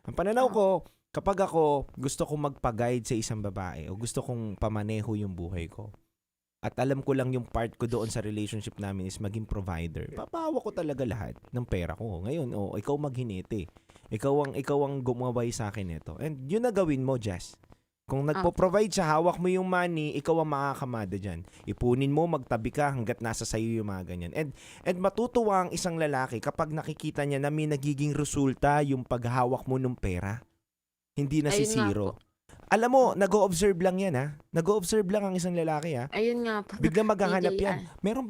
Ang pananaw ko, kapag ako gusto kong magpa-guide sa isang babae o gusto kong pamaneho yung buhay ko at alam ko lang yung part ko doon sa relationship namin is maging provider, papahawak ko talaga lahat ng pera ko. Ngayon, ikaw maghinete. Ikaw ang gumaway sa akin ito. And yun na gawin mo, Jess. Kung nagpo-provide siya, hawak mo yung money, ikaw ang makakamada dyan. Ipunin mo, magtabi ka hanggat nasa sayo yung mga ganyan. And matutuwa ang isang lalaki kapag nakikita niya na may nagiging resulta yung paghawak mo ng pera. Hindi na si zero. Alam mo, nag-o-observe lang yan Nag-o-observe lang ang isang lalaki Ayun nga po. Biglang maghahanap DJ, yan. Meron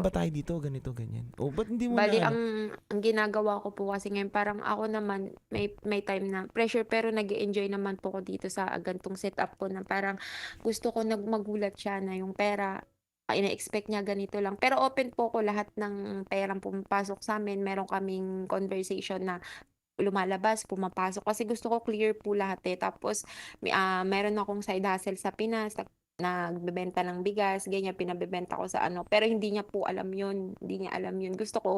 ba tayo dito? Ganito, ganyan. Ba't hindi mo Bali, na? ang ginagawa ko po kasi ngayon, parang ako naman, may time na pressure, pero nag-enjoy naman po ko dito sa gantong setup ko na parang gusto ko magulat siya na yung pera, ina-expect niya ganito lang. Pero open po ko lahat ng perang pumapasok sa amin. Meron kaming conversation na lumalabas, pumapasok. Kasi gusto ko clear po lahat Tapos, meron akong side hustle sa Pinas, nagbebenta ng bigas, ganyan, pinabebenta ko sa Pero hindi niya po alam yun. Hindi niya alam yun. Gusto ko,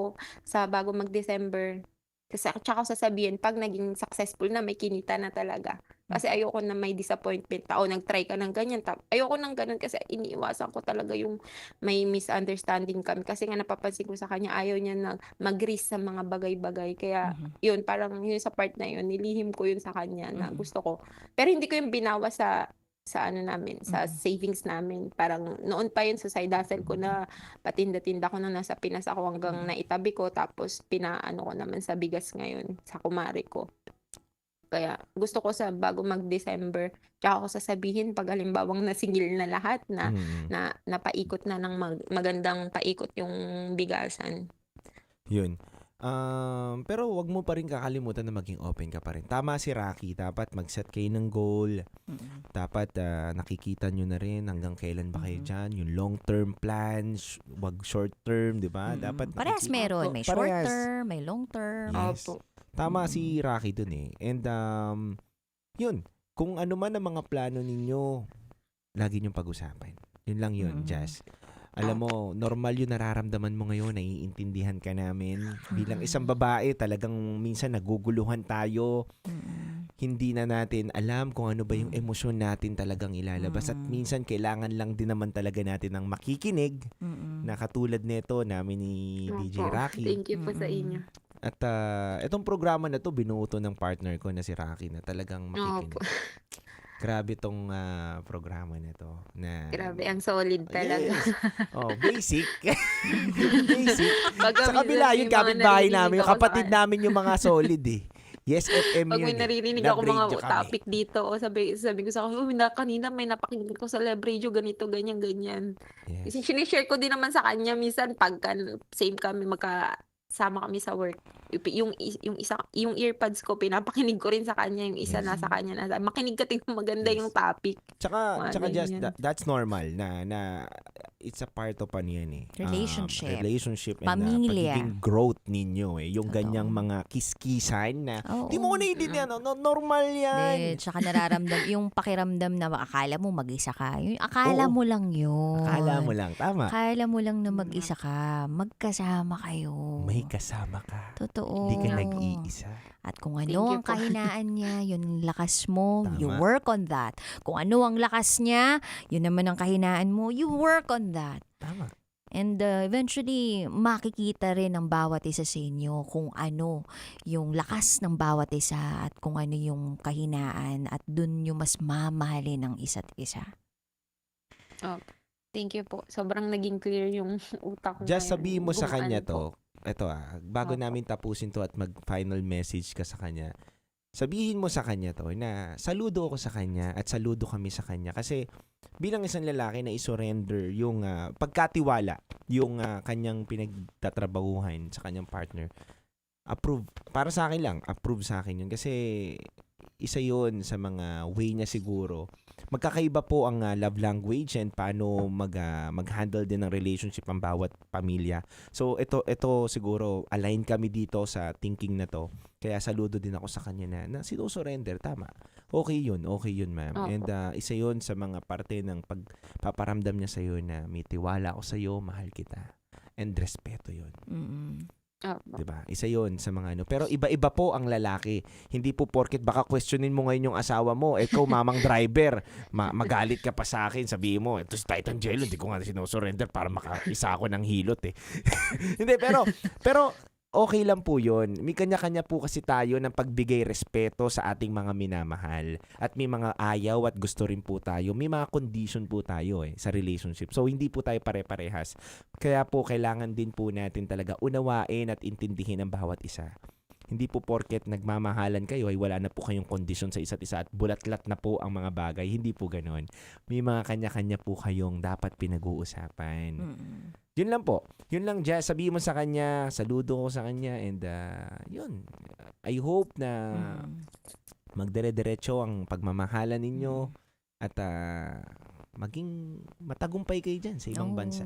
bago mag-December, tsaka ko sasabihin, pag naging successful na, may kinita na talaga. Kasi ayoko na may disappointment nag-try ka ng ganyan. Ayoko nang ganun kasi iniiwasan ko talaga yung may misunderstanding kami. Kasi nga napapansin ko sa kanya, ayaw niya na mag-risk sa mga bagay-bagay. Kaya yun, parang yun sa part na yun, nilihim ko yun sa kanya na gusto ko. Pero hindi ko yung binawa sa namin, sa savings namin. Parang noon pa yun sa side hustle ko na patinda-tinda ko na nasa Pinas ako hanggang naitabi ko. Tapos pinaano ko naman sa bigas ngayon, sa kumari ko. Kaya gusto ko bago mag-December, tsaka ko sasabihin pag halimbawang nasingil na lahat na napaikot na ng magandang paikot yung bigasan. Yun. Pero wag mo pa rin kakalimutan na maging open ka pa rin. Tama si Rocky, dapat mag-set kayo ng goal. Dapat nakikita nyo na rin hanggang kailan ba kayo dyan. Yung long-term plans, wag short-term, di ba? Dapat Parehas meron. May short-term, may long-term. Yes. Tama si Rocky dun And yun, kung ano man ang mga plano ninyo, lagi niyong pag-usapan. Yun lang yun, Jazz. Alam mo, normal yung nararamdaman mo ngayon, naiintindihan ka namin. Bilang isang babae, talagang minsan naguguluhan tayo. Hindi na natin alam kung ano ba yung emosyon natin talagang ilalabas. At minsan, kailangan lang din naman talaga natin ng makikinig na katulad nito namin ni DJ Rocky. Thank you po sa inyo. At itong programa na to binuo ng partner ko na si Rocky na talagang makikinig. Grabe tong programa na to. Grabe, ang solid talaga. Yes. Basic. Basic. Sa kabila, yung kapitbahay namin, yung kapatid namin yung mga solid Yes FM Pag yun may eh. naririnig Love ako mga radio kami. topic dito, o sabi ko sa kanya, kanina may napakinggan ko sa live radio, ganito, ganyan, ganyan. Kasi sinishare ko din naman sa kanya minsan pagka same kami, magkasama kami sa work. Yung earpods ko, pinapakinig ko rin sa kanya, yung isa nasa kanya, makinig ka tingnan maganda yung topic. Tsaka just ganyan. that's normal na it's a part of ano yan eh. Relationship. Relationship and Pamilya. pagiging growth ninyo eh. Yung ganyang mga kiskisan na di mo ko naiintindihan. Normal yan. Tsaka nararamdam, yung pakiramdam na akala mo mag-isa ka. Yung akala mo lang yun. Akala mo lang. Tama. Akala mo lang na mag-isa ka. Magkasama kayo. May kasama ka. Totoo. Hindi ka nag-iisa. At kung Thank ano you ang po. kahinaan niya, yun ang lakas mo, you Tama. work on that. Kung ano ang lakas niya, yun naman ang kahinaan mo, you work on that. Tama. And eventually, makikita rin ng bawat isa sa inyo kung ano yung lakas ng bawat isa at kung ano yung kahinaan at dun yung mas mamahalin ng isa't isa. Oh, thank you po. Sobrang naging clear yung utak ko. Just ngayon. sabihin mo sa Kung kanya ano po. to. Ito bago namin tapusin to at mag-final message ka sa kanya. Sabihin mo sa kanya to na saludo ako sa kanya at saludo kami sa kanya kasi bilang isang lalaki na isurrender yung pagkatiwala, yung kanyang pinagtatrabahuhan sa kanyang partner. Approve. Para sa akin lang, approve sa akin yun kasi isa yun sa mga way niya siguro. Magkakaiba po ang love language and paano mag-handle din ng relationship ang bawat pamilya. So ito siguro align kami dito sa thinking na to. Kaya saludo din ako sa kanya na sinusurrender, tama. Okay yun, ma'am. Opo. And isa yun sa mga parte ng pagpaparamdam niya sa'yo na may tiwala ako sa'yo, mahal kita. And respeto yun. Diba? Isa yun sa mga ano. Pero iba-iba po ang lalaki. Hindi po porket baka questionin mo ngayon yung asawa mo. Ikaw, mamang driver. Magalit ka pa sa akin. Sabihin mo, ito si Titan Jello. Hindi ko nga sinusurrender para makaisa ako ng hilot eh. Hindi, pero okay lang po yun. May kanya-kanya po kasi tayo ng pagbigay respeto sa ating mga minamahal. At may mga ayaw at gusto rin po tayo. May mga condition po tayo sa relationship. So, hindi po tayo pare-parehas. Kaya po, kailangan din po natin talaga unawain at intindihin ang bawat isa. Hindi po porket nagmamahalan kayo ay wala na po kayong kondisyon sa isa't isa at bulatlat na po ang mga bagay. Hindi po ganon. May mga kanya-kanya po kayong dapat pinag-uusapan. Yun lang po. Yun lang, Jazz. Sabihin mo sa kanya, saludo ko sa kanya, and yun. I hope na magdire-diretso ang pagmamahalan ninyo at maging matagumpay kayo dyan sa ibang bansa.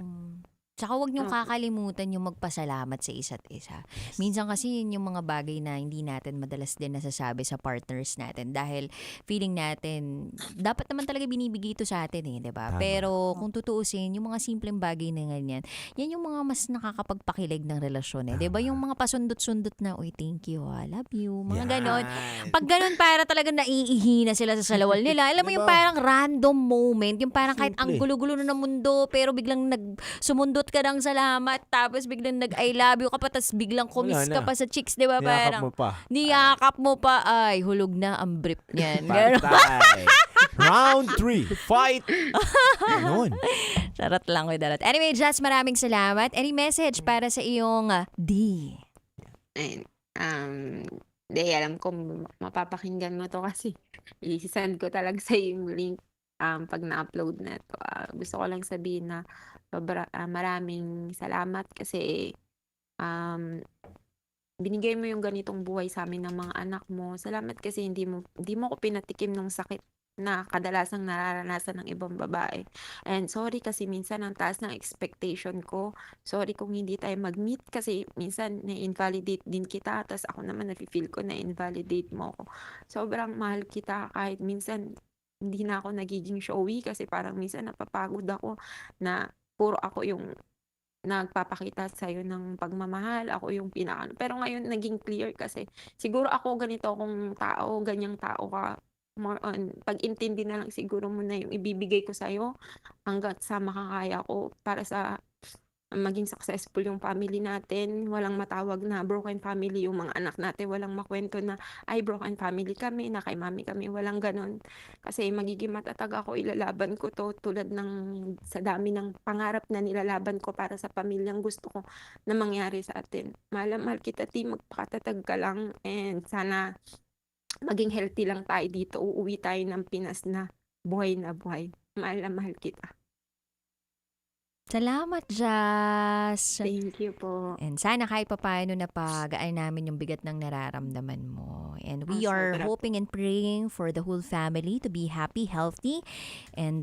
Tsaka huwag niyong kakalimutan yung magpasalamat sa isa't isa. Minsan kasi yun yung mga bagay na hindi natin madalas din nasasabi sa partners natin dahil feeling natin, dapat naman talaga binibigay ito sa atin eh, 'di ba? Pero kung tutuusin, yung mga simpleng bagay na ganyan, yan yung mga mas nakakapagpakilig ng relasyon eh. 'Di ba? Yung mga pasundot-sundot na, uy, thank you, I love you, mga ganon. Pag ganon, para talaga naiihina sila sa salawal nila. Alam mo yung parang random moment, yung parang kahit ang gulo-gulo na ng mundo, pero biglang sumundot ka ng salamat, tapos biglang nag-I love you ka pa, tapos biglang kumis ka pa sa chicks, di ba? Parang niyakap mo pa. Ay, hulog na ang brief niyan. Round 3, fight! Ganon. Charot lang with that. Anyway, Jazz, maraming salamat. Any message para sa iyong D? Alam ko mapapakinggan mo to kasi i-send ko talaga sa yung link pag na-upload na to. Gusto ko lang sabihin na maraming salamat kasi binigay mo yung ganitong buhay sa amin ng mga anak mo. Salamat kasi hindi mo ko pinatikim ng sakit na kadalasang nararanasan ng ibang babae. And sorry kasi minsan ang taas ng expectation ko. Sorry kung hindi tayo mag-meet kasi minsan na-invalidate din kita, tapos ako naman nafe-feel ko na-invalidate mo ako. Sobrang mahal kita kahit minsan hindi na ako nagiging showy kasi parang minsan napapagod ako na puro ako yung nagpapakita sa'yo ng pagmamahal, ako yung pero ngayon naging clear kasi siguro ako ganito akong tao, ganyang tao ka. More on, pag-intindi na lang siguro mo na yung ibibigay ko sa'yo hanggat sa makakaya ko para sa maging successful yung family natin. Walang matawag na broken family yung mga anak natin. Walang makwento na, ay, broken family kami, na kay mami kami. Walang ganon. Kasi magiging matatag ako, ilalaban ko to tulad ng sa dami ng pangarap na nilalaban ko para sa pamilyang gusto ko na mangyari sa atin. Mahal na mahal kita, T. Magpakatatag ka lang. And sana maging healthy lang tayo dito. Uuwi tayo ng Pinas na buhay na buhay. Mahal na mahal kita. Salamat, Jazz. Thank you po. And sana kahit papaano napagaan namin yung bigat ng nararamdaman mo. And we are sobra. hoping and praying for the whole family to be happy, healthy. And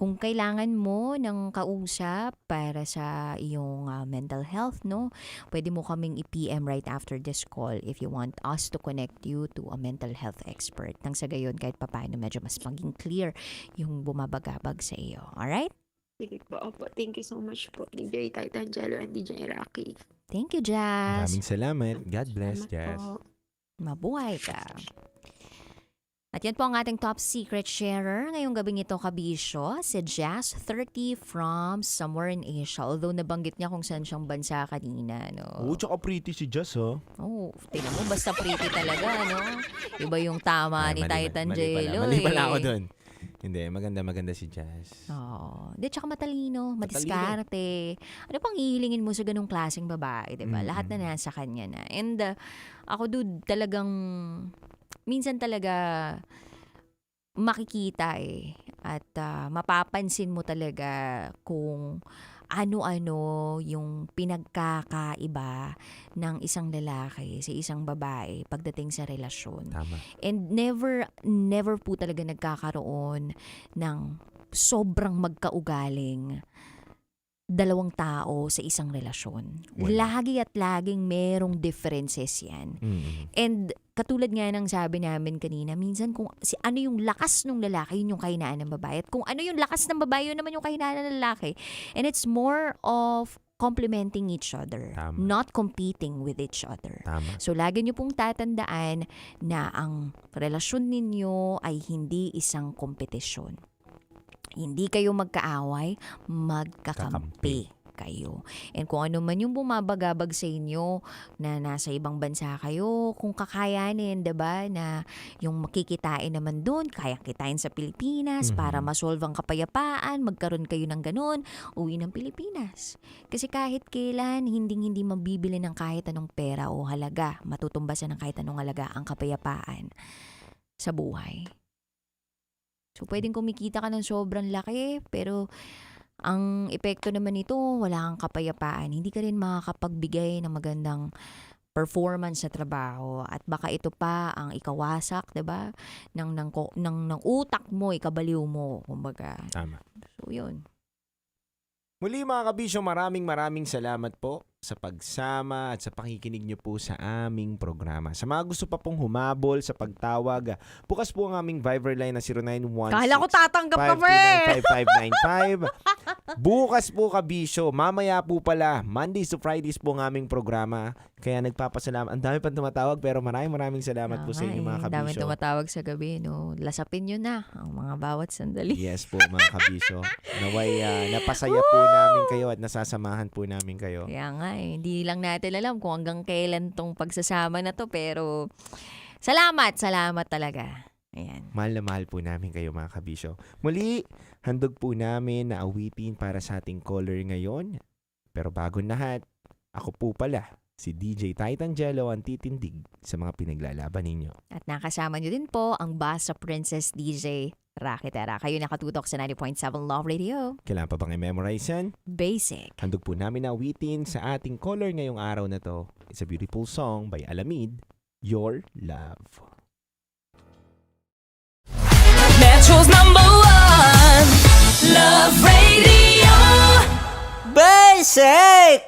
kung kailangan mo ng kausap para sa iyong mental health, no, pwede mo kaming i-PM right after this call if you want us to connect you to a mental health expert. Nang sa gayon, kahit papaano medyo mas maging clear yung bumabagabag sa iyo. Alright? Sige po, opo. Thank you so much po, DJ Titangelo and DJ Rocky. Thank you, Jazz. Maraming salamat. God bless, Salamat Jazz. po. Mabuhay ka. At yan po ang ating top secret sharer ngayong gabing ito, kabisyo, si Jazz 30 from somewhere in Asia. Although nabanggit niya kung saan siyang bansa kanina, no? Oo, tsaka pretty si Jazz, oh. Oh, tingnan mo, basta pretty talaga, no? Iba yung tama ni Titangelo. Mali pala ako dun. Hindi, maganda si Jazz. Oo. Di, tsaka matalino, madiskarte. Ano pang hihilingin mo sa ganung klaseng babae, di ba? Lahat na nasa kanya na. And ako, dude, talagang, minsan talaga makikita at mapapansin mo talaga kung ano-ano yung pinagkakaiba ng isang lalaki sa isang babae pagdating sa relasyon. Tama. And never po talaga nagkakaroon ng sobrang magkaugaling dalawang tao sa isang relasyon. Lagi at laging merong differences yan. And katulad nga ng sabi namin kanina, minsan kung ano yung lakas ng lalaki, yun yung kahinaan ng babae. At kung ano yung lakas ng babae, yun naman yung kahinaan ng lalaki. And it's more of complementing each other, not competing with each other. Tama. So lagi nyo pong tatandaan na ang relasyon ninyo ay hindi isang kompetisyon. Hindi kayo magkaaway, magkakampi kayo. And kung ano man yung bumabagabag sa inyo na nasa ibang bansa kayo, kung kakayanin, 'di ba, na yung makikitain naman doon, kaya kitain sa Pilipinas para masolve ang kapayapaan, magkaroon kayo ng ganun, uwi ng Pilipinas. Kasi kahit kailan, hindi mabibili ng kahit anong pera o halaga, matutumbasan ng kahit anong halaga ang kapayapaan sa buhay. So, pwedeng kumikita ka ng sobrang laki, pero ang epekto naman nito, wala kang kapayapaan. Hindi ka rin makakapagbigay ng magandang performance sa trabaho. At baka ito pa ang ikawasak, diba? Ng utak mo, ikabaliw mo, kumbaga. Tama. So, yun. Muli mga kabisyo, maraming salamat po sa pagsama at sa pakikinig niyo po sa aming programa. Sa mga gusto pa pong humabol sa pagtawag, bukas po ang aming Viber line na 0916. Kala ko tatanggap ka pa eh! 5295595. Bukas po kabisyo, mamaya po pala, Mondays to Fridays po ang aming programa. Kaya nagpapasalamat. Ang dami pang tumatawag pero maraming salamat po sa inyo mga kabisyo. Ang dami tumatawag sa gabi, no? Lasapin nyo na ang mga bawat sandali. Yes po mga kabisyo. Naway napasaya po namin kayo at nasasamahan po namin kayo. Kaya nga hindi lang natin alam kung hanggang kailan tong pagsasama na to, pero salamat talaga. Ayan. Mahal na mahal po namin kayo mga kabisyo. Muli, handog po namin na awitin para sa ating caller ngayon. Pero bago lahat, ako po pala, si DJ Titangelo ang titindig sa mga pinaglalaban ninyo. At nakasama nyo din po ang Basta Princess DJ Rocky Tera. Kayo nakatutok sa 90.7 Love Radio. Kailangan pa bang i-memorize yan? Basic. Handog po namin na awitin sa ating caller ngayong araw na to. It's a beautiful song by Alamid, Your Love. Metro's #1 Love Radio. Basic!